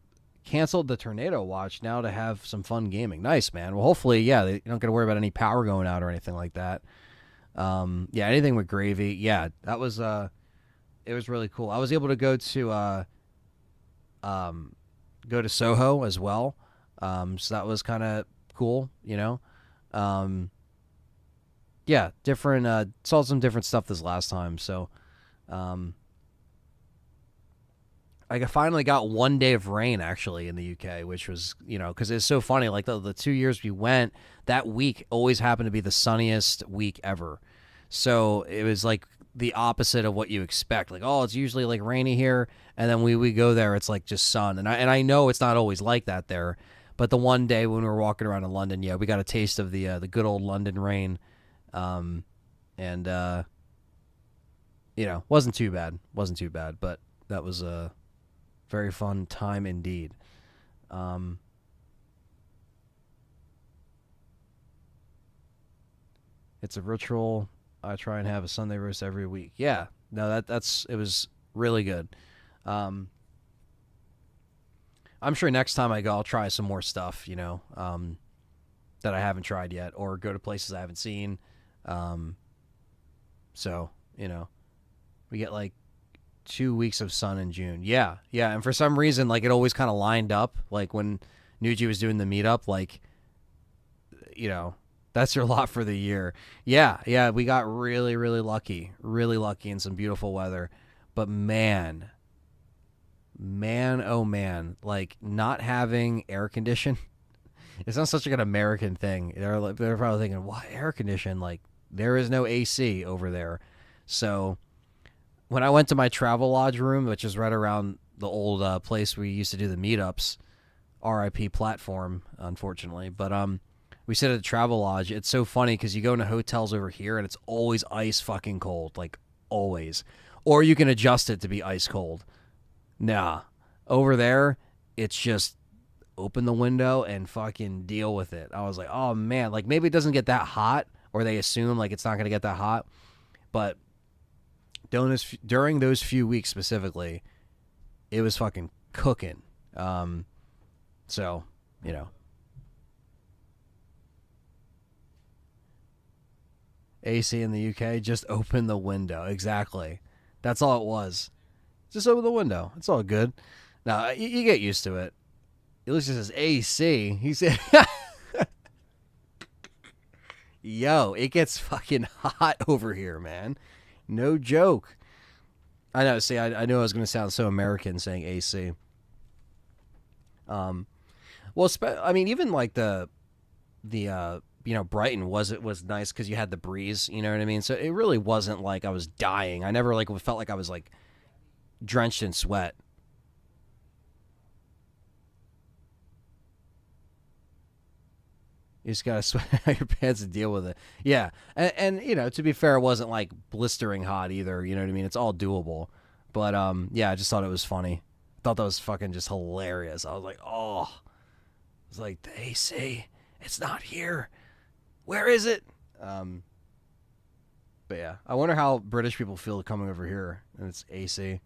the tornado watch now to have some fun gaming. Nice, man. Well, hopefully, yeah, they don't got to worry about any power going out or anything like that. Yeah, anything with gravy. Yeah, that was it was really cool. I was able to go to Soho as well. So that was kind of cool. Yeah, different. Saw some different stuff this last time. So, um, I finally got one day of rain actually in the UK, which was because it's so funny. Like the 2 years we went, that week always happened to be the sunniest week ever. So it was like the opposite of what you expect. Like, oh, it's usually like rainy here, and then we go there, it's like just sun. And I know it's not always like that there, but the one day when we were walking around in London, yeah, we got a taste of the good old London rain, and wasn't too bad. Wasn't too bad, but that was a very fun time indeed. Um, it's a ritual. I try and have a Sunday roast every week. Yeah, no, that's it was really good. Um, I'm sure next time I go, I'll try some more stuff. That I haven't tried yet, or go to places I haven't seen. Um, so we get like 2 weeks of sun in June. Yeah, yeah, and for some reason, like it always kind of lined up. Like when Nuji was doing the meetup, like you know, that's your lot for the year. Yeah, yeah, we got really lucky in some beautiful weather. But man, oh man, like not having air condition. It's not such like an American thing. They're probably thinking, "What air condition? Like there is no AC over there." So when I went to my travel lodge room, which is right around the old place we used to do the meetups, RIP platform, unfortunately. But we sit at a travel lodge. It's so funny because you go into hotels over here and it's always ice fucking cold, like always. Or you can adjust it to be ice cold. Nah, over there it's just open the window and fucking deal with it. I was like, oh man, like maybe it doesn't get that hot, or they assume like it's not gonna get that hot, but during those few weeks specifically, it was fucking cooking. So AC in the UK, just open the window. Exactly. That's all it was. Just open the window. It's all good. Now, you get used to it. At least it says AC. He said, yo, it gets fucking hot over here, man. No joke. I know. See, I knew I was going to sound so American saying AC. Well, I mean, even like the Brighton was nice because you had the breeze. You know what I mean? So it really wasn't like I was dying. I never like felt like I was like drenched in sweat. You just gotta sweat out your pants and deal with it. Yeah, and to be fair, it wasn't like blistering hot either. You know what I mean? It's all doable. But yeah, I just thought it was funny. I thought that was fucking just hilarious. I was like, oh, it's like the AC. It's not here. Where is it? But yeah, I wonder how British people feel coming over here and it's AC.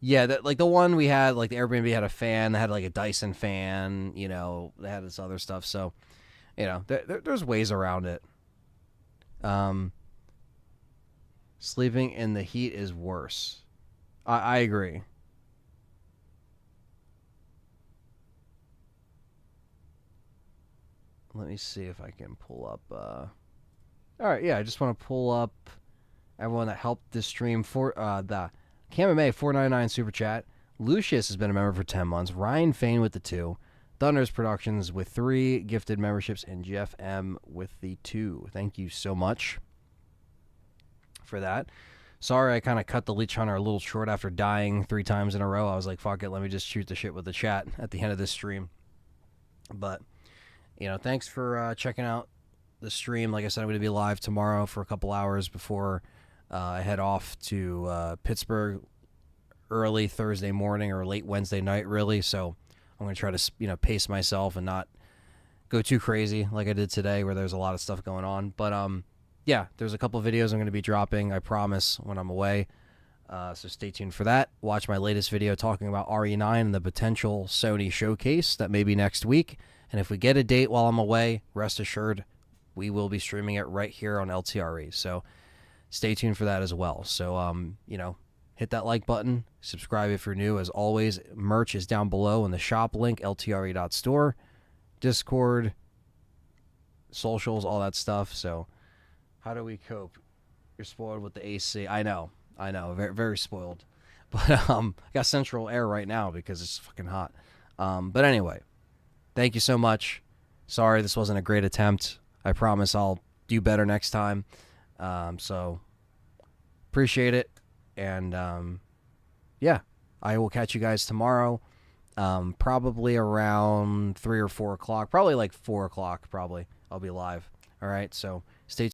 Yeah, that like the one we had, like the Airbnb had a fan. They had like a Dyson fan. They had this other stuff. So there's ways around it. Um, Sleeping in the heat is worse. I agree. Let me see if I can pull up. All right, yeah, I just want to pull up everyone that helped this stream for the KMMA 499 super chat. Lucius has been a member for 10 months. Ryan Fain with the 2. Thunders Productions with 3 gifted memberships, and Jeff M with the 2. Thank you so much for that. Sorry, I kind of cut the Leech Hunter a little short after dying 3 times in a row. I was like, fuck it, let me just shoot the shit with the chat at the end of this stream. But, thanks for checking out the stream. Like I said, I'm going to be live tomorrow for a couple hours before I head off to Pittsburgh early Thursday morning or late Wednesday night, really. So I'm going to try to, pace myself and not go too crazy like I did today where there's a lot of stuff going on. But, yeah, there's a couple of videos I'm going to be dropping, I promise, when I'm away. So stay tuned for that. Watch my latest video talking about RE9 and the potential Sony showcase that may be next week. And if we get a date while I'm away, rest assured, we will be streaming it right here on LTRE. So stay tuned for that as well. So, hit that like button. Subscribe if you're new. As always, merch is down below in the shop link, ltre.store, Discord, socials, all that stuff. So how do we cope? You're spoiled with the AC. I know. Very, very spoiled. But I got central air right now because it's fucking hot. But anyway, thank you so much. Sorry this wasn't a great attempt. I promise I'll do better next time. So appreciate it. And yeah, I will catch you guys tomorrow. Probably around 3 or 4 o'clock. Probably like 4 o'clock, probably. I'll be live. All right, so stay tuned.